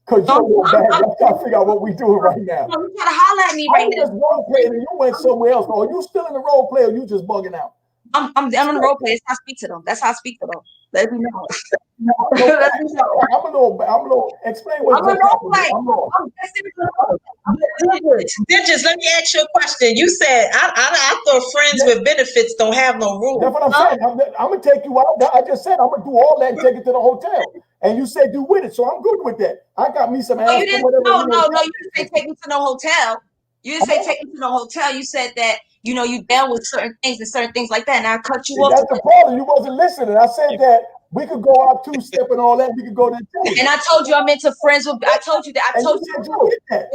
Because you're bad. I'm trying to figure out what we're doing right now. No, you gotta holler at me right now. I'm just role playing, and you went somewhere else. Or are you still in the role play, or you just bugging out? I'm in the role play. That's how I speak to them. That's how I speak to them. Let me know. I'm a little. Explain what. I'm a role play. Just let me ask you a question. You said I thought friends with benefits don't have no rules. That's what I'm saying. I'm gonna take you out. I just said I'm gonna do all that and take it to the hotel. And you said do with it, so I'm good with that. I got me some ass. No, you didn't say take me to no hotel. You didn't say take me to no hotel. You said that, you know, you down with certain things and certain things like that, and I cut you off. That's the problem. You wasn't listening. I said that we could go out two-step and all that. We could go to the and I told you I'm into friends with. I told you that. I told you it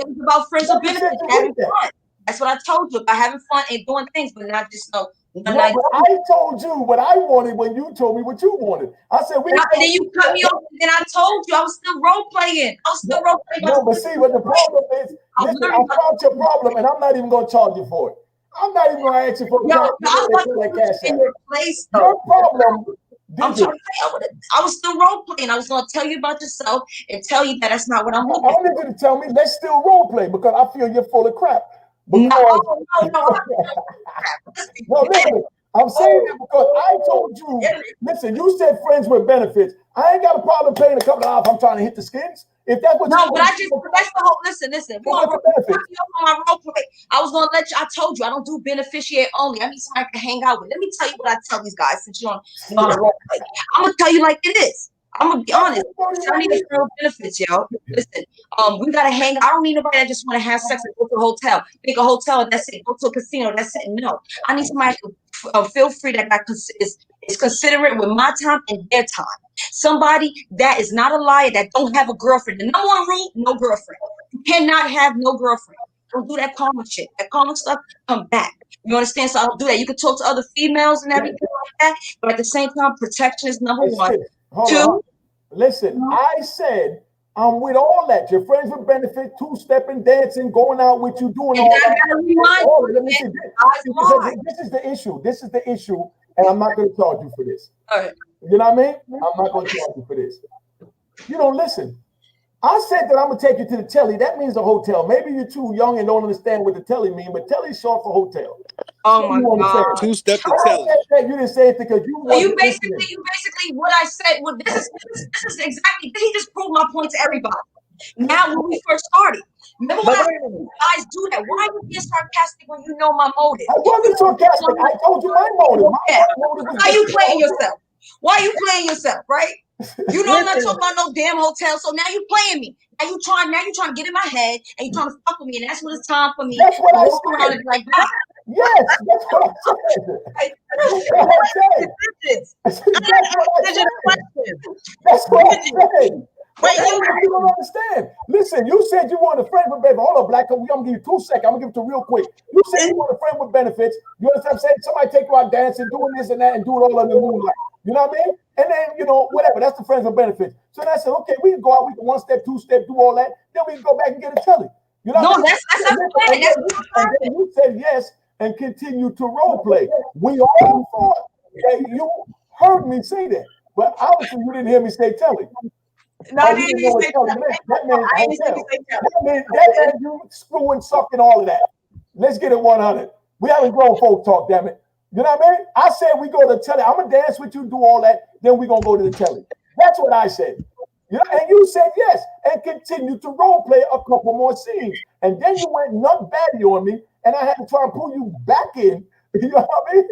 was about friends with benefits, having fun. That's what I told you, about having fun and doing things, but not just no. But I told you what I wanted when you told me what you wanted. I said we. And then you cut me off. And then I told you I was still role playing. No, but see, what the problem is, listen, I found your problem, and I'm not even gonna charge you for it. I'm not even gonna ask you for it. I was in your place, though. Your problem. I'm trying to say, I was still role playing. I was gonna tell you about yourself and tell you that that's not what I'm looking for. I don't need you to tell me. Let's still role play, because I feel you're full of crap. Because, no, listen, I'm saying it because I told you, listen, you said friends with benefits. I ain't got a problem paying a couple of hours. I'm trying to hit the skins. If that's what but that's the whole, listen. On my role play, I was gonna let you, I told you I don't do beneficiary only. I need somebody to hang out with. Let me tell you what I tell these guys since you're on a role play. I'm gonna tell you like it is. I'm gonna be honest. I need a friend with benefits, yo. Listen, we gotta hang. I don't need nobody that just want to have sex and go to a hotel. Pick a hotel and that's it. Go to a casino. That's it. No, I need somebody to feel free that is considerate with my time and their time. Somebody that is not a liar, that don't have a girlfriend. The number one rule: no girlfriend. You cannot have no girlfriend. Don't do that karma shit. That karma stuff, come back. You understand? So I don't do that. You can talk to other females and everything like that, but at the same time, protection is number one. Hold on. Listen, I said I'm with all that. Your friends with benefits, two-stepping, dancing, going out with you, doing all that. This is the issue. This is the issue, and I'm not going to charge you for this. You know what I mean? I'm not going to charge you for this. You don't listen. I said that I'm going to take you to the telly. That means a hotel. Maybe you're too young and don't understand what the telly means, but telly's short for hotel. Oh my God. Two-step to telly. You didn't say it because you basically what I said. Well, this is exactly. He just proved my point to everybody. Now, when we first started, remember when I said guys do that? Why would you be sarcastic when you know my motive? I wasn't sarcastic. I told you my motive. Why are you playing yourself? Why are you playing yourself, right? You know I'm not talking about no damn hotel, so now you playing me. Now you trying to get in my head and you trying to fuck with me, and that's what it's time for me. That's what I said. Like that. Yes, that's what I said. That's what I said. Wait, you don't understand. Listen, you said you want a friend with benefits. Hold on, Black. I'm gonna give you 2 seconds. I'm gonna give it to you real quick. You said you want a friend with benefits. You understand what I'm saying? Somebody take you out dancing, doing this and that, and do it all under the moonlight. You know what I mean? And then, whatever. That's the friends with benefits. So then I said, okay, we can go out, we can 1 step, 2 step, do all that. Then we can go back and get a telly. You know what I mean? That's not the plan. And then you said yes and continue to role play. We all thought that you heard me say that. But obviously you didn't hear me say telly. No, I didn't even say that means you screwing, sucking, all of that. Let's get it 100. We having grown folk talk, damn it. You know what I mean? I said we go to the telly. I'm gonna dance with you, do all that. Then we gonna go to the telly. That's what I said. You know, and you said yes, and continue to role play a couple more scenes. And then you went nut batty on me, and I had to try and pull you back in. You know what I mean?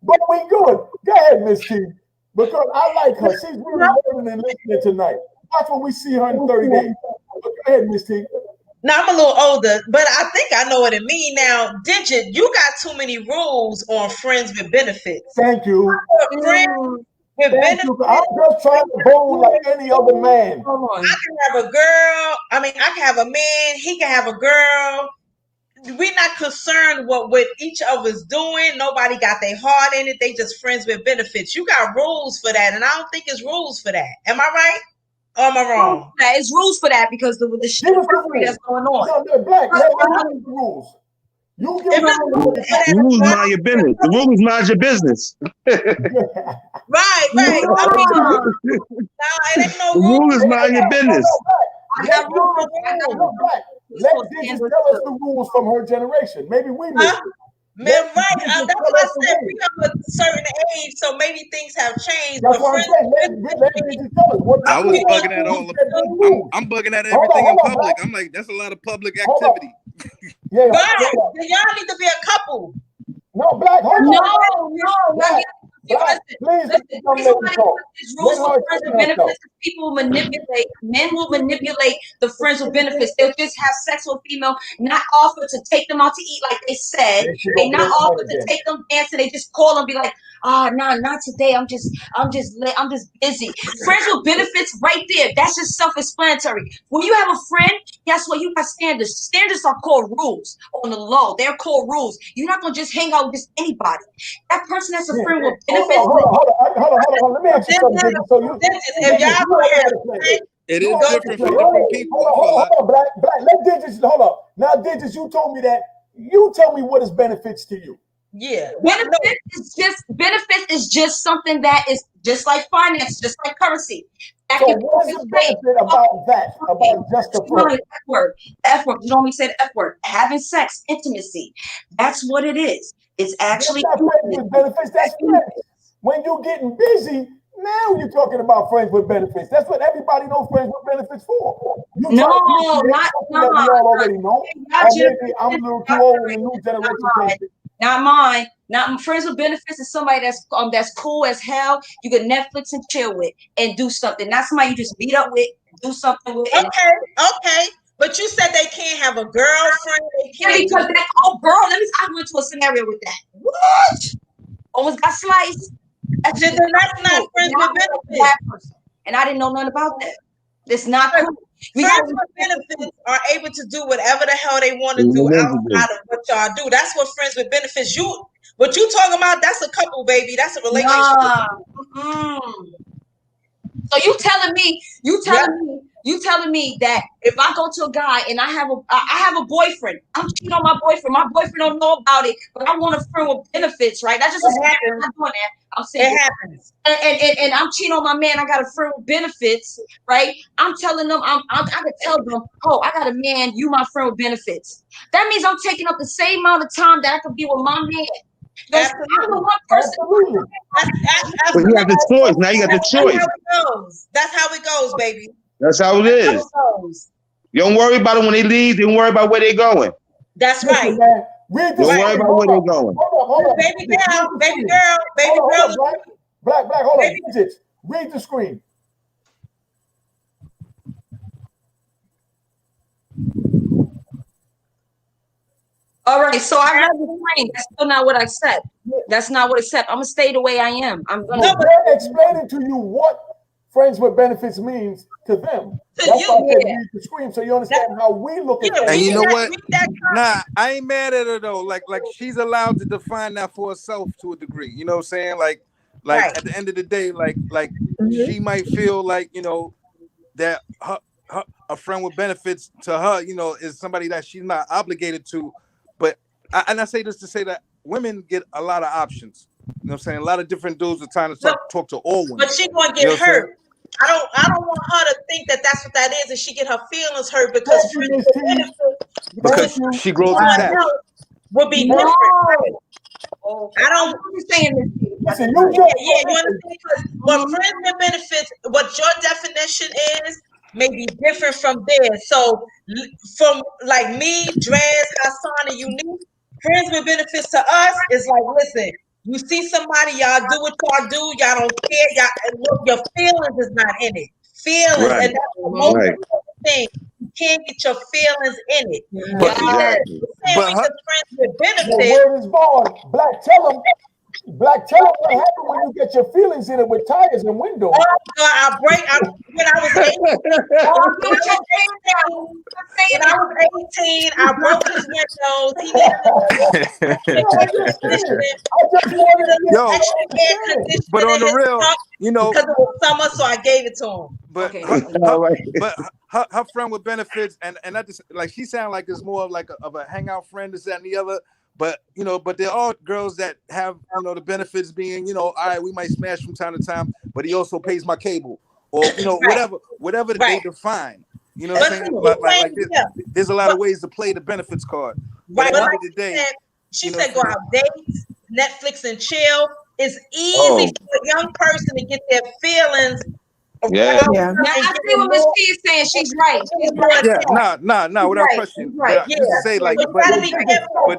But we good. Go ahead, Miss T, because I like her. She's really learning and listening tonight. Watch when we see her in 30 days. Go ahead, Miss T. Now I'm a little older, but I think I know what it means. Now, Digit, you got too many rules on friends with benefits. Thank you. Friends with benefits. I'm just trying to bowl like any other man. I can have a girl. I mean, I can have a man. He can have a girl. We're not concerned what each of us doing. Nobody got their heart in it. They just friends with benefits. You got rules for that, and I don't think it's rules for that. Am I right? Or am I wrong? It's rules for that because the shit that's going on. No, Black. The rules. You give the rules mind your business. The rules mind your business. Right. It ain't no the rules is mind your business. I got rules. Let Digits tell us the rules from her generation. Maybe we missed it. Man, right. That's what I said. We have a certain age, so maybe things have changed. That's what I'm saying. Let Digits tell us. I was bugging at all of I'm bugging at everything in public. I'm like, that's a lot of public activity. Yeah, right. Y'all need to be a couple. No, Black. People manipulate. Men will manipulate the friends with benefits. They'll just have sex with female, not offer to take them out to eat like they said. They not offer to take them dancing. They just call and be like, nah, not today. I'm just busy. Friends with benefits, right there. That's just self-explanatory. When you have a friend, guess what? You got standards. Standards are called rules on the low. They're called rules. You're not gonna just hang out with just anybody. That person that's a friend with benefits. Hold on. Let me ask you something. So it is different for different people. Hold on, Black. Let Digits. Hold up. Now, Digits, you told me that. You tell me what is benefits to you. Yeah. Benefits is just something that is just like finance, just like currency. So what is the benefit about that? About just the F word. F word. You know me say the F word. Having sex, intimacy. That's what it is. It's actually benefits. That's friends. When you're getting busy, now you're talking about friends with benefits. That's what everybody knows friends with benefits for. No, not we all already know. Maybe I'm a little too old in the new generation. Not mine. Not friends with benefits is somebody that's cool as hell. You can Netflix and chill with and do something. Not somebody you just meet up with, do something with. Okay. But you said they can't have a girlfriend. Because girl. I went to a scenario with that. What? Almost got sliced. That's not friends with benefits. And I didn't know nothing about that. It's not cool. Friends with benefits are able to do whatever the hell they want to do outside of what y'all do. That's what friends with benefits. What you talking about? That's a couple, baby. That's a relationship. So you telling me You telling me that if I go to a guy and I have a boyfriend, I'm cheating on my boyfriend. My boyfriend don't know about it, but I want a friend with benefits, right? That's just I'm not doing that. I'm saying it happens. And I'm cheating on my man. I got a friend with benefits, right? I'm telling them, I could tell them, oh, I got a man. You my friend with benefits. That means I'm taking up the same amount of time that I could be with my man. Because I'm the one person. But you got the choice. Now you got the choice. That's how it goes, baby. That's how it is. You don't worry about it when they leave. Don't worry about where they're going. That's right. Read Don't worry about where they're going. Hold up. Baby girl. Black, hold on. Digits. Read the screen. All right, so I read the screen. That's still not what I said. That's not what I said. I'm gonna stay the way I am. I'm gonna explain to you what friends with benefits means to them. That's why I said read the screen, so you understand how we look at it. And you know what? Nah, I ain't mad at her though. Like she's allowed to define that for herself to a degree. You know what I'm saying? Like at the end of the day, like she might feel like, you know, that a friend with benefits to her, you know, is somebody that she's not obligated to. But I say this to say that women get a lot of options. You know what I'm saying? A lot of different dudes are trying to talk to all women. But she gonna get hurt. I don't want her to think that that's what that is, and she get her feelings hurt because she grows attached. Would be different. Right? I don't understand this. Listen, you understand? What friends with benefits, what your definition is, may be different from theirs. So, from like me, Dres, Hassan, and Unique, friends with benefits to us is like, listen, you see somebody, y'all do what y'all do, y'all don't care, your feelings is not in it. Feelings, and that's the most important thing. You can't get your feelings in it. But friends with benefits. The word is born. Black, tell them what happened when you get your feelings in it with tires and windows. Oh, God, when I was 18, I broke his windows. He needed but on the real, you know, because it was summer, so I gave it to him. But her friend with benefits, and that just like she sounded like it's more like of a hangout friend, this, that, and the other. But you know, but there are girls that have, you know, the benefits being, you know, all right, we might smash from time to time, but he also pays my cable, or you know, whatever they define. You know what I'm saying? Like there's a lot of ways to play the benefits card. But at the end of the day, she said go out dates, Netflix and chill. It's easy for a young person to get their feelings. Yeah. Now I see what Miss T is saying. She's right. Nah, without question. Right. Just to say, like, but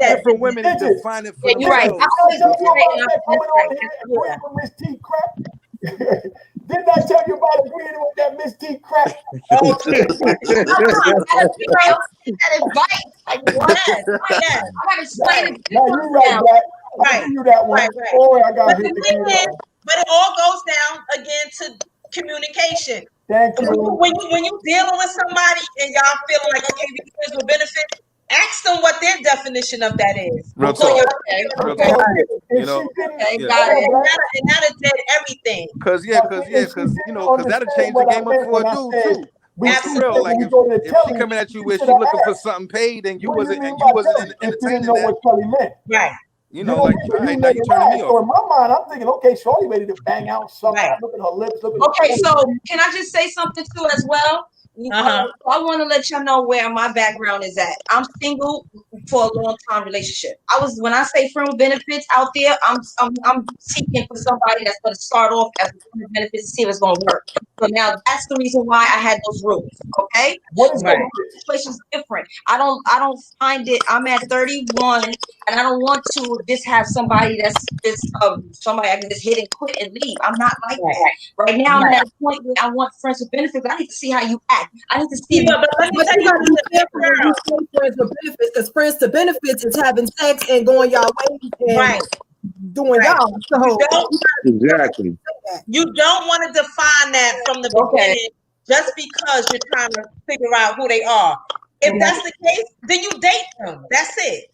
different women define it for you're right. Didn't I tell you about agreeing with that Miss T crap? That advice. Like, what? I gotta explain it. No, you're right, Black. I'll give you that one. Boy, I got hit. But it all goes down again to communication. Thank you. When you dealing with somebody and y'all feeling like, okay, these friends will benefit, ask them what their definition of that is. Real talk. You know, and that'll dead everything. Because you know, because that'll change the game up for a dude too. Real, like if she coming at you where she looking for something paid and you wasn't entertaining that. Right. You know, like now you turning me off. So in my mind, I'm thinking, okay, shorty ready to bang out something. Right. Look at her lips. Okay, so can I just say something too as well? I want to let y'all know where my background is at. I'm single for a long time relationship. When I say friend with benefits out there, I'm seeking for somebody that's going to start off as a friend with benefits to see if it's going to work. So now that's the reason why I had those rules. Okay, what is the situation's different. I don't find it. I'm at 31, and I don't want to just have somebody that's somebody I can just hit and quit and leave. I'm not like that. Right now, I'm at a point where I want friends with benefits. I need to see how you act. I need to see. But let me tell you, friends with benefits, because friends to benefits is having sex and going y'all ways and doing y'all. So exactly. You don't want to define that from the beginning just because you're trying to figure out who they are. If that's the case, then you date them. That's it.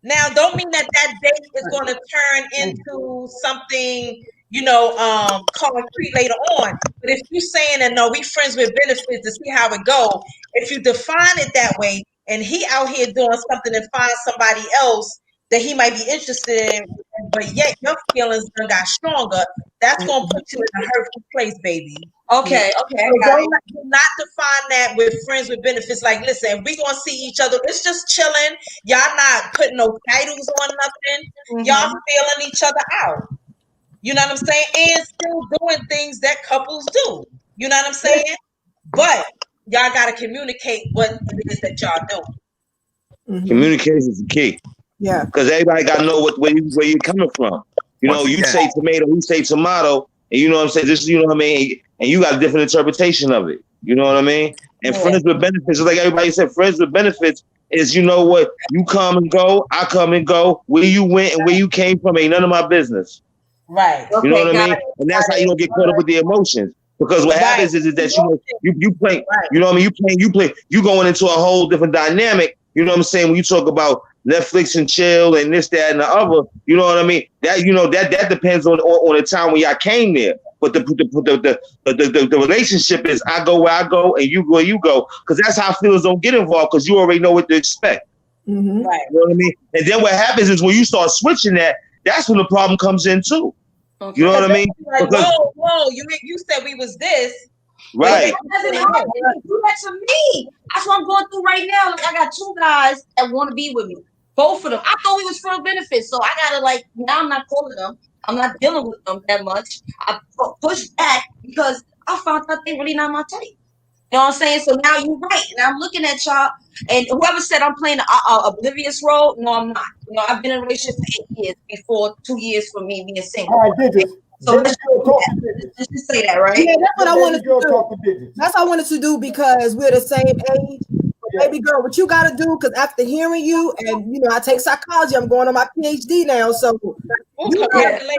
Now, don't mean that date is going to turn into something, concrete later on. But if you saying that no, we friends with benefits to see how it go, if you define it that way, and he out here doing something and find somebody else that he might be interested in, but yet your feelings done got stronger, that's gonna put you in a hurtful place, baby. Okay. So don't not define that with friends with benefits. Like, listen, if we gonna see each other, it's just chilling. Y'all not putting no titles on nothing. Y'all feeling each other out. You know what I'm saying? And still doing things that couples do. You know what I'm saying? But y'all gotta communicate what it is that y'all doing. Communication is the key. Yeah. Because everybody got to know where you're coming from. You say tomato, he say tomato, and you know what I'm saying? This, you know what I mean? And you got a different interpretation of it. You know what I mean? And friends with benefits, like everybody said, friends with benefits is, you know what? You come and go, I come and go. Where you went and where you came from ain't none of my business. Right. You know what I mean? And that's how you don't get caught up with the emotions. Because what happens is that you play, you know what I mean? You going into a whole different dynamic. You know what I'm saying? When you talk about Netflix and chill and this, that, and the other, you know what I mean? That that depends on the time when y'all came there. But the relationship is I go where I go and you go where you go, because that's how feelings don't get involved, because you already know what to expect. Right. You know what I mean? And then what happens is when you start switching that's when the problem comes in too. Okay. You know what I mean? Like, whoa, you said we was this. Right. It doesn't happen. Do that to me. That's what I'm going through right now. Like, I got two guys that want to be with me. Both of them. I thought we was for benefits, so I gotta now I'm not calling them. I'm not dealing with them that much. I pushed back because I found out they really not my type. You know what I'm saying? So now you're right, and I'm looking at y'all. And whoever said I'm playing an oblivious role, no, I'm not. I've been in a relationship for 8 years before 2 years for me being single. All right, Digits. So let's just say that, right? Yeah, that's what I wanted to do. That's what I wanted to do because we're the same age. Baby girl, what you got to do, because after hearing you, and I take psychology, I'm going on my PhD now. So you got to find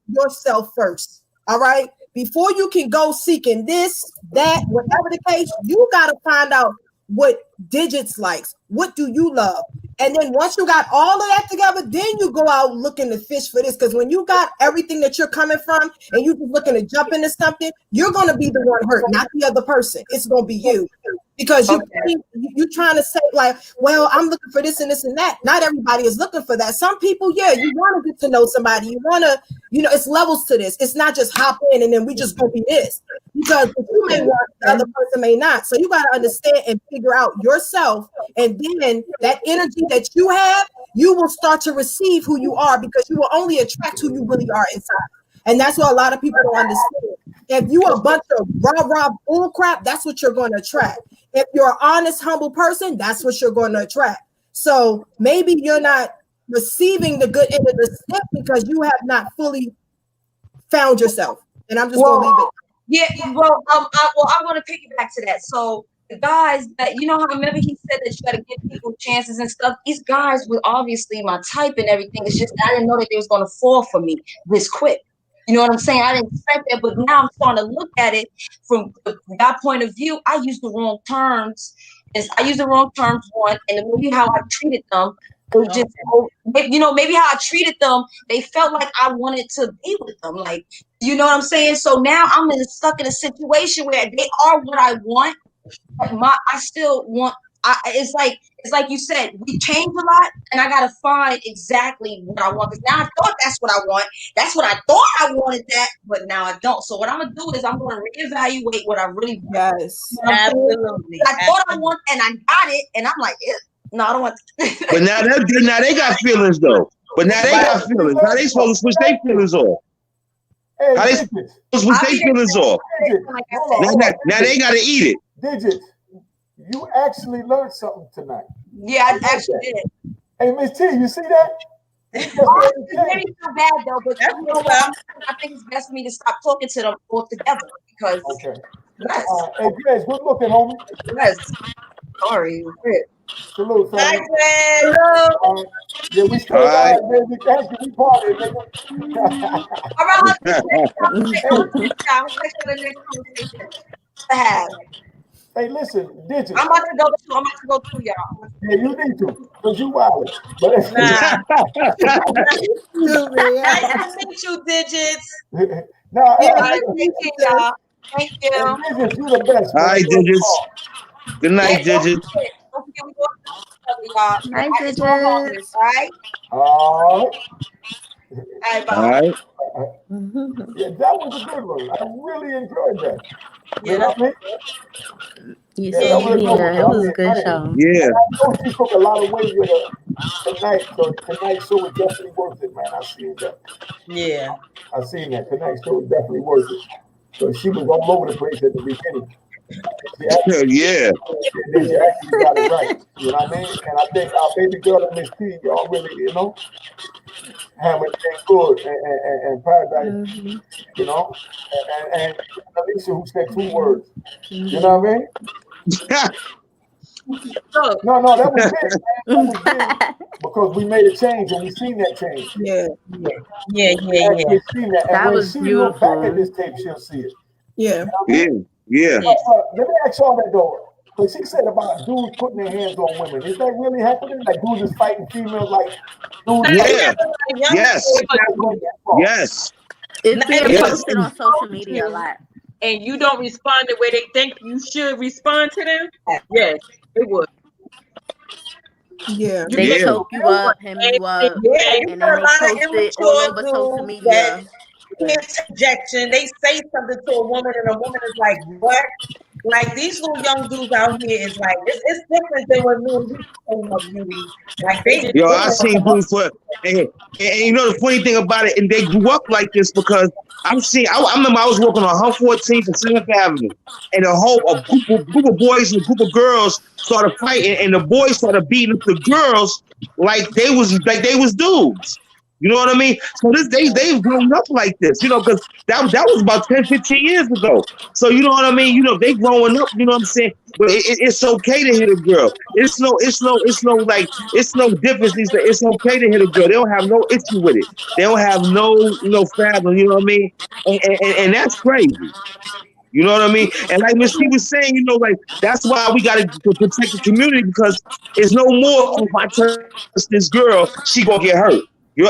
yourself first. All right. Before you can go seeking this, that, whatever the case, you got to find out what Digits likes. What do you love? And then once you got all of that together, then you go out looking to fish for this. Because when you got everything that you're coming from and you just looking to jump into something, you're going to be the one hurt, not the other person. It's going to be you. Because you're trying to say like, well, I'm looking for this and this and that. Not everybody is looking for that. Some people, you want to get to know somebody. You want to, it's levels to this. It's not just hop in and then we just going to be this. Because you may want, the other person may not. So you got to understand and figure out yourself. And then that energy that you have, you will start to receive who you are, because you will only attract who you really are inside. And that's what a lot of people don't understand. If you a bunch of rah-rah bull crap, that's what you're going to attract. If you're an honest, humble person, that's what you're going to attract. So maybe you're not receiving the good end of the stick because you have not fully found yourself. And I'm just going to leave it. Yeah, well, I want to piggyback to that. So the guys that, how remember he said that you got to give people chances and stuff. These guys were obviously my type and everything. It's just I didn't know that they was going to fall for me this quick. You know what I'm saying? I didn't expect that, but now I'm starting to look at it from that point of view. I used the wrong terms. One, and maybe how I treated them. Just, maybe how I treated them, they felt like I wanted to be with them. Like, you know what I'm saying? So now I'm stuck in a situation where they are what I want, but I still want. It's like you said, we change a lot, and I gotta find exactly what I want. Because now I thought that's what I want. That's what I thought I wanted that, but now I don't. So what I'm gonna do is I'm gonna reevaluate what I really want. Yes, absolutely. I thought I want, and I got it, and I'm like, no, I don't want. But now they got feelings though. But now they got feelings. Now they supposed to switch their feelings off. How they supposed to switch their feelings off? Now they gotta eat it. Digits. You actually learned something tonight. Yeah, I actually did. Hey, Miss T, you see that? It's very too bad though, but I think it's best for me to stop talking to them altogether because. Okay. Yes. Hey, Grace, good looking, homie. Yes. Sorry. Salute, family. Hi, hello. Yeah, we still got it, baby. Thank you. We party, nigga. All right. Hey, listen, Digits. I'm about to go too, y'all. Yeah, you need to, because you wild. But Nah. Nice to meet you, Digits. Nah, Thank you, y'all. Thank you. Digits, you the best. All right, Digits. Good night, Digits. Don't forget we go to y'all. Night, It's all moments, right? All right, bye. All right. Yeah, that was a good one. I really enjoyed that. Yeah, that's what I mean? You Yeah, said, that was a good one. it was a good show. Yeah. And I know she took a lot of weight with her tonight, so tonight's show was definitely worth it, man. I seen that. Yeah. I seen that. Tonight's show was definitely worth it. So she was all over the place at the beginning. Yeah. Then she actually got it right. You know what I mean? And I think our baby girl and Miss T, y'all really, hammered things good and Paradise, and Alicia who said 2 words. You know what I mean? No, that was big, man. That was big because we made a change and we seen that change. Yeah. Seen that. And That when was she look back at beautiful. this tape, she'll see it. Yeah. Yeah. Let me ask y'all that though. Because she said about dudes putting their hands on women. Is that really happening? Like dudes is fighting females like dudes? Yeah. Yes. Yes. It's being Yes. posted on social media a lot. And you don't respond the way they think you should respond to them? Yes, it would. Yeah. They choke you up, hem you up, and then they post it all over social media. Interjection. They say something to a woman, and a woman is like, "What?" Like these little young dudes out here is like it's different than when me and you came up, beauty. Like they. Yo, I seen dudes for, and you know the funny thing about it, and they grew up like this because I remember I was working on Hump 14th and 7th Avenue, and a group of boys and a group of girls started fighting, and the boys started beating up the girls like they was dudes. You know what I mean? So they've grown up like this, because that was about 10, 15 years ago. So you know what I mean? They growing up, you know what I'm saying? But it's okay to hit a girl. It's no difference. It's okay to hit a girl. They don't have no issue with it. They don't have no fathom, you know what I mean? And that's crazy. You know what I mean? And like Miss T was saying, like that's why we got to protect the community because it's no more. Oh, if I touch this girl, she gonna get hurt. She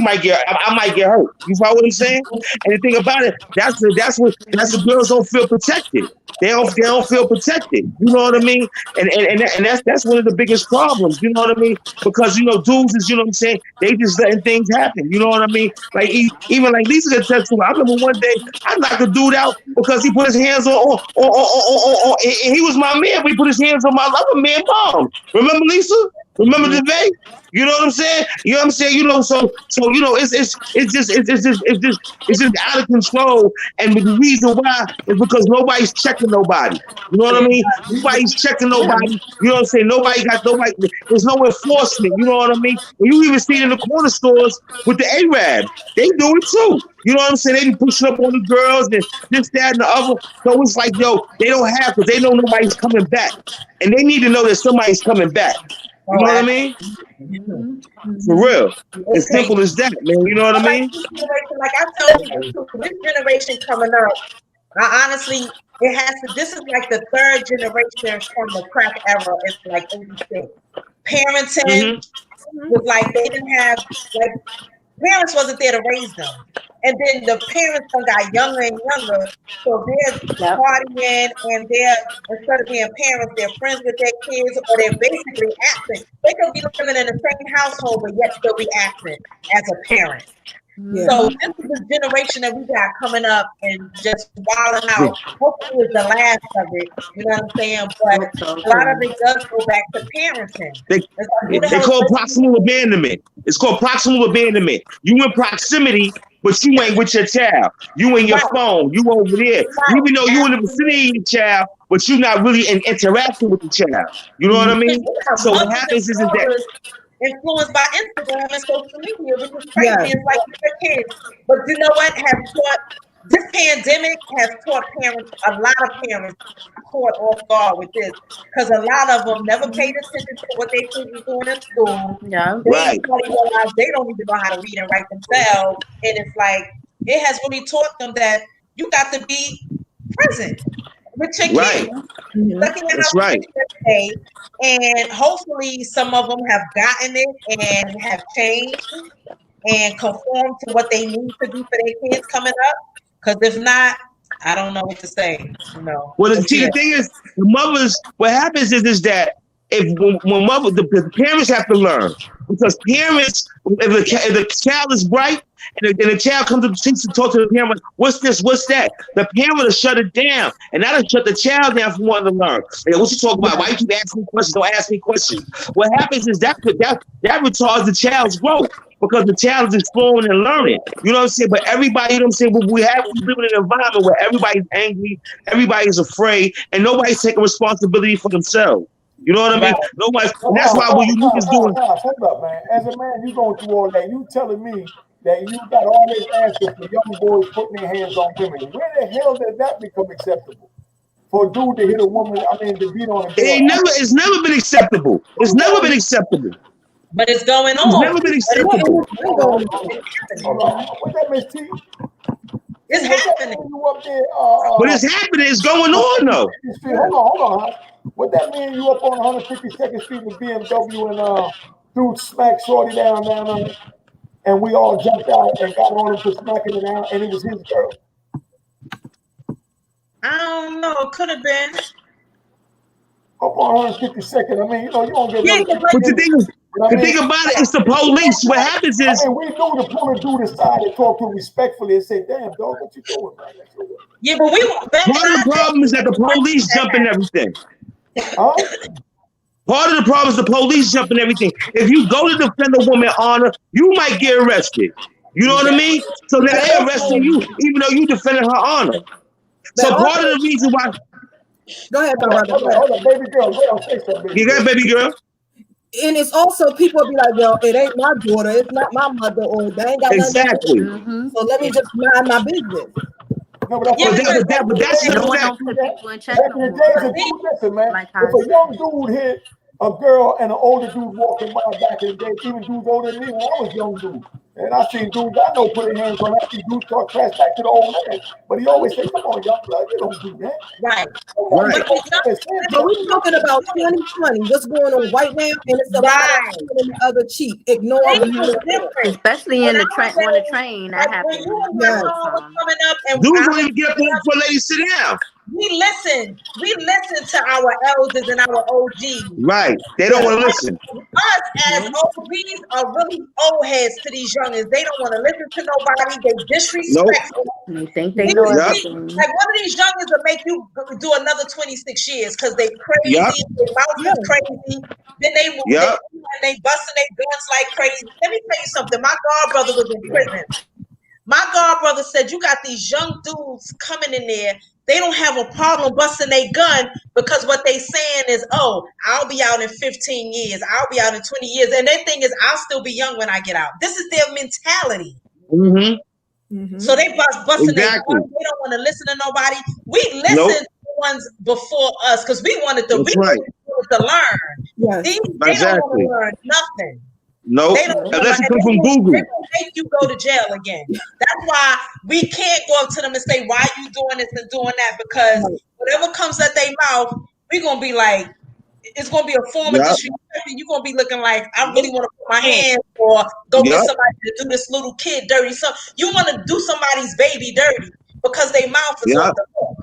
might get. I might get hurt. You follow what I'm saying? And the thing about it, that's the girls don't feel protected. They don't feel protected. You know what I mean? And that's one of the biggest problems. You know what I mean? Because dudes is, you know what I'm saying, they just letting things happen. You know what I mean? Like even like Lisa could test to. I remember one day I knocked a dude out because he put his hands on and he was my man, but he put his hands on my other man mom. Remember Lisa? Remember the day? You know what I'm saying? You know what I'm saying? So it's just out of control. And the reason why is because nobody's checking nobody. You know what I mean? Nobody's checking nobody. You know what I'm saying? There's no enforcement. You know what I mean? And you even see it in the corner stores with the Arabs. They do it too. You know what I'm saying? They be pushing up on the girls and this, that, and the other. So it's like, they don't have, because they know nobody's coming back. And they need to know that somebody's coming back. You know what I mean? For real. As simple as that, man. You know what I mean? Like I told you, this generation coming up, honestly, this is like the 3rd generation from the crack era. It's like 86. Parenting was like they didn't have, like, parents wasn't there to raise them. And then the parents got younger and younger, so they're partying and instead of being parents, they're friends with their kids, or they're basically absent. They could be living in the same household, but yet still be absent as a parent. Yeah. So this is the generation that we got coming up and just wilding out. Hopefully it's the last of it. You know what I'm saying? But a lot of it does go back to parenting. They call it proximal abandonment. It's called proximal abandonment. You in proximity, but you ain't with your child. You in your phone. You over there. Even though you in the vicinity of your child, but you're not really in interaction with the child. You know what I mean? So what happens is that influenced by Instagram and social media, which is crazy. Yeah. It's like your kids. But you know what this pandemic has taught parents, a lot of parents caught off guard with this, because a lot of them never paid attention to what they kids were doing in school. Yeah. They don't even know how to read and write themselves. And it's like, it has really taught them that you got to be present. with your kids. Stuck in your house right. every day, and hopefully some of them have gotten it and have changed and conformed to what they need to be for their kids coming up. Because if not, I don't know what to say. No. Well, the thing is, the mothers. What happens is that when mother, the parents have to learn, because parents, if the child is bright and the child comes up to talk to the parent, what's this, what's that? The parent will shut it down, and that'll shut the child down from wanting to learn. Like, what you talking about? Why you keep asking me questions? Don't ask me questions. What happens is that retards the child's growth. Because the child is exploring and learning. You know what I'm saying? But everybody, you know what I'm saying? We live in an environment where everybody's angry, everybody's afraid, and nobody's taking responsibility for themselves. You know what I mean? Nobody's, and that's why when you look at doing. Hold up, man. As a man, you going through all that. You telling me that you got all this answers for young boys putting their hands on women. Where the hell did that become acceptable? For a dude to hit a woman, to beat on a girl. It's never been acceptable. It's never been acceptable. But it's going on. It's never been acceptable. What's that, Miss T? It's happening. But it's happening. It's going on, though. Hold on. What that mean? You up on 152nd Street with BMW and dude smacked Shorty down, and we all jumped out and got on him for smacking her down, and it was his girl. I don't know. Could have been. Up on 152nd. I mean, you don't get. But the thing about it is the police. What happens is, we knew to pull a dude aside and talk to him respectfully and say, "Damn, dog, what you doing, man?" Yeah, but part of the problem is that the police jump in everything. Huh? Part of the problem is the police jump in everything. If you go to defend a woman's honor, you might get arrested. You know what I mean? So now they're arresting you, even though you defended her honor. So part of the reason why. Go ahead, my brother. Hold on, baby girl. Say something. You got baby girl. And it's also people be like, "Yo, it ain't my daughter, it's not my mother, or they ain't got exactly. Nothing. So let me just mind my business." No, but that's no one don't put people in check no more. Listen, man. If a young dude hit a girl and an older dude walking by back in the day, even dudes older than me when I was a young dude. And I seen dudes I know putting hands on. I see dudes talk trash back to the old man. But he always say, "Come on, young blood, you don't do that." Right. But we're talking about 2020. What's going on right now? And it's about on the other cheek. Ignore especially in the train on the train. That happens. Dudes don't even get up for a lady sit down. We listen to our elders and our OGs. Right. They don't want to listen. Us as OGs are really old heads to these youngins. They don't want to listen to nobody. They disrespectful. They think they know everything. Like one of these youngins will make you do another 26 years because they crazy, their mouth is crazy. Then they busting their guns like crazy. Let me tell you something. My godbrother was in prison. My godbrother said, "You got these young dudes coming in there. They don't have a problem busting their gun because what they saying is, oh, I'll be out in 15 years. I'll be out in 20 years. And their thing is, I'll still be young when I get out." This is their mentality. So they busting their gun. They don't want to listen to nobody. We listened to the ones before us because we wanted to learn. These, they don't want to learn nothing. No, unless it comes from Google. They will make you go to jail again. That's why we can't go up to them and say, "Why are you doing this and doing that?" Because whatever comes out their mouth, we're gonna be like, it's gonna be a form of disrespect. You're gonna be looking like, I really want to put my hands or go get somebody to do this little kid dirty. So you want to do somebody's baby dirty because their mouth is off the hook.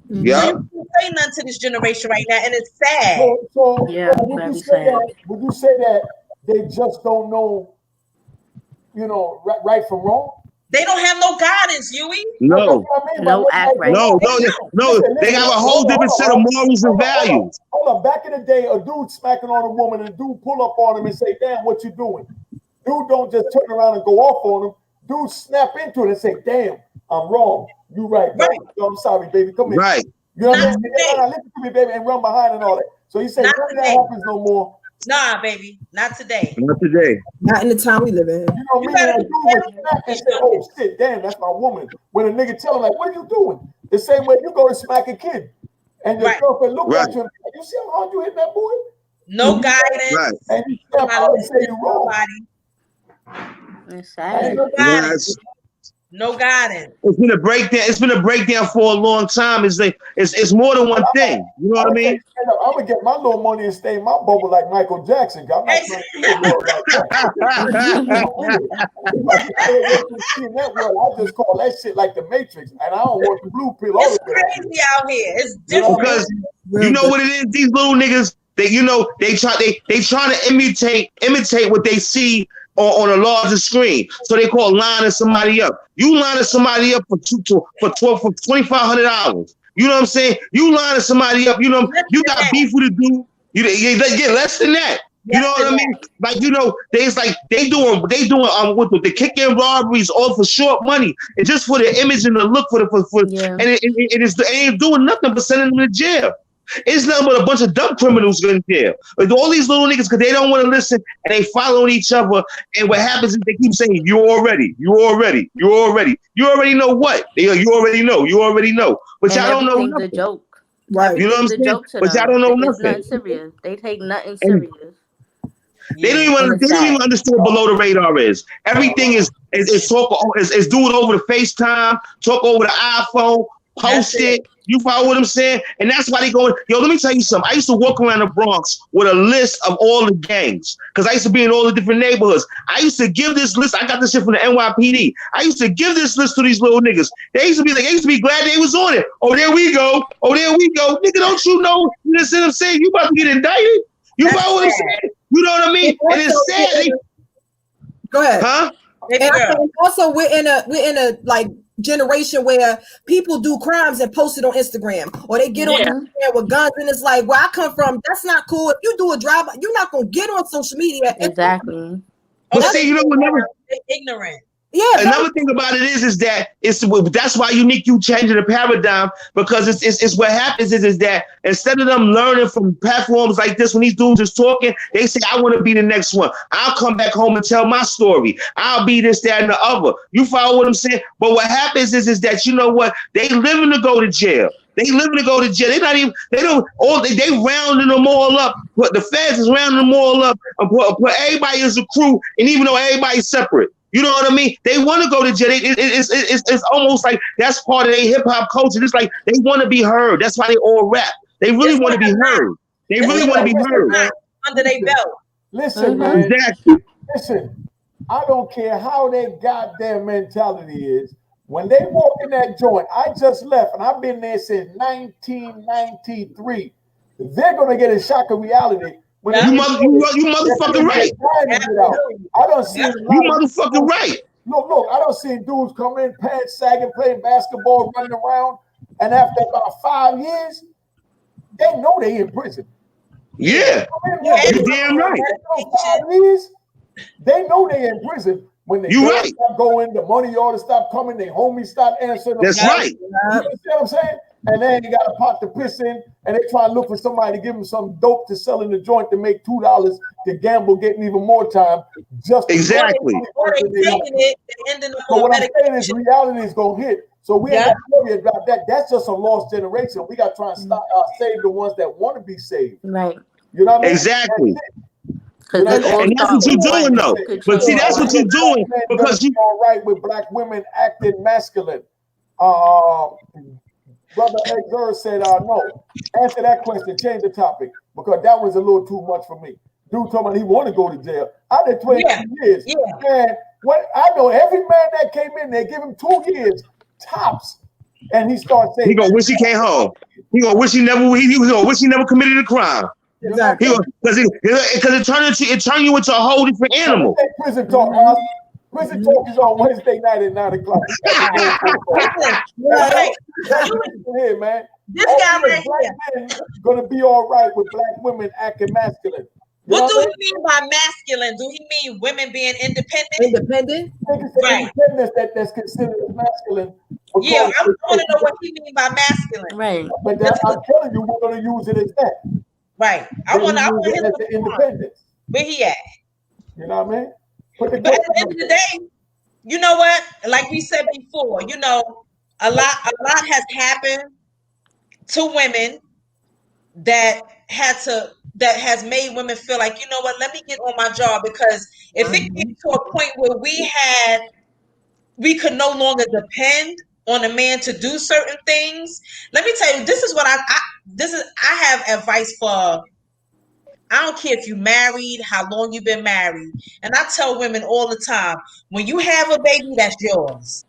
So you can't say nothing to this generation right now, and it's sad. Would you say that they just don't know, right from wrong? They don't have no guidance, Huey. No. No act right. No. They have a whole different set of morals and values. Hold on. Back in the day, a dude smacking on a woman and a dude pull up on him and say, "Damn, what you doing?" Dude don't just turn around and go off on him. Dude snap into it and say, "Damn, I'm wrong. You right. Yo, I'm sorry, baby. Come here." Right. You know what I mean? Listen to me, baby, and run behind and all that. So he said, "None of that happens no more." Nah, baby, not today. Not today. Not in the time we live in. You know me and a dude would snap and say, "Oh shit, damn, that's my woman." When a nigga tell him like, "What are you doing?" The same way you go to smack a kid, and your girlfriend look at you and say, "You see how hard you hit that boy?" No guidance. And you snap out and say you're wrong. It's sad. No guidance. It's been a breakdown. It's been a breakdown for a long time. It's like it's more than one thing. You know what I mean? I'm gonna get my little money and stay in my bubble like Michael Jackson. I'm not trying to see the world like that. I just call that shit like the Matrix, and I don't want the blue pill. It's crazy out here. It's different. Because you know what it is. These little niggas, they trying to imitate what they see on a larger screen. So they call lining somebody up. You lining somebody up for $2,500. You know what I'm saying? You lining somebody up. You know you got beef with a dude. You get less than that. You know what I mean? Like they doing with the kick-in robberies all for short money and just for the image and the look for and it ain't doing nothing but sending them to jail. It's nothing but a bunch of dumb criminals in jail. Like all these little niggas, because they don't want to listen and they following each other. And what happens is they keep saying, you already know what? You already know. But y'all don't know nothing. The joke. Right. You know what I'm saying? But y'all don't know nothing. Nothing serious. They take nothing serious. They don't even understand what below the radar is. Everything is talk is do it over the FaceTime, talk over the iPhone, post it. You follow what I'm saying? And that's why they going, yo, let me tell you something. I used to walk around the Bronx with a list of all the gangs because I used to be in all the different neighborhoods. I used to give this list. I got this shit from the NYPD. I used to give this list to these little niggas. They used to be glad they was on it. Oh, there we go. Nigga, don't you know? You know what I'm saying? You about to get indicted? You follow what I'm saying? You know what I mean? And it's sad. Go ahead. Huh? And also we're in a like generation where people do crimes and post it on Instagram, or they get on Instagram with guns, and it's like, where I come from, that's not cool. If you do a drive, you're not gonna get on social media. Exactly. But see, you know what? Ignorant. Yeah. Another thing about it is that that's why you changing the paradigm, because it's what happens is that instead of them learning from platforms like this, when these dudes is talking, they say, I want to be the next one. I'll come back home and tell my story. I'll be this, that, and the other. You follow what I'm saying? But what happens is that, you know what? They living to go to jail. They living to go to jail. They rounding them all up. But the feds is rounding them all up and put everybody as a crew, and even though everybody's separate. You know what I mean? They want to go to jail. It's almost like that's part of their hip hop culture. It's like they want to be heard. That's why they all rap. They really want to be heard. They really want to be heard. Under their belt. Listen, man. Exactly. Listen, I don't care how their goddamn mentality is. When they walk in that joint, I just left and I've been there since 1993. They're gonna get a shock of reality. You motherfucking right. I don't see you motherfucking right. Look, I don't see dudes come in, pants sagging, playing basketball, running around, and after about 5 years, they know they in prison. Yeah, you're damn right. 5 years, they know they in prison. When they stop going, the money ought to stop coming, their homies stop answering them. That's right. You know what I'm saying? And then you got a pot to piss in, and they try to look for somebody to give them some dope to sell in the joint to make $2 to gamble, getting even more time. Just exactly. But what I'm saying is reality is going to hit. So we ain't got to worry about that. That's just a lost generation. We got to try and save the ones that want to be saved. Right. You know what I mean? Exactly. And that's what you're doing, though. But see, that's what you're doing because you all right with black women acting masculine. Brother Exer said, no. Answer that question. Change the topic because that was a little too much for me. Dude told me he want to go to jail. I did 22 years. Yeah. Man, I know every man that came in, they give him 2 years tops, and he starts saying he gonna wish he came home. He gonna wish he never committed a crime. Exactly. Because it turn you into a whole different animal. Prison talk. Prison talk is on Wednesday night at 9 o'clock. Here, man. This guy right here gonna be all right with black women acting masculine. What do he mean by masculine? Do he mean women being independent? Independent? Right. That's considered masculine. Yeah, I want to know what he means by masculine. Right. But I'm telling you, we're going to use it as that. Right. I want it as the independence. Where he at? You know what I mean? But at the end of the day, you know what? Like we said before, you know, a lot has happened to women that has made women feel like, you know what, let me get on my job, because if it gets to a point where we had we could no longer depend on a man to do certain things. Let me tell you, this is what I have advice for. I don't care if you married, how long you've been married. And I tell women all the time, when you have a baby, that's yours.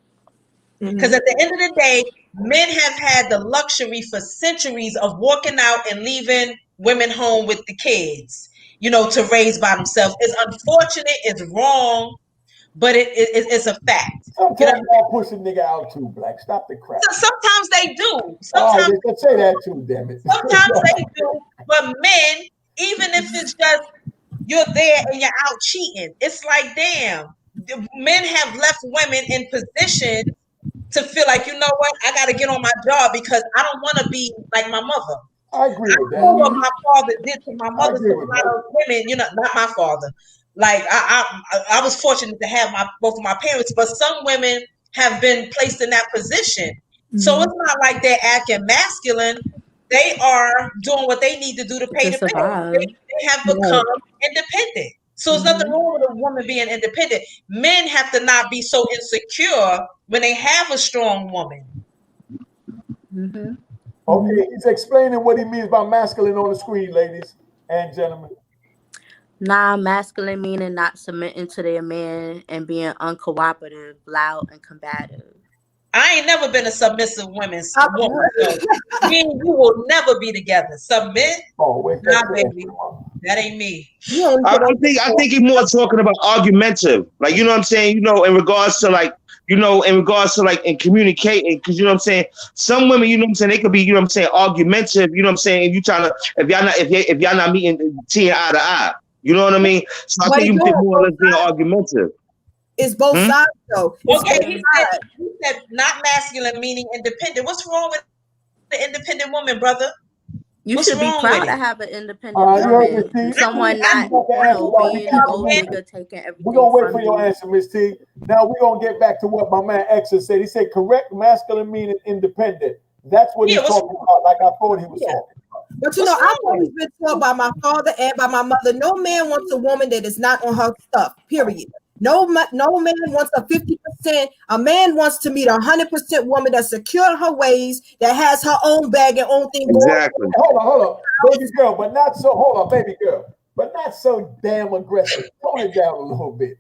Because at the end of the day, men have had the luxury for centuries of walking out and leaving women home with the kids, to raise by themselves. It's unfortunate, it's wrong, but it's a fact. Sometimes y'all push a nigga out too, Black. Stop the crap. Sometimes they do. Sometimes they say that too, damn it. Sometimes they do. But men, even if it's just you're there and you're out cheating, it's like, damn. Men have left women in position to feel like, you know what, I got to get on my job because I don't want to be like my mother. I agree with that. What my father did to my mother, to a lot of women, not my father. Like I was fortunate to have both of my parents, but some women have been placed in that position. So it's not like they're acting masculine. They are doing what they need to do to pay the bills. They have become independent. So there's nothing wrong with a woman being independent. Men have to not be so insecure when they have a strong woman. Okay, he's explaining what he means by masculine on the screen, ladies and gentlemen. Non-masculine meaning not submitting to their man and being uncooperative, loud, and combative. I ain't never been a submissive woman. So me and you will never be together. Submit? Nah, baby. That ain't me. I think he's more talking about argumentative. Like, you know what I'm saying? In regards to in communicating, because you know what I'm saying, some women, you know what I'm saying, they could be, you know what I'm saying, argumentative, you know what I'm saying, if y'all not meeting seeing eye to eye. You know what I mean? So I think you think more or less being argumentative. It's both sides though. Okay, he said not masculine, meaning independent. What's wrong with the independent woman, brother? You should be proud to have an independent woman. Someone not being a gold digger, taking everything. We're going to wait for your answer, Miss T. Now we're going to get back to what my man X said. He said correct masculine meaning independent. That's what he's talking about, like I thought he was talking about. But I've always been taught by my father and by my mother, no man wants a woman that is not on her stuff, period. No man wants a 50%. A man wants to meet 100% woman that's secure in her ways, that has her own bag and own thing. Exactly. Hold on, baby girl, but not so. Hold on, baby girl, but not so damn aggressive. Tone it down a little bit.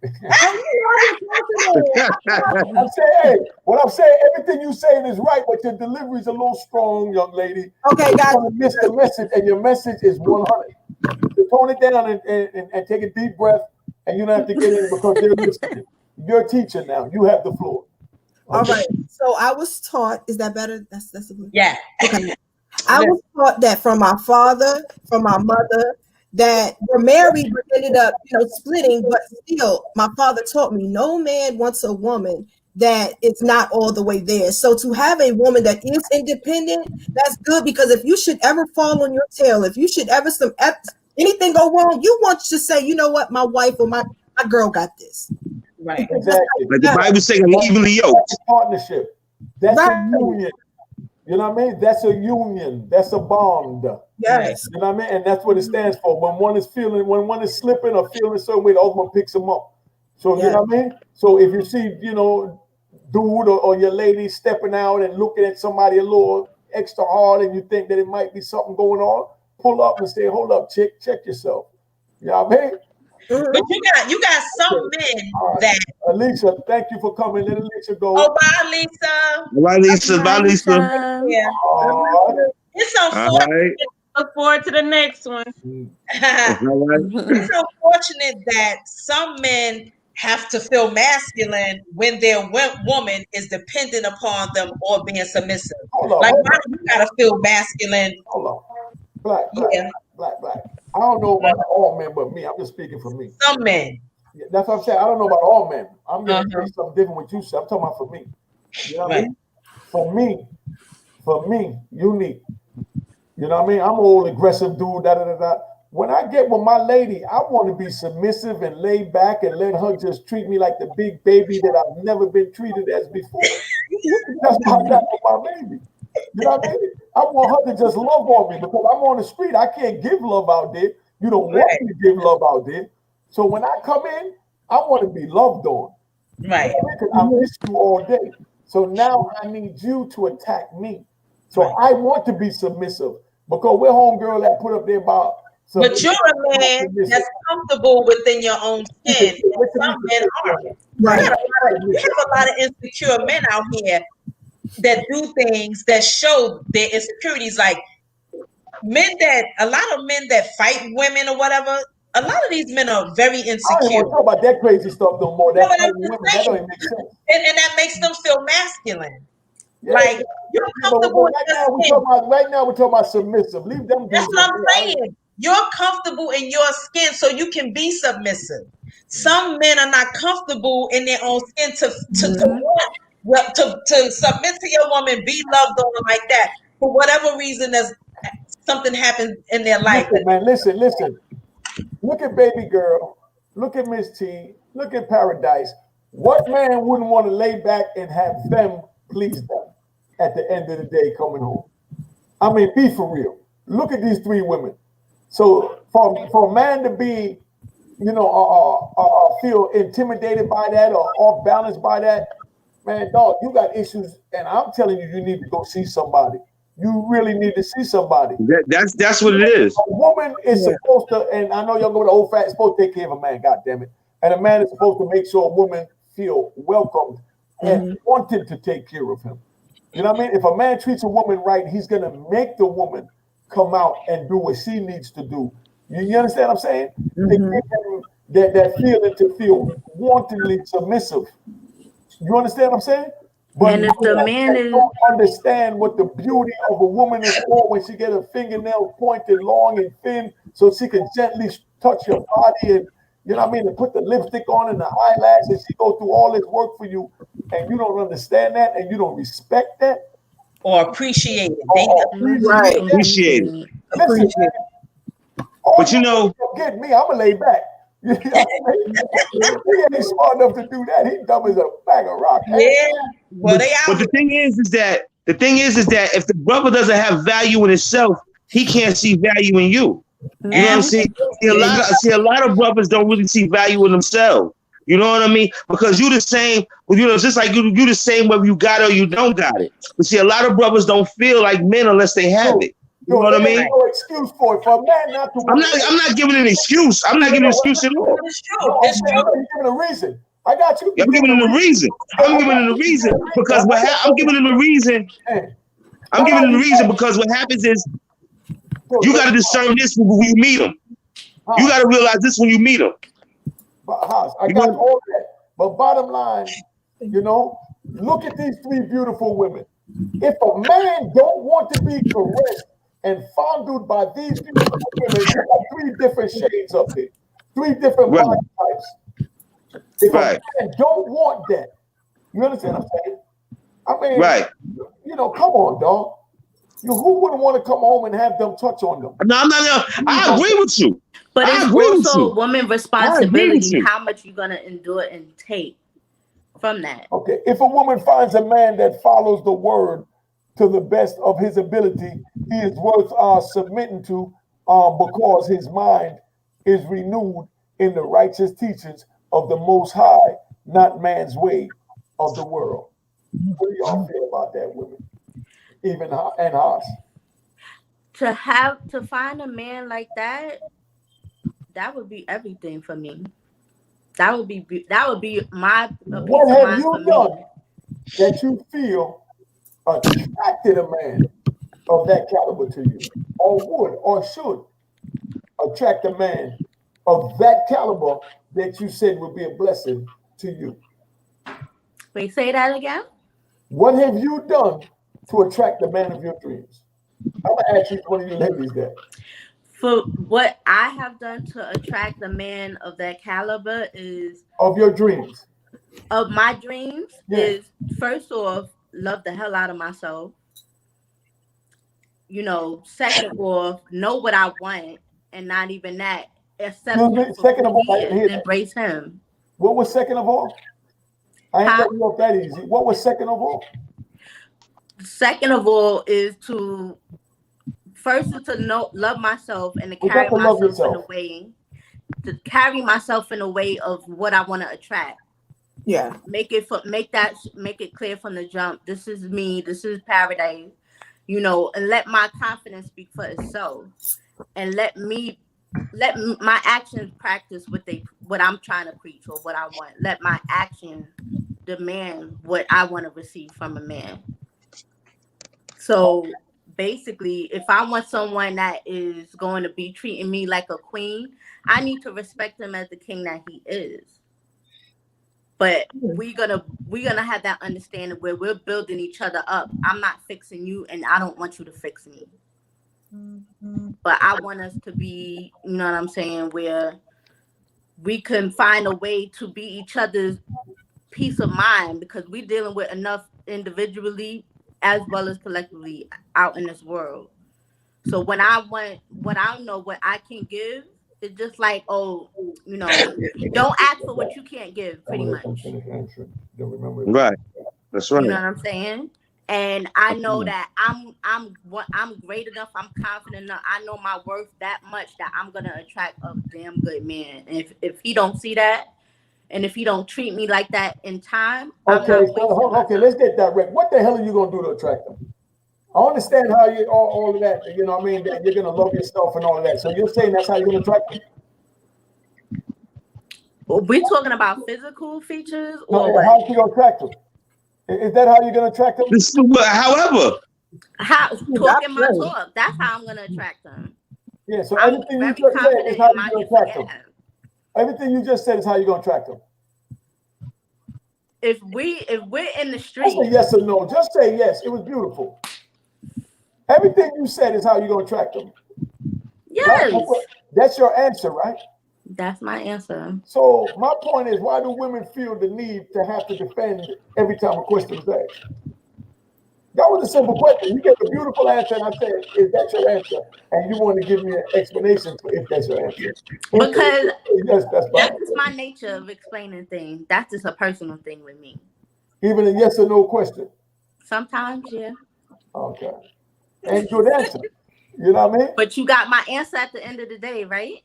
I'm saying, everything you saying is right, but your delivery is a little strong, young lady. Okay, guys, you miss the message, and your message is 100. So tone it down and take a deep breath. And you don't have to get in because they're listening. You're a teacher now. You have the floor. Okay. All right. So I was taught. Is that better? That's a good. Yeah. Okay. I was taught that from my father, from my mother, that we're married but ended up, splitting. But still, my father taught me no man wants a woman that is not all the way there. So to have a woman that is independent, that's good, because if you should ever fall on your tail, if you should ever anything go wrong, you want to say, you know what, my wife or my girl got this. Right. Exactly. Like the Bible saying, evenly yoked. That's a partnership. That's a union. You know what I mean? That's a union. That's a bond. Yes. You know what I mean? And that's what it stands for. When one is slipping or feeling a certain way, the other one picks them up. So you know what I mean? So if you see, dude or your lady stepping out and looking at somebody a little extra hard and you think that it might be something going on, pull up and say, hold up, chick, check yourself. You know what I mean? But you got some men that Alicia, thank you for coming. Let Alicia go. Oh, bye, Lisa. Bye, Lisa. Bye, Lisa. Yeah. It's unfortunate. Look forward to the next one. It's unfortunate that some men have to feel masculine when their woman is dependent upon them or being submissive. Like, why do you gotta feel masculine? Hold on. Black. I don't know about all men, but me. I'm just speaking for me. Some men. Yeah, that's what I'm saying. I don't know about all men. I'm going to say something different with you said. I'm talking about for me. You know what I mean? For me, unique. You know what I mean? I'm an old aggressive dude, When I get with my lady, I want to be submissive and laid back and let her just treat me like the big baby that I've never been treated as before. That's how I got with my baby. You know what I mean? I want her to just love on me because I'm on the street. I can't give love out there. You don't want me to give love out there. So when I come in, I want to be loved on. Right. Because I miss you all day. So now I need you to attack me. So I want to be submissive because we're homegirl that put up there about. But you're a man that's comfortable within your own skin. Some men aren't. Right. You have a lot of insecure men out here that do things that show their insecurities. Like a lot of men that fight women or whatever, a lot of these men are very insecure. I don't want to talk about that crazy stuff no more. That don't even make sense. And that makes them feel masculine. Yeah. Like you're comfortable. Right now we're talking about submissive. Leave them. That's what I'm saying. You're comfortable in your skin, so you can be submissive. Some men are not comfortable in their own skin to submit to your woman, be loved on like that. For whatever reason, there's something happens in their life. Listen, man, listen. Look at baby girl. Look at Miss T. Look at Paradise. What man wouldn't want to lay back and have them please them at the end of the day coming home? I mean, be for real. Look at these three women. So for a man to be, feel intimidated by that or off balance by that, man, dog, you got issues. And I'm telling you, you need to go see somebody. You really need to see somebody. That's what it is. A woman is supposed to, and I know y'all go to old fat, supposed to take care of a man, God damn it. And a man is supposed to make sure a woman feel welcomed and wanted to take care of him. You know what I mean? If a man treats a woman right, he's gonna make the woman come out and do what she needs to do. You understand what I'm saying? To give him that feeling to feel wantonly submissive. You understand what I'm saying? But and if the man don't understand what the beauty of a woman is for when she get her fingernails pointed long and thin, so she can gently touch your body and and put the lipstick on and the eyelash, and she go through all this work for you, and you don't understand that and you don't respect that or appreciate it. Appreciate it. Listen, but get me, I'm gonna lay back. He ain't smart enough to do that. He dumb as a bag of rocks. Yeah. Well, but the thing is that if the brother doesn't have value in himself, he can't see value in you. You know what I'm saying? A lot of brothers don't really see value in themselves. You know what I mean? Because you the same, just like you the same whether you got it or you don't got it. But see, a lot of brothers don't feel like men unless they have it. You know what I mean? No excuse for it. For a man not to. I'm not giving an excuse. I'm not giving an excuse at all. It's true. It's true. You're giving a reason. I got you. I'm giving him the reason. I'm giving him the reason because I'm giving him the reason. I'm giving him the reason because what happens is you got to discern this when you meet him. You got to realize this when you meet him. I got all that. But bottom line, look at these three beautiful women. If a man don't want to be caressed and fondled by these beautiful women, you got three different shades of it, three different body types. If a man don't want that, you understand what I'm saying? I mean, come on, dog. Who wouldn't want to come home and have them touch on them? No, I agree with you. But it's also a woman's responsibility how much you're gonna endure and take from that. Okay, if a woman finds a man that follows the word to the best of his ability, he is worth submitting to because his mind is renewed in the righteous teachings of the Most High, not man's way of the world. What do y'all feel about that, women? Even and Haas. To find a man like that would be everything for me. That would be my. What have you done that you feel attracted a man of that caliber to you, or would or should attract a man of that caliber that you said would be a blessing to you? Wait, say that again. What have you done to attract the man of your dreams? I'm gonna ask each one of you ladies that. For what I have done to attract the man of that caliber is of your dreams. Of my dreams is first off, love the hell out of myself. Second off, know what I want, and not even that, accept him second of all, embrace him. What was second of all? I ain't letting you off that easy. What was second of all? Second of all is to love myself and to carry myself in a way of what I want to attract. Yeah. Make it clear from the jump. This is me. This is Paradise. You know, and let my confidence speak for itself, and let my actions practice what I'm trying to preach or what I want. Let my action demand what I want to receive from a man. So basically, if I want someone that is going to be treating me like a queen, I need to respect him as the king that he is. But we're gonna have that understanding where we're building each other up. I'm not fixing you, and I don't want you to fix me. But I want us to be, you know what I'm saying, where we can find a way to be each other's peace of mind, because we're dealing with enough individually as well as collectively out in this world. So when I know what I can give, it's just like, oh, you know, don't ask for what you can't give, pretty much. Right. That's right. You know what I'm saying? And I know that I'm great enough, I'm confident enough, I know my worth that much that I'm gonna attract a damn good man. And if he don't see that, and if he don't treat me like that in time, okay, let's get direct. What the hell are you gonna do to attract them? I understand how you all of that, you know what I mean, that you're gonna love yourself and all of that. So you're saying that's how you're gonna attract them? We're talking about physical features, or what? How you gonna attract them? Is that how you're gonna attract them? However. Talking my talk. That's how I'm gonna attract them. Yeah, so everything you just said is how you're gonna attract them. Everything you just said is how you're gonna attract them. If we're in the street. Say yes or no. Just say yes. It was beautiful. Everything you said is how you're gonna attract them. Yes. Right? That's your answer, right? That's my answer. So my point is, why do women feel the need to have to defend every time a question is asked? That was a simple question. You get a beautiful answer, and I said, is that your answer? And you want to give me an explanation for if that's your answer. Because that's my nature of explaining things. That's just a personal thing with me. Even a yes or no question? Sometimes, yeah. Okay. And good answer. You know what I mean? But you got my answer at the end of the day, right?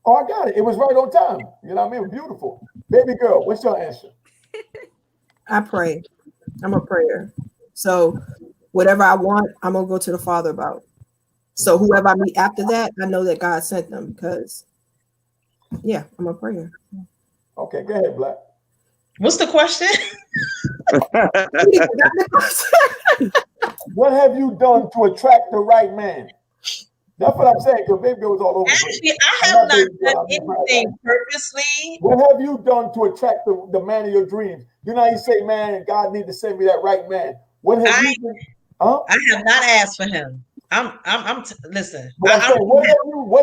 Oh, I got it. It was right on time. You know what I mean? Beautiful. Baby girl, what's your answer? I pray. I'm a prayer. So whatever I want, I'm going to go to the Father about. So whoever I meet after that, I know that God sent them because, yeah, I'm a prayer. Okay, go ahead, Black. What's the question? What have you done to attract the right man? That's what I'm saying, because baby girl was all over. Actually, I have not done anything purposely. What have you done to attract the man of your dreams? You know how you say, man, God need to send me that right man. What have you done? Huh? I have not asked for him. Listen. What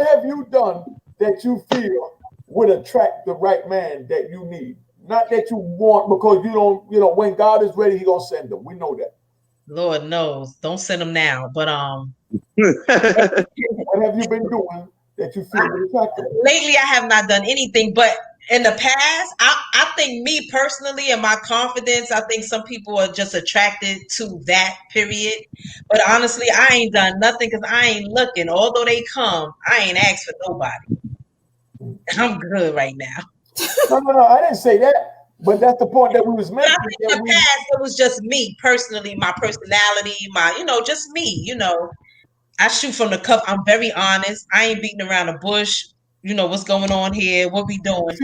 have you done that you feel would attract the right man that you need? Not that you want, because you know, when God is ready, He gonna send them. We know that. Lord knows, don't send them now. But what have you been doing that you feel would attract them? Lately, I have not done anything, but in the past, I think me personally and my confidence, I think some people are just attracted to that period. But honestly, I ain't done nothing because I ain't looking. Although they come, I ain't asked for nobody. I'm good right now. No, I didn't say that. But that's the point that we was making. In the past, it was just me personally, my personality, just me. I shoot from the cuff. I'm very honest. I ain't beating around the bush. You know what's going on here, what we doing.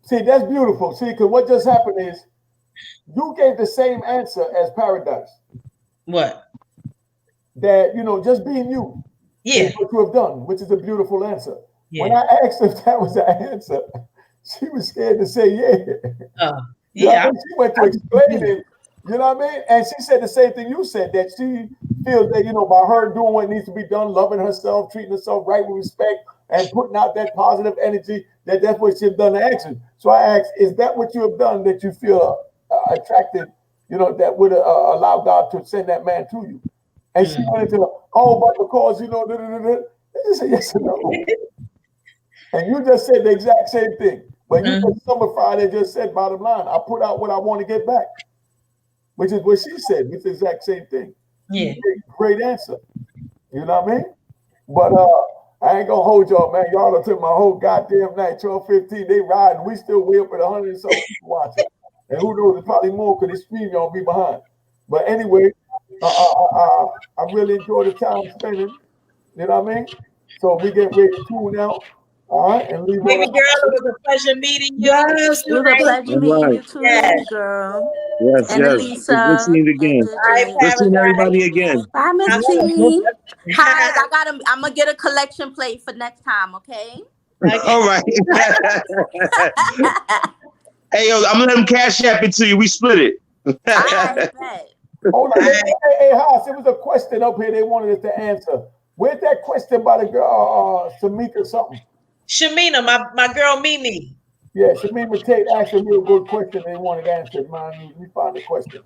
See, that's beautiful. See, because what just happened is you gave the same answer as Paradise. What? That, just being you. Yeah. Is what you have done, which is a beautiful answer. Yeah. When I asked if that was the answer, she was scared to say yeah. Yeah. She went to explain it. You know what I mean? And she said the same thing you said, that she feels that, by her doing what needs to be done, loving herself, treating herself right with respect, and putting out that positive energy, that's what she's done to action. So I asked, is that what you have done that you feel attracted, that would allow God to send that man to you? And she went into, but because, they said yes or no. And you just said the exact same thing. But you just summified and just said, bottom line, I put out what I want to get back. Which is what she said, it's the exact same thing. Yeah. Great answer. You know what I mean? But I ain't gonna hold y'all, man. Y'all done took my whole goddamn night, 12:15. They riding. We still way up at 100 and something people watching. And who knows, it's probably more because this stream y'all be behind. But anyway, I really enjoy the time spending. You know what I mean? So we get ready to tune out. All right, and leave. Baby girl, it was a pleasure meeting you. Yes, it was a pleasure meeting you too, baby girl. Yes, and yes. Elisa. Good seeing you again. Good seeing everybody again. Bye, Miss T. Hi, I'm gonna get a collection plate for next time, okay? All right. Hey, yo, I'm gonna let them cash app it to you. We split it. I bet. Hold on. Hey, Haas, there was a question up here they wanted us to answer. Where's that question by the girl, Samika something? Shamina, my girl Mimi. Yeah, Shamima Tate asked a real good question they wanted answered. Man, let me find the question.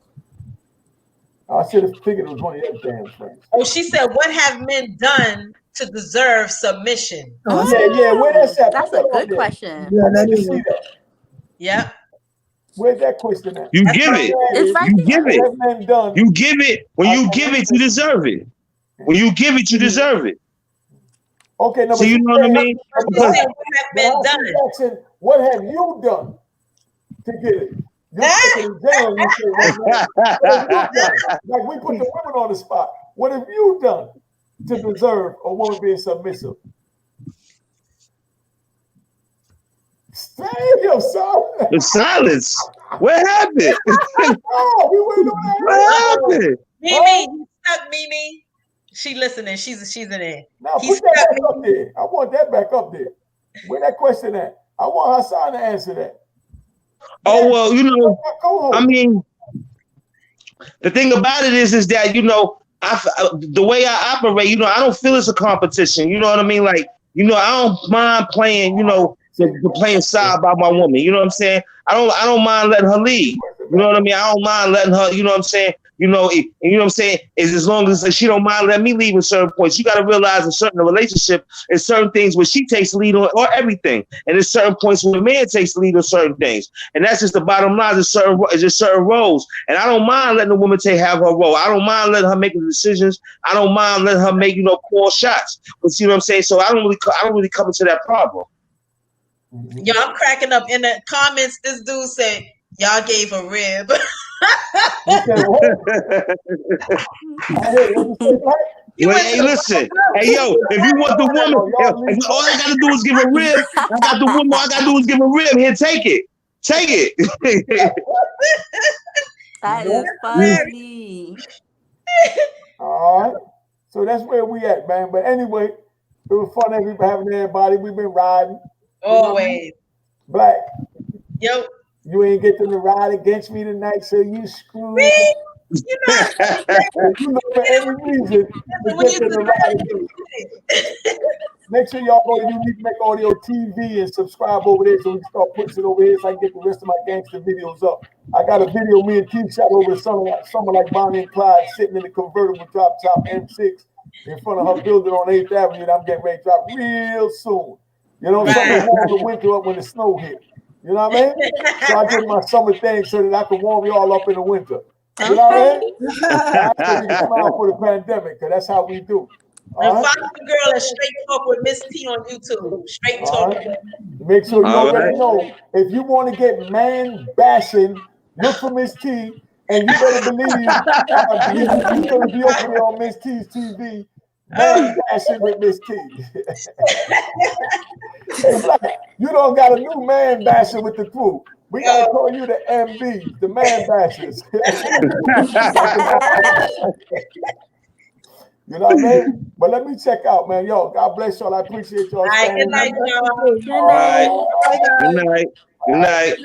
I should have figured it was one of your damn friends. Oh, she said, what have men done to deserve submission? Oh, yeah, where that's at? That's a good question. Yeah, let me see that. Yeah. Where's that question at? You give it. It's right You give it. You give it. When you give it, you deserve it. When you give it, you deserve it. Okay, no, so you know what I mean? What have been done? Jackson, what have you done to get it? Like we put the women on the spot. What have you done to deserve a woman being submissive? Stay your silence. The silence. What happened? Oh, we waiting on that. What happened? Mimi, you stuck, Mimi. She listening. She's in there. Now put that back up there. I want that back up there. Where that question at? I want Hassan to answer that. Oh, well, you know, I mean, the thing about it is that, you know, the way I operate, you know, I don't feel it's a competition. You know what I mean? Like, you know, I don't mind playing, you know, playing side by my woman. You know what I'm saying? I don't mind letting her lead. You know what I mean? I don't mind letting her, you know what I'm saying? You know, you know what I'm saying? Is as long as she don't mind letting me lead in certain points. You got to realize in certain relationship, there's certain things where she takes lead on or everything. And there's certain points where a man takes lead on certain things. And that's just the bottom line. There's just certain roles. And I don't mind letting the woman have her role. I don't mind letting her make the decisions. I don't mind letting her make, you know, call shots. But you know what I'm saying? So I don't really come into that problem. Yo, I'm cracking up. In the comments, this dude said, y'all gave a rib. Hey, listen. Hey, yo, if you want the woman, if all I gotta do is give a rib, I got the woman, all I gotta do is give a rib. Here, take it. Take it. That is funny. All right. So that's where we at, man. But anyway, it was fun having everybody. We've been riding. Always. Black. Yo. You ain't getting to ride against me tonight, so you screwed. You know for every reason to get to the ride against me. Make sure y'all go to Unique Make Audio TV and subscribe over there so we can start pushing it over here so I can get the rest of my gangster videos up. I got a video me and T shot over summer like Bonnie and Clyde sitting in the convertible drop top M6 in front of her building on 8th Avenue that I'm getting ready to drop real soon. You know, summer warm the winter up when the snow hit. You know what I mean? So I did my summer thing so that I can warm y'all up in the winter. You know what I mean? So we can smile for the pandemic, because that's how we do. And follow the girl at Straight Talk with Miss T on YouTube. Straight Talk. Make sure you already know. If you want to get man bashing, look for Miss T, and you better believe you're going to be over there on Miss T's TV. Man bashing with Miss T. Hey, Black, you don't got a new man bashing with the crew. We gotta call you the MB, the man bashers. You know what I mean? But let me check out, man. Yo, God bless y'all. I appreciate y'all. All right, good night, y'all. Good night. Good night. Good night.